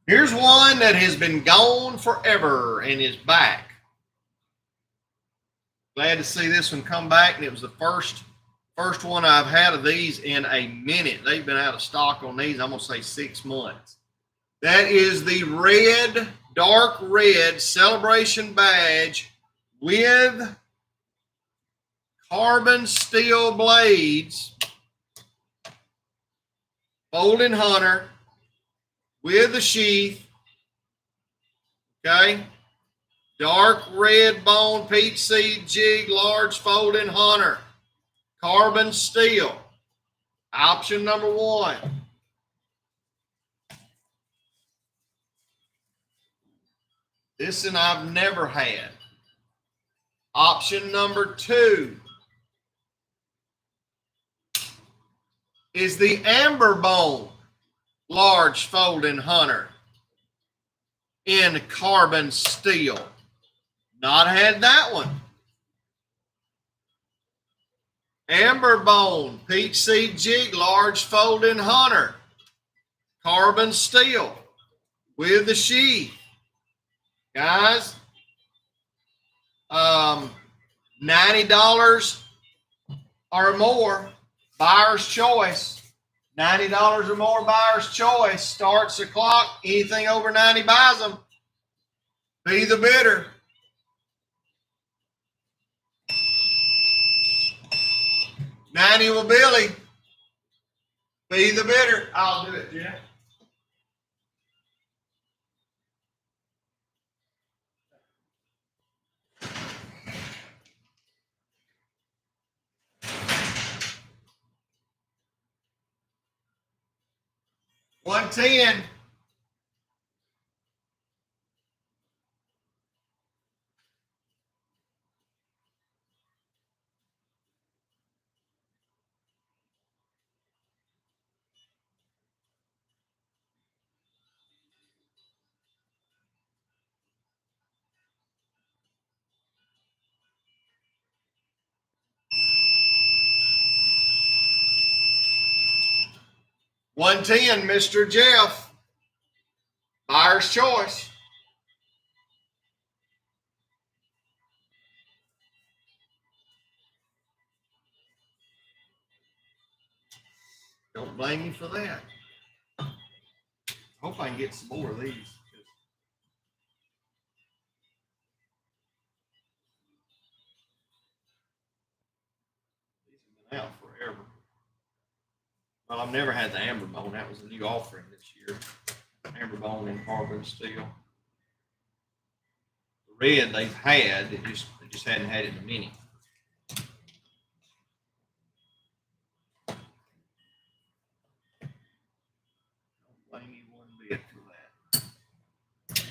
Here's one that has been gone forever and is back. Glad to see this one come back, and it was the first one I've had of these in a minute. They've been out of stock on these, I'm going to say 6 months. That is the red, dark red Celebration Badge with carbon steel blades, folding hunter with the sheath. Okay. Dark red bone peach seed jig, large folding hunter, carbon steel. Option number 1. This one I've never had. Option number 2 is the amber bone large folding hunter in carbon steel. Not had that one. Amber bone peach seed jig large folding hunter, carbon steel with the sheath. Guys, $90 or more, buyer's choice. $90 or more, buyer's choice. Starts the clock. Anything over 90 buys them. Be the bidder. $90 will Billy. Be the bidder. I'll do it, Jeff. $110. $110, Mr. Jeff. Buyer's choice. Don't blame me for that. Hope I can get some more of these. These have been out forever. Well, I've never had the amber bone. That was a new offering this year. Amber bone and carbon steel. The red they've had, they just hadn't had it in a minute. Don't blame you one bit for that.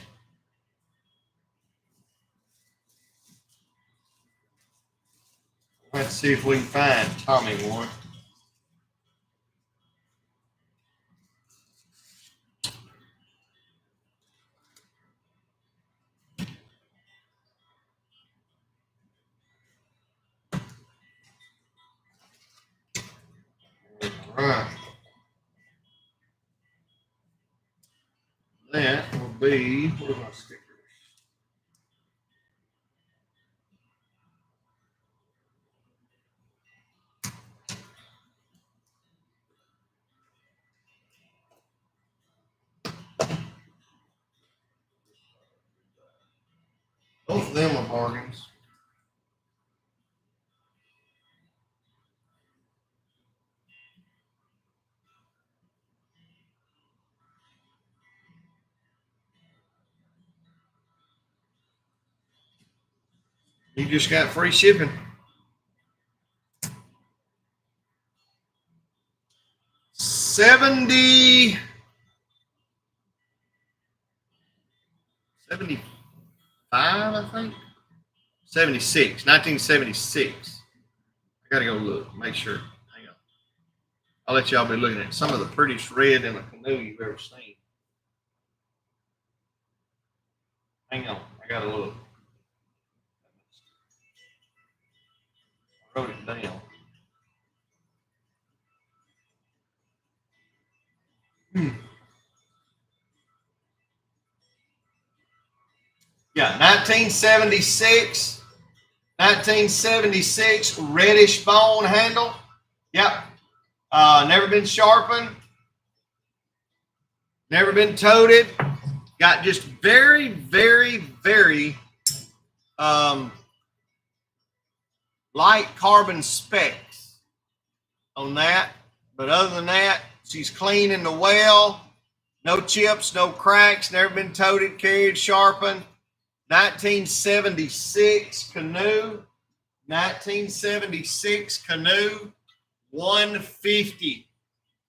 Let's see if we can find Tommy one. All right. That will be, what are my stickers? Both of them are bargains. You just got free shipping. 75, I think. 76, 1976. I gotta go look, make sure. Hang on. I'll let y'all be looking at some of the prettiest red in a canoe you've ever seen. Hang on, I gotta look. I wrote it down. Yeah, 1976. 1976 reddish bone handle. Yep. Never been sharpened. Never been toted. Got just very, very, very light carbon specks on that. But other than that, she's clean in the well. No chips, no cracks. Never been toted, carried, sharpened. 1976 canoe. 1976 canoe. 150.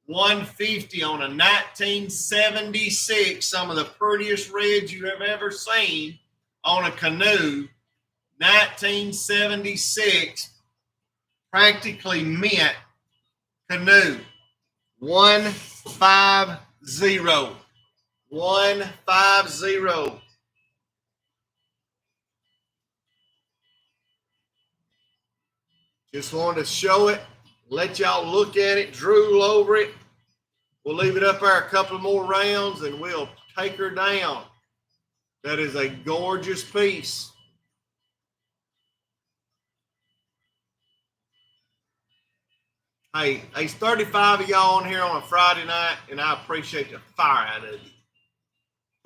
150 on a 1976. Some of the prettiest reds you have ever seen on a canoe. 1976 practically mint canoe. 150. 150. Just wanted to show it, let y'all look at it, drool over it. We'll leave it up there a couple more rounds and we'll take her down. That is a gorgeous piece. Hey, there's 35 of y'all on here on a Friday night, and I appreciate the fire out of you.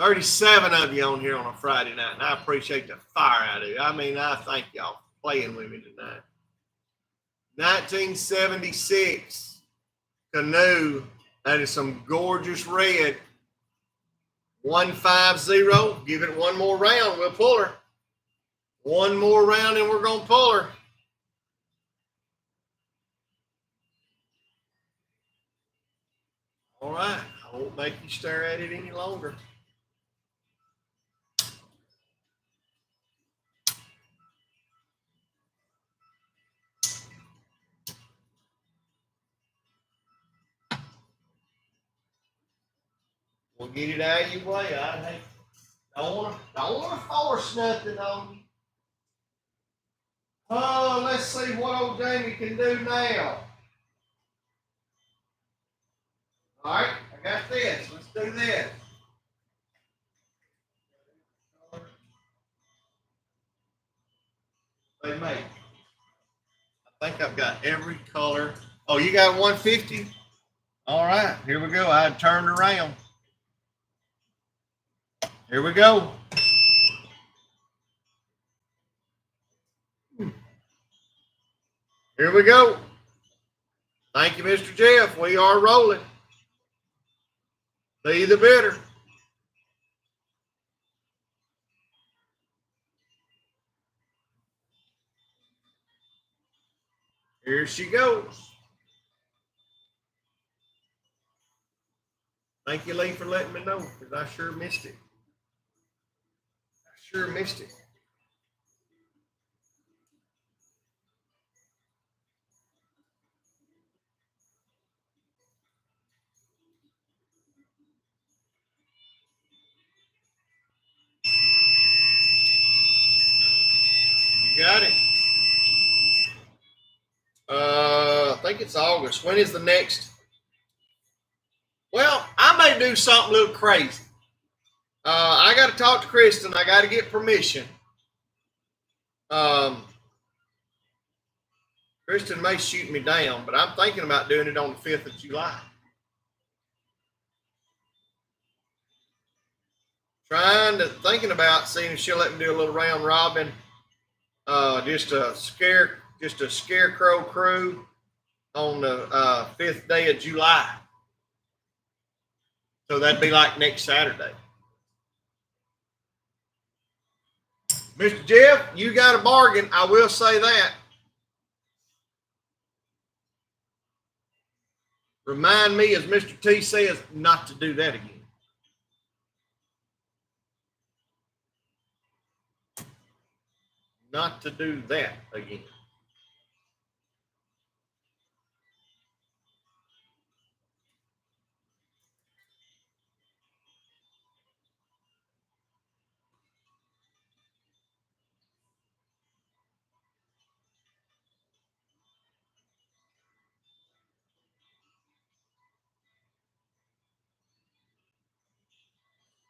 37 of you on here on a Friday night, and I appreciate the fire out of you. I mean, I thank y'all for playing with me tonight. 1976 canoe. That is some gorgeous red. 150. Give it one more round. We'll pull her. One more round, and we're going to pull her. All right, I won't make you stare at it any longer. We'll get it out of your way. I don't want to force nothing on you. Oh, let's see what old Jamie can do now. All right, I got this. Let's do this. They make. I think I've got every color. Oh, you got 150? All right, here we go. I turned around. Here we go. Here we go. Thank you, Mr. Jeff. We are rolling. Be the bidder. Here she goes. Thank you, Lee, for letting me know, because I sure missed it. I sure missed it. You got it. I think it's August. When is the next? Well, I may do something a little crazy. I got to talk to Kristen. I got to get permission. Kristen may shoot me down, but I'm thinking about doing it on the 5th of July. Thinking about seeing if she'll let me do a little round robin. Just a scarecrow crew on the 5th day of July. So that'd be like next Saturday. Mr. Jeff, you got a bargain. I will say that. Remind me, as Mr. T says, not to do that again. Not to do that again.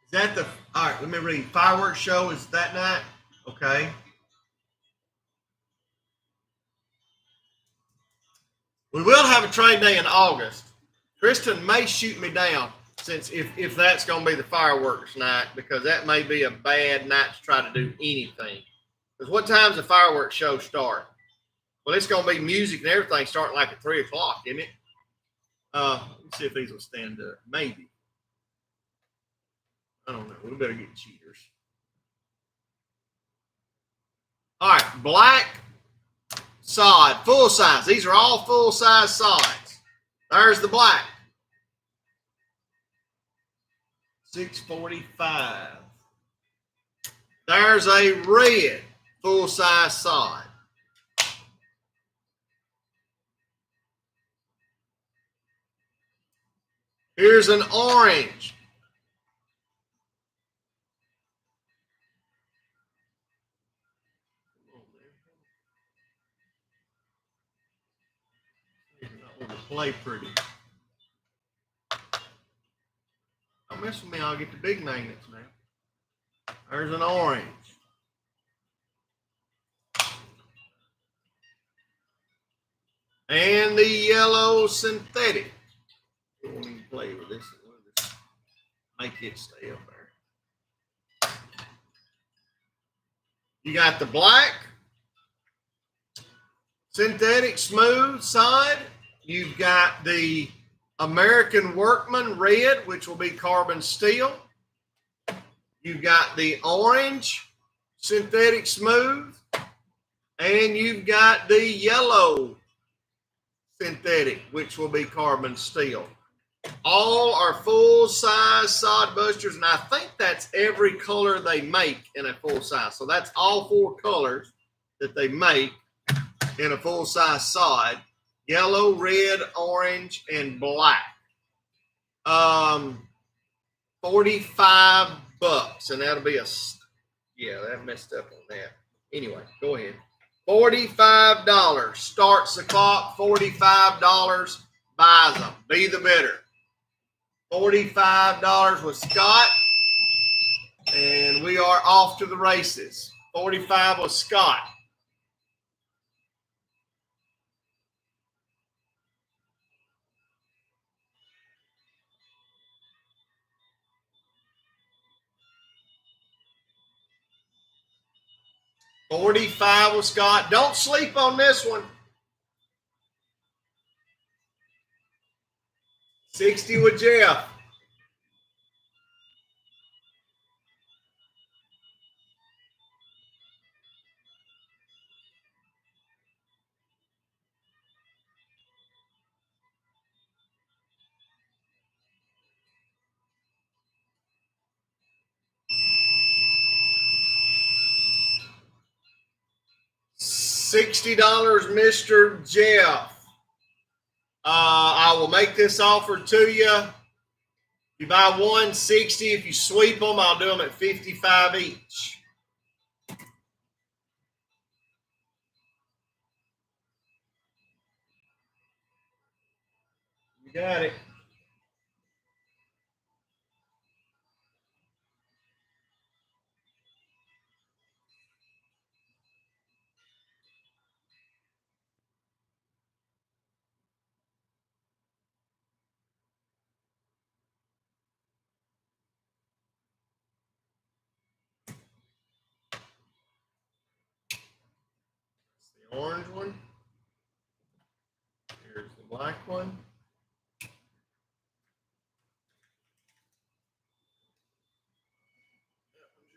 Is that the, all right, let me read. Fireworks show is that night? Okay. We will have a trade day in August. Kristen may shoot me down since if that's going to be the fireworks night, because that may be a bad night to try to do anything. Because what time's the fireworks show start? Well, it's going to be music and everything starting like at 3 o'clock, isn't it? Let's see if these will stand up. Maybe. I don't know. We better get cheaters. All right, black sod, full size. These are all full size sods. There's the black. $6.45. There's a red full size sod. Here's an orange. Play pretty. Don't mess with me, I'll get the big magnets now. There's an orange. And the yellow synthetic. I won't even play with this. Make it stay up there. You got the black, synthetic smooth side. You've got the American Workman red, which will be carbon steel. You've got the orange synthetic smooth. And you've got the yellow synthetic, which will be carbon steel. All are full-size sod busters, and I think that's every color they make in a full size. So that's all 4 colors that they make in a full-size sod. Yellow, red, orange, and black. $45, and that'll be yeah, that messed up on that. Anyway, go ahead. $45 starts the clock. $45 buys them. Be the bidder. $45 with Scott, and we are off to the races. 45 with Scott. $45 with Scott. Don't sleep on this one. 60 with Jeff. $60, Mr. Jeff. I will make this offer to you. If you buy 160, if you sweep them, I'll do them at 55 each. You got it. The orange one. Here's the black one.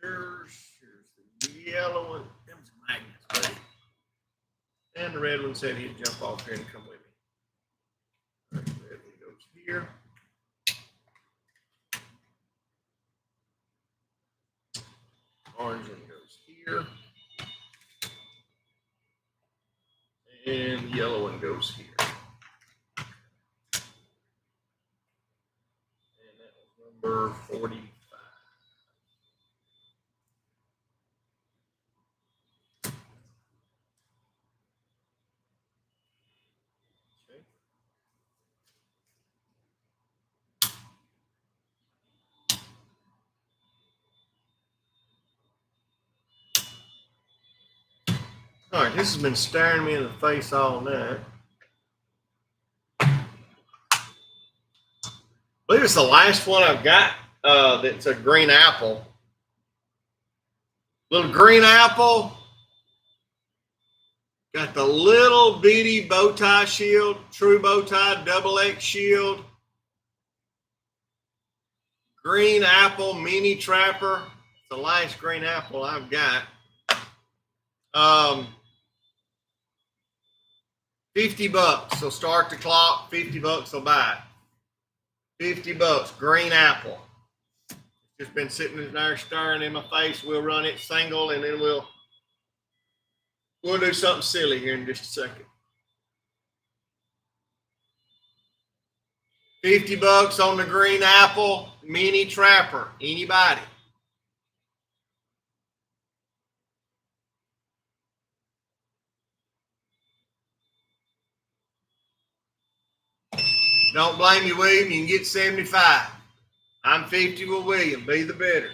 Yours. Here's the yellow one. Them's magnets, buddy. And the red one said he'd jump off here and come with me. Red one go here. Orange one goes here. And yellow one goes here. And that was number 45. Okay. All right, this has been staring me in the face all night. I believe it's the last one I've got that's a green apple. Little green apple. Got the little bitty bow tie shield, true bow tie, double X shield. Green apple mini trapper. It's the last green apple I've got. 50 bucks. So start the clock. 50 bucks, I'll buy it. 50 bucks, green apple. Just been sitting there staring in my face. We'll run it single and then we'll do something silly here in just a second. 50 bucks on the green apple mini trapper. Anybody? Don't blame you, William. You can get 75. I'm 50 with William. Be the bidder.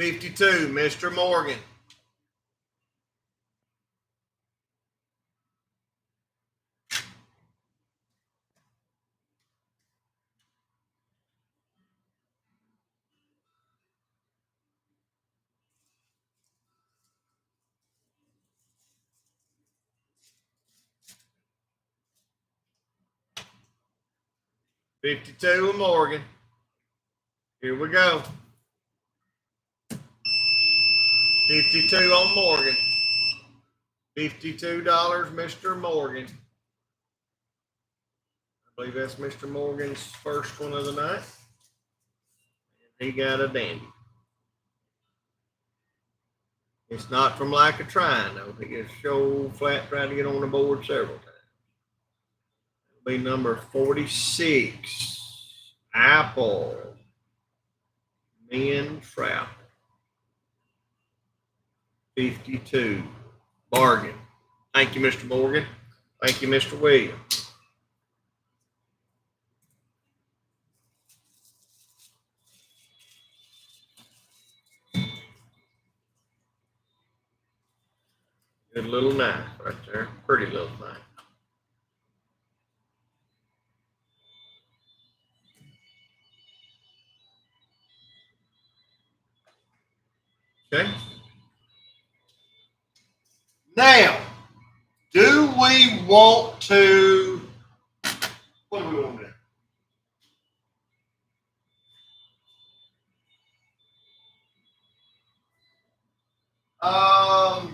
$52, Mr. Morgan. $52 with Morgan. Here we go. 52 on Morgan. $52, Mr. Morgan. I believe that's Mr. Morgan's first one of the night. He got a dandy. It's not from lack of trying, though. He gets so flat trying to get on the board several times. It'll be number 46. Apple. Men Trout. 52. Bargain. Thank you, Mr. Morgan. Thank you, Mr. Williams. Good little knife right there. Pretty little knife. Okay. Now, do we want to, what do we want to do? Let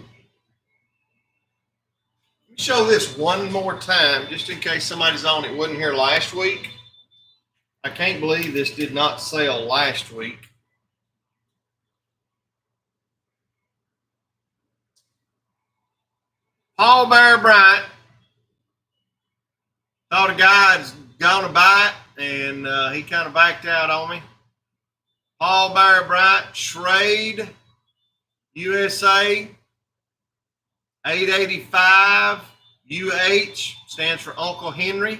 me show this one more time, just in case somebody's on it wasn't here last week. I can't believe this did not sell last week. Paul Bear Bryant. Thought a guy had gone to buy it, and he kind of backed out on me. Paul Bear Bryant, Trade, USA, 885, UH, stands for Uncle Henry.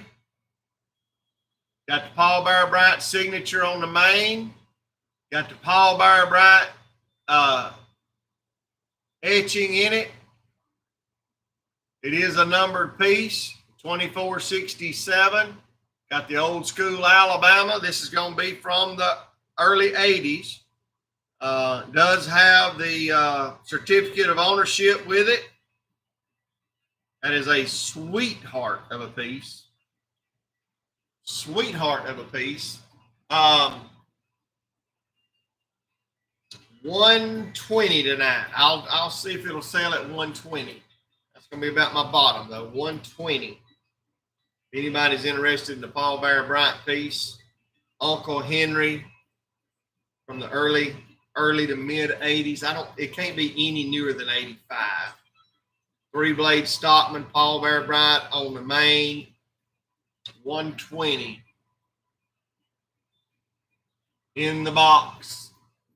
Got the Paul Bear Bryant signature on the main. Got the Paul Bear Bryant etching in it. It is a numbered piece, 2467. Got the old school Alabama. This is going to be from the early 80s. Does have the certificate of ownership with it. That is a sweetheart of a piece. Sweetheart of a piece. 120 tonight. I'll see if it'll sell at 120. That's gonna be about my bottom though. 120. If anybody's interested in the Paul Bear Bryant piece, Uncle Henry from the early to mid 80s. It can't be any newer than 85. 3-blade Stockman, Paul Bear Bryant on the main, 120. In the box.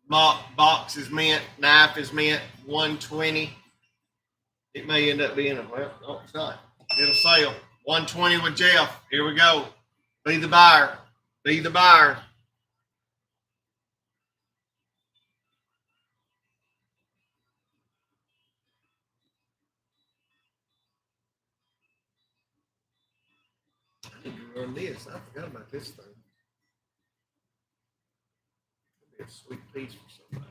Box is mint, knife is mint, 120. It may end up being no, it's not. It'll sell. 120 with Jeff. Here we go. Be the buyer. Be the buyer. I need to run this. I forgot about this thing. It'll be a sweet piece for somebody.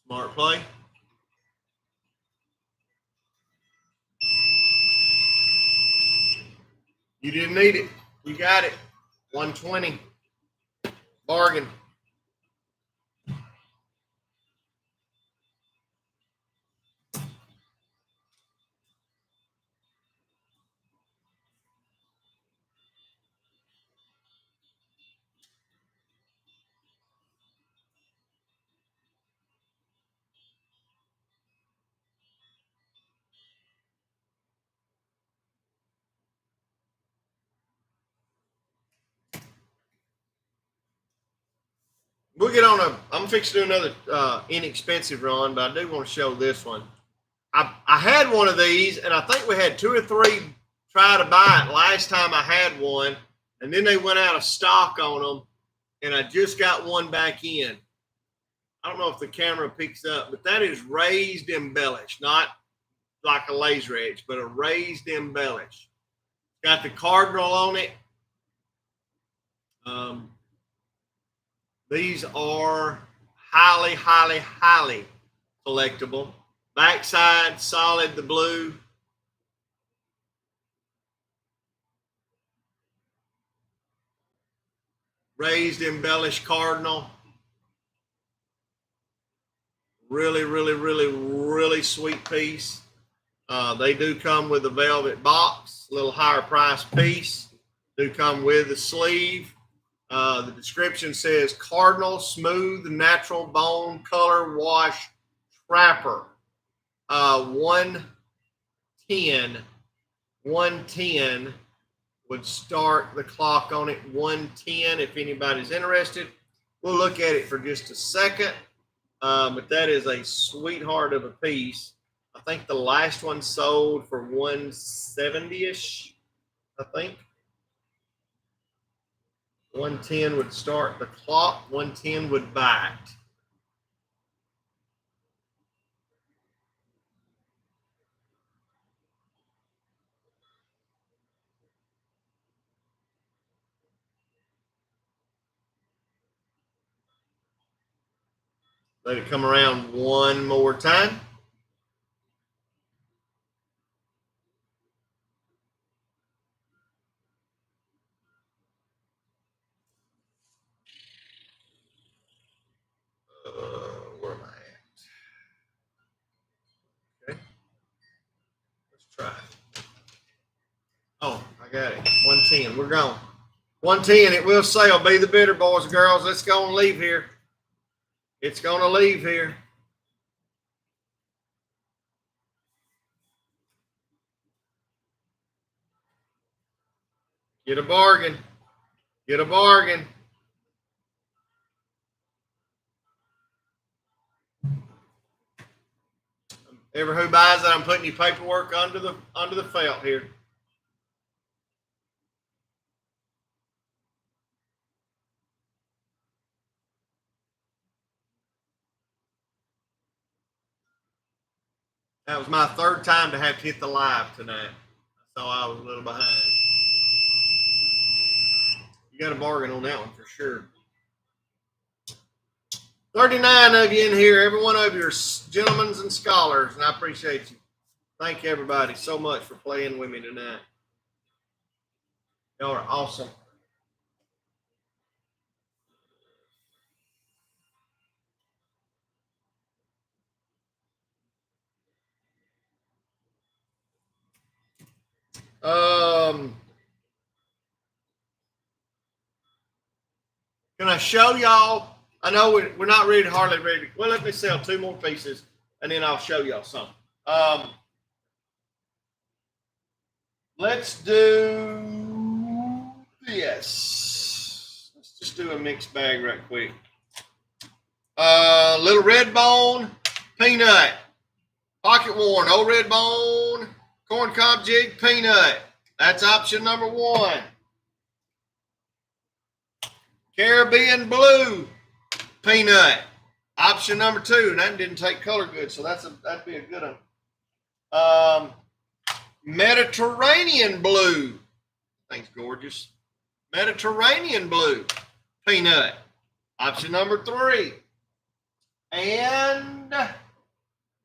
Smart play. You didn't need it. You got it. 120. Bargain. We'll get on I'm fixing to do another inexpensive run, but I do want to show this one. I had one of these, and I think we had 2 or 3 try to buy it last time I had one, and then they went out of stock on them, and I just got one back in. I don't know if the camera picks up, but that is raised embellish, not like a laser edge, but a raised embellish. Got the cardinal on it. These are highly, highly, highly collectible. Backside, solid, the blue. Raised embellished cardinal. Really, really, really, really sweet piece. They do come with a velvet box, a little higher price piece. Do come with a sleeve. The description says Cardinal Smooth Natural Bone Color Wash Trapper. 110 would start the clock on it. 110 if anybody's interested. We'll look at it for just a second. But that is a sweetheart of a piece. I think the last one sold for 170-ish, I think. 110 would start the clock. 110 would bite. Let it come around one more time. Where am I at? Okay. Let's try it. Oh, I got it. 110. We're going. 110. It will sell. Be the bidder, boys and girls. Let's go and leave here. It's going to leave here. Get a bargain. Get a bargain. Ever who buys that, I'm putting your paperwork under the felt here. That was my 3rd time to have to hit the live tonight. So I was a little behind. You got a bargain on that one for sure. 39 of you in here. Every one of you are gentlemen and scholars, and I appreciate you. Thank you, everybody, so much for playing with me tonight. Y'all are awesome. Can I show y'all? I know we're not hardly ready. Well, let me sell 2 more pieces, and then I'll show y'all something. Let's do this. Let's just do a mixed bag right quick. Little red bone, peanut, pocket worn, old red bone, corn cob jig, peanut. That's option number 1. Caribbean blue, peanut. Option number 2. That didn't take color good, so that'd be a good one. Mediterranean blue. Thanks, gorgeous. Mediterranean blue, peanut. Option number 3. And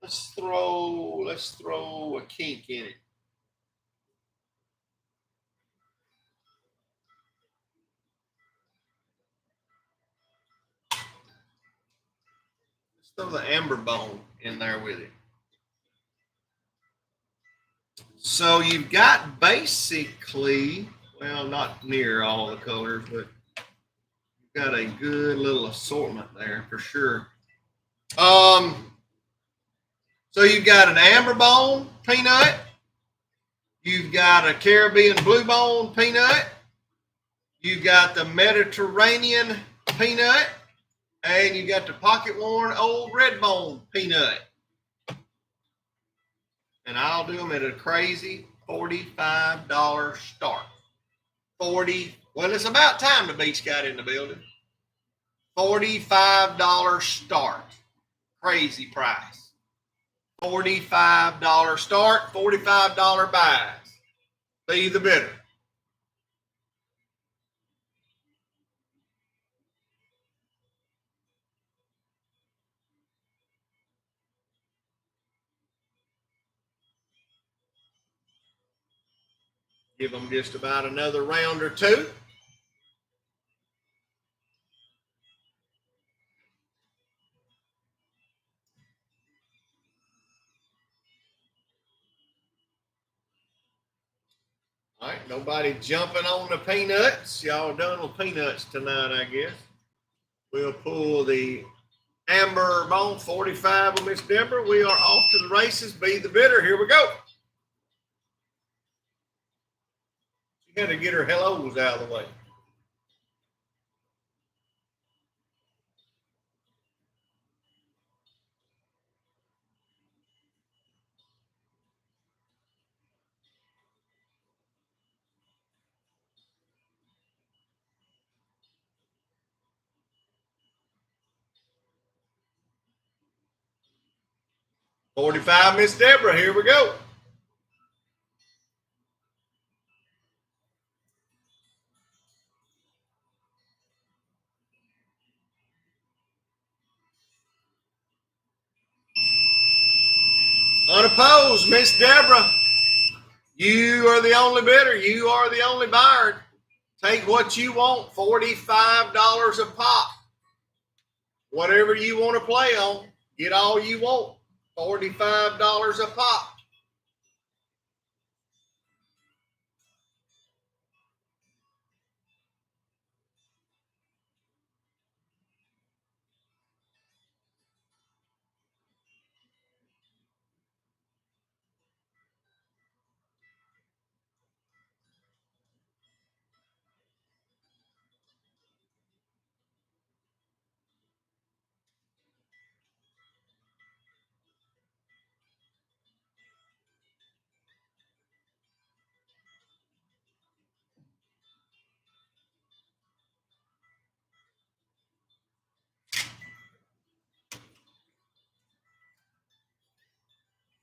let's throw a kink in it. Let's throw the amber bone in there with it. So you've got basically, well, not near all the colors, but you've got a good little assortment there for sure. So you've got an amber bone peanut. You've got a Caribbean blue bone peanut. You've got the Mediterranean peanut. And you got the pocket worn old red bone peanut. And I'll do them at a crazy $45 start. Well, it's about time the beach got in the building. $45 start. Crazy price. $45 start, $45 buys. Be the bidder. Give them just about another round or 2. All right, nobody jumping on the peanuts. Y'all done with peanuts tonight, I guess. We'll pull the amber bone 45 with Miss Deborah. We are off to the races. Be the bidder. Here we go. She had to get her hellos out of the way. $45, Miss Deborah. Here we go. Unopposed, Miss Deborah. You are the only bidder. You are the only buyer. Take what you want. $45 a pop. Whatever you want to play on, get all you want. $45 a pop.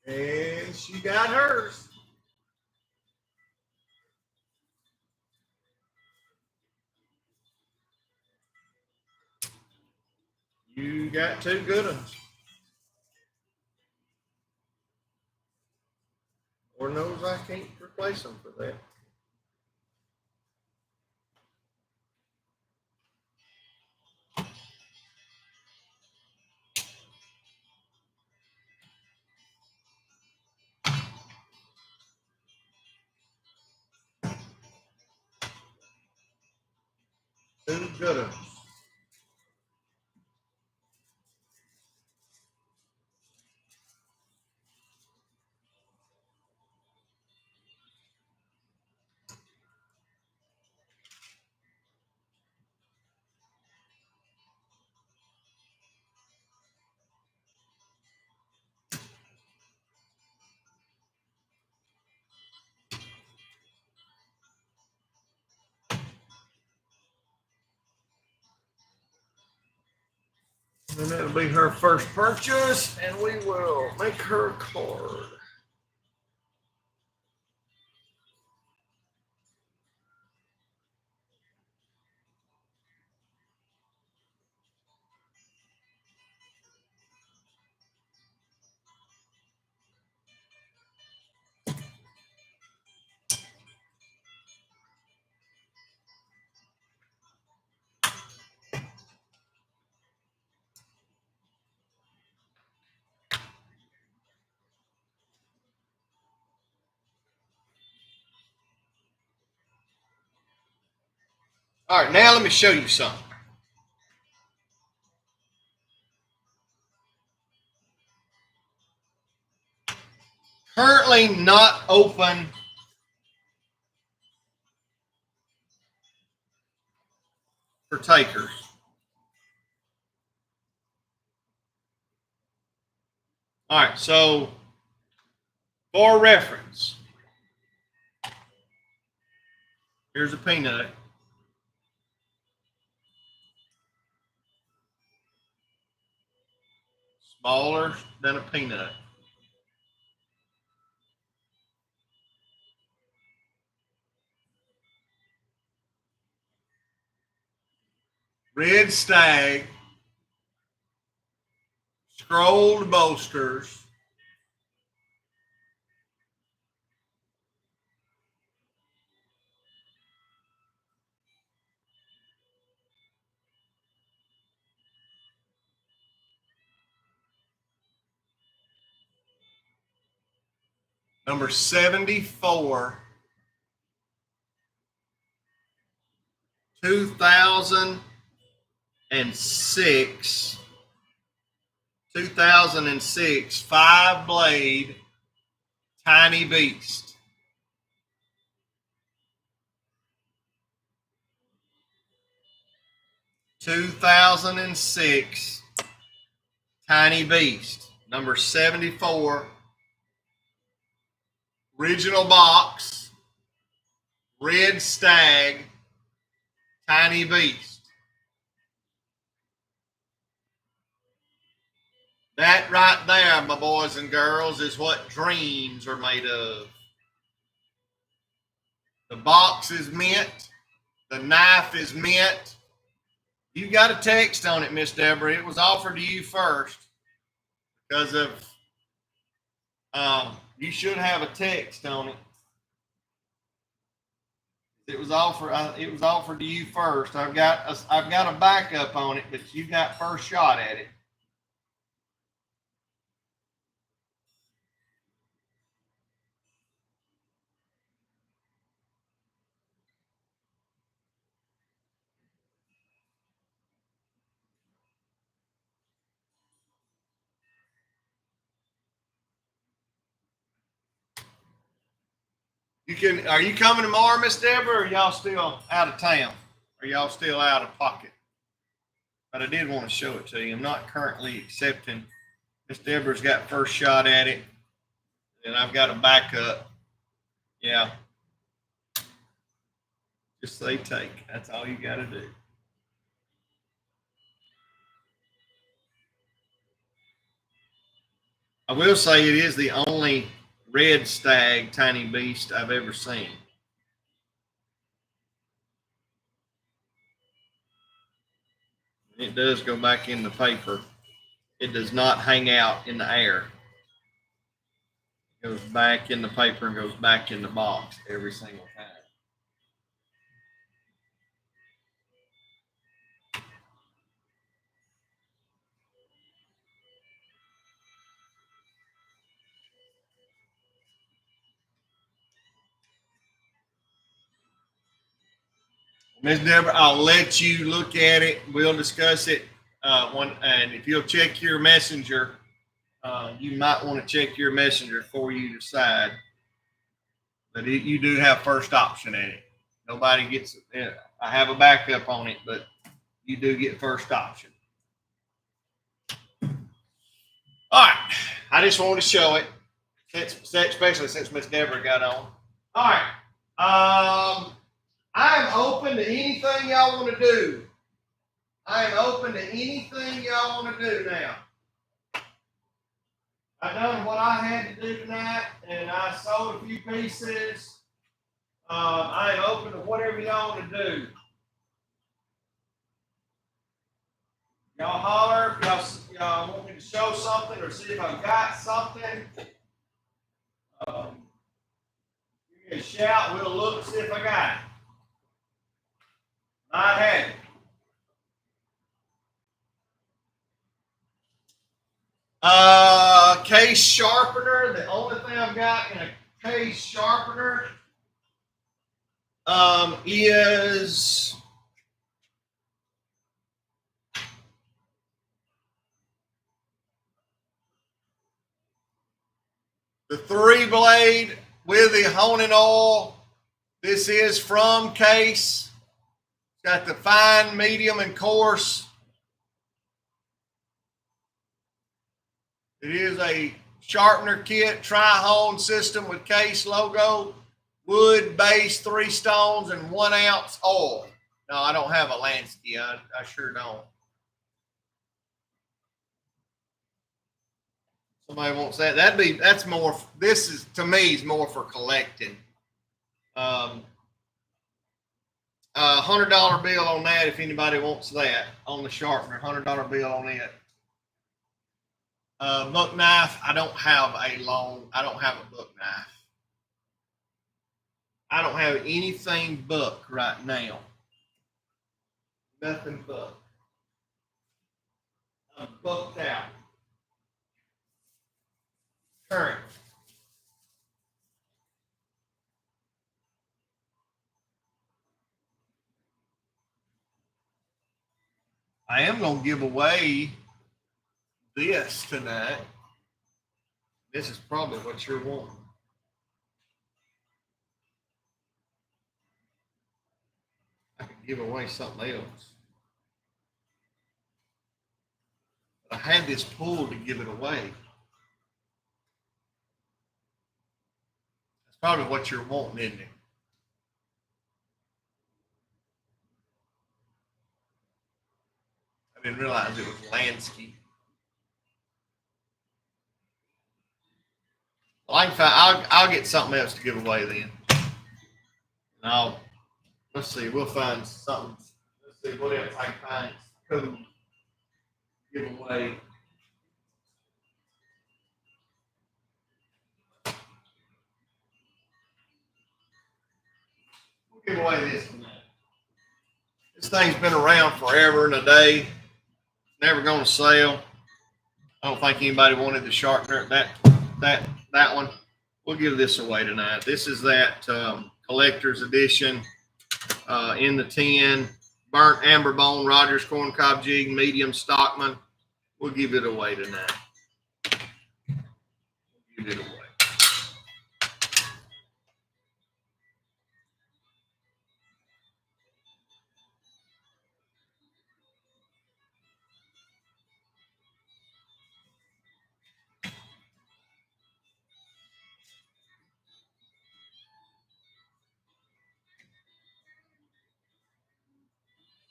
And she got hers. You You got two good ones. Lord knows I can't replace them for that. Two good ones. And that'll be her first purchase, and we will make her a card. All right, now let me show you something. Currently not open for takers. All right, so for reference, here's a peanut. Smaller than a peanut. Red Stag, scrolled bolsters, number 74, 2006, 5-blade Tiny Beast. (2006) Tiny Beast, number 74, original box, Red Stag, Tiny Beast. That right there, my boys and girls, is what dreams are made of. The box is mint. The knife is mint. You got a text on it, Miss Deborah. It was offered to you first because of you should have a text on it. It was offered. It was offered to you first. I've got a backup on it, but you got first shot at it. You can. Are you coming tomorrow, Miss Deborah, or are y'all still out of town? Are y'all still out of pocket? But I did want to show it to you. I'm not currently accepting. Miss Deborah's got first shot at it, and I've got a backup. Yeah. Just say take. That's all you got to do. I will say it is the only Red Stag Tiny Beast I've ever seen. It does go back in the paper. It does not hang out in the air. It goes back in the paper and goes back in the box every single time. Ms. Deborah, I'll let you look at it. We'll discuss it. And if you'll check your messenger, you might want to check your messenger before you decide. But you do have first option in it. Nobody gets it. I have a backup on it, but you do get first option. All right. I just wanted to show it, especially since Miss Deborah got on. All right. I am open to anything y'all want to do. I am open to anything y'all want to do now. I done what I had to do tonight, and I sold a few pieces. I am open to whatever y'all want to do. Y'all holler if y'all want me to show something or see if I've got something. Give me a shout. We'll look and see if I got it. I have it. Case sharpener. The only thing I've got in a case sharpener is the 3-blade with the honing oil. This is from Case. It's got the fine, medium, and coarse. It is a sharpener kit, tri-hone system with Case logo, wood base, 3 stones, and 1 ounce oil. No, I don't have a Lansky. I sure don't. Somebody wants that. That's more. This is, to me, is more for collecting. $100 bill on that if anybody wants that on the sharpener. $100 bill on it. Buck knife. I don't have a buck knife. I don't have anything buck right now. Nothing buck. I'm bucked out. Current. I am going to give away this tonight. This is probably what you're wanting. I could give away something else. But I had this pulled to give it away. That's probably what you're wanting, isn't it? I didn't realize it was Lansky. Well, I can find. I'll get something else to give away then. And let's see. We'll find something. Let's see what else I can find. Cool. Give away. We'll give away this tonight. This thing's been around forever and a day. Never going to sell. I don't think anybody wanted the sharpener. That one. We'll give this away tonight. This is that collector's edition in the tin. Burnt amber bone Rogers corncob jig medium Stockman. We'll give it away tonight. We'll give it away.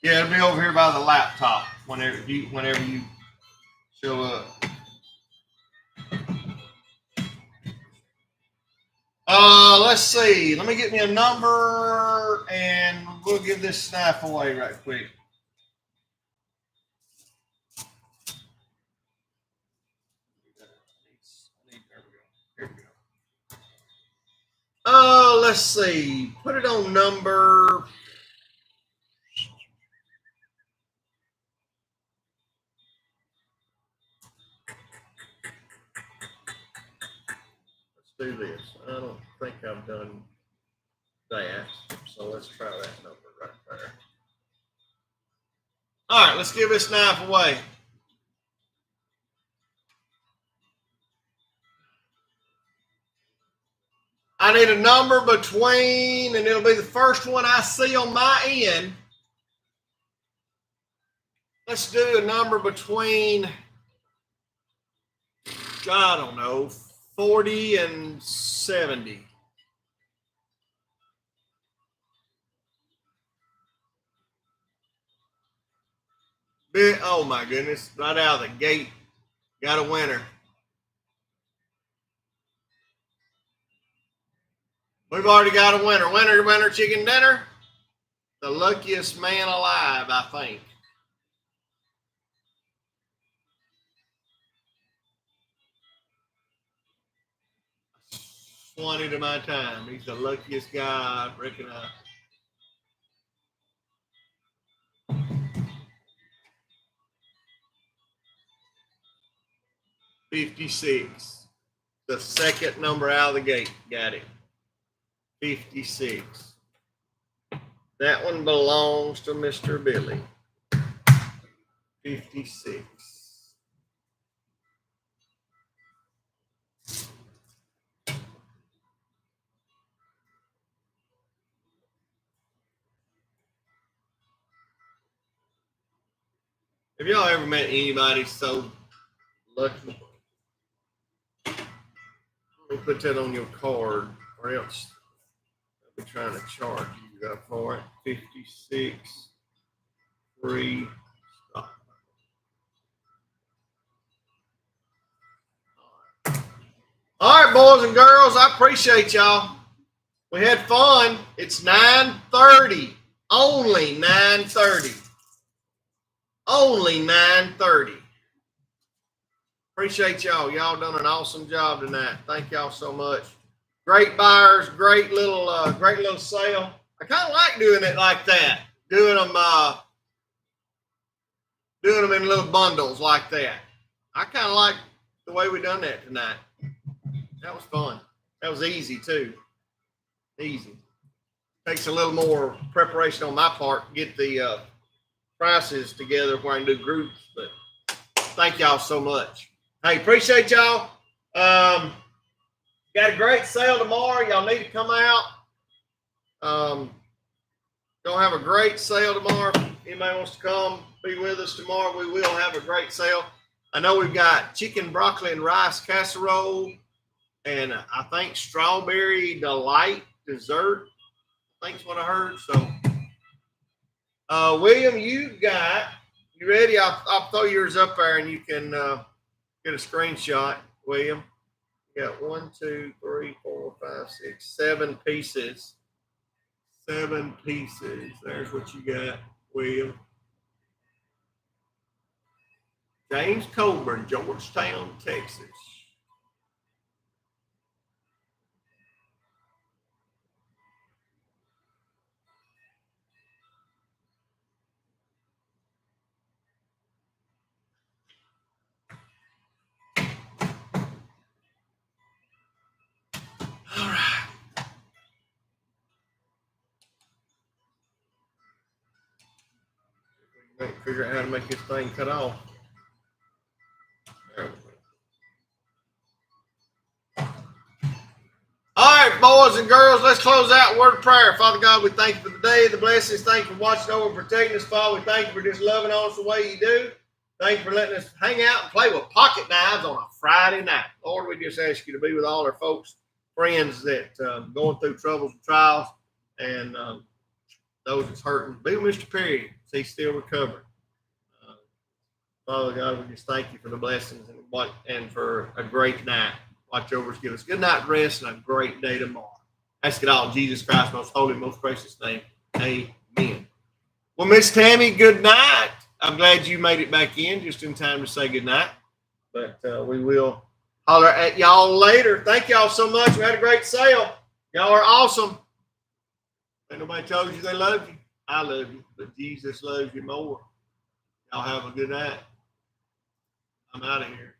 Yeah, it'll be over here by the laptop whenever you show up. Let's see. Let me get me a number and we'll give this knife away right quick. let's see. Put it on number. Let's do this. I don't think I've done that. So let's try that number right there. All right, let's give this knife away. I need a number between, and it'll be the first one I see on my end. Let's do a number between, I don't know, 40 and 70. Oh my goodness, right out of the gate, got a winner. We've already got a winner. Winner, winner, chicken dinner. The luckiest man alive, I think. Swanee to my time. He's the luckiest guy I reckon I. $56. The second number out of the gate. Got it. 56. That one belongs to Mr. Billy. 56. Have y'all ever met anybody so lucky? Let me put that on your card, or else I'll be trying to charge you for it. 56. Free stop. All right, boys and girls, I appreciate y'all. We had fun. It's 9:30. Only 9:30. Only 9:30. Appreciate y'all. Y'all done an awesome job tonight. Thank y'all so much. Great buyers, great little sale. I kind of like doing it like that. Doing them in little bundles like that. I kind of like the way we done that tonight. That was fun. That was easy too. Easy. Takes a little more preparation on my part to get the prices together where I can do groups, but thank y'all so much. Hey, appreciate y'all. Got a great sale tomorrow. Y'all need to come out. Gonna have a great sale tomorrow. If anybody wants to come be with us tomorrow, we will have a great sale. I know we've got chicken, broccoli, and rice casserole, and I think strawberry delight dessert. I think that's what I heard. So, William, you ready? I'll throw yours up there, and you can get a screenshot, William. You got 1, 2, 3, 4, 5, 6, 7 pieces. 7 pieces. There's what you got, William. James Colburn, Georgetown, Texas. All right. Figure out how to make this thing cut off. There we go. All right, boys and girls, let's close out word of prayer. Father God, we thank you for the day, the blessings. Thank you for watching over and protecting us, Father. We thank you for just loving on us the way you do. Thank you for letting us hang out and play with pocket knives on a Friday night. Lord, we just ask you to be with all our folks, friends that going through troubles and trials, and those that's hurting. Be with Mr. Perry. He's still recovering. Father God, we just thank you for the blessings and for a great night. Watch over us, give us good night rest and a great day tomorrow. Ask it all in Jesus Christ's most holy, most precious name. Amen. Well, Miss Tammy, good night. I'm glad you made it back in just in time to say good night. But we will holler at y'all later. Thank y'all so much. We had a great sale. Y'all are awesome. Ain't nobody told you they love you. I love you, but Jesus loves you more. Y'all have a good night. I'm out of here.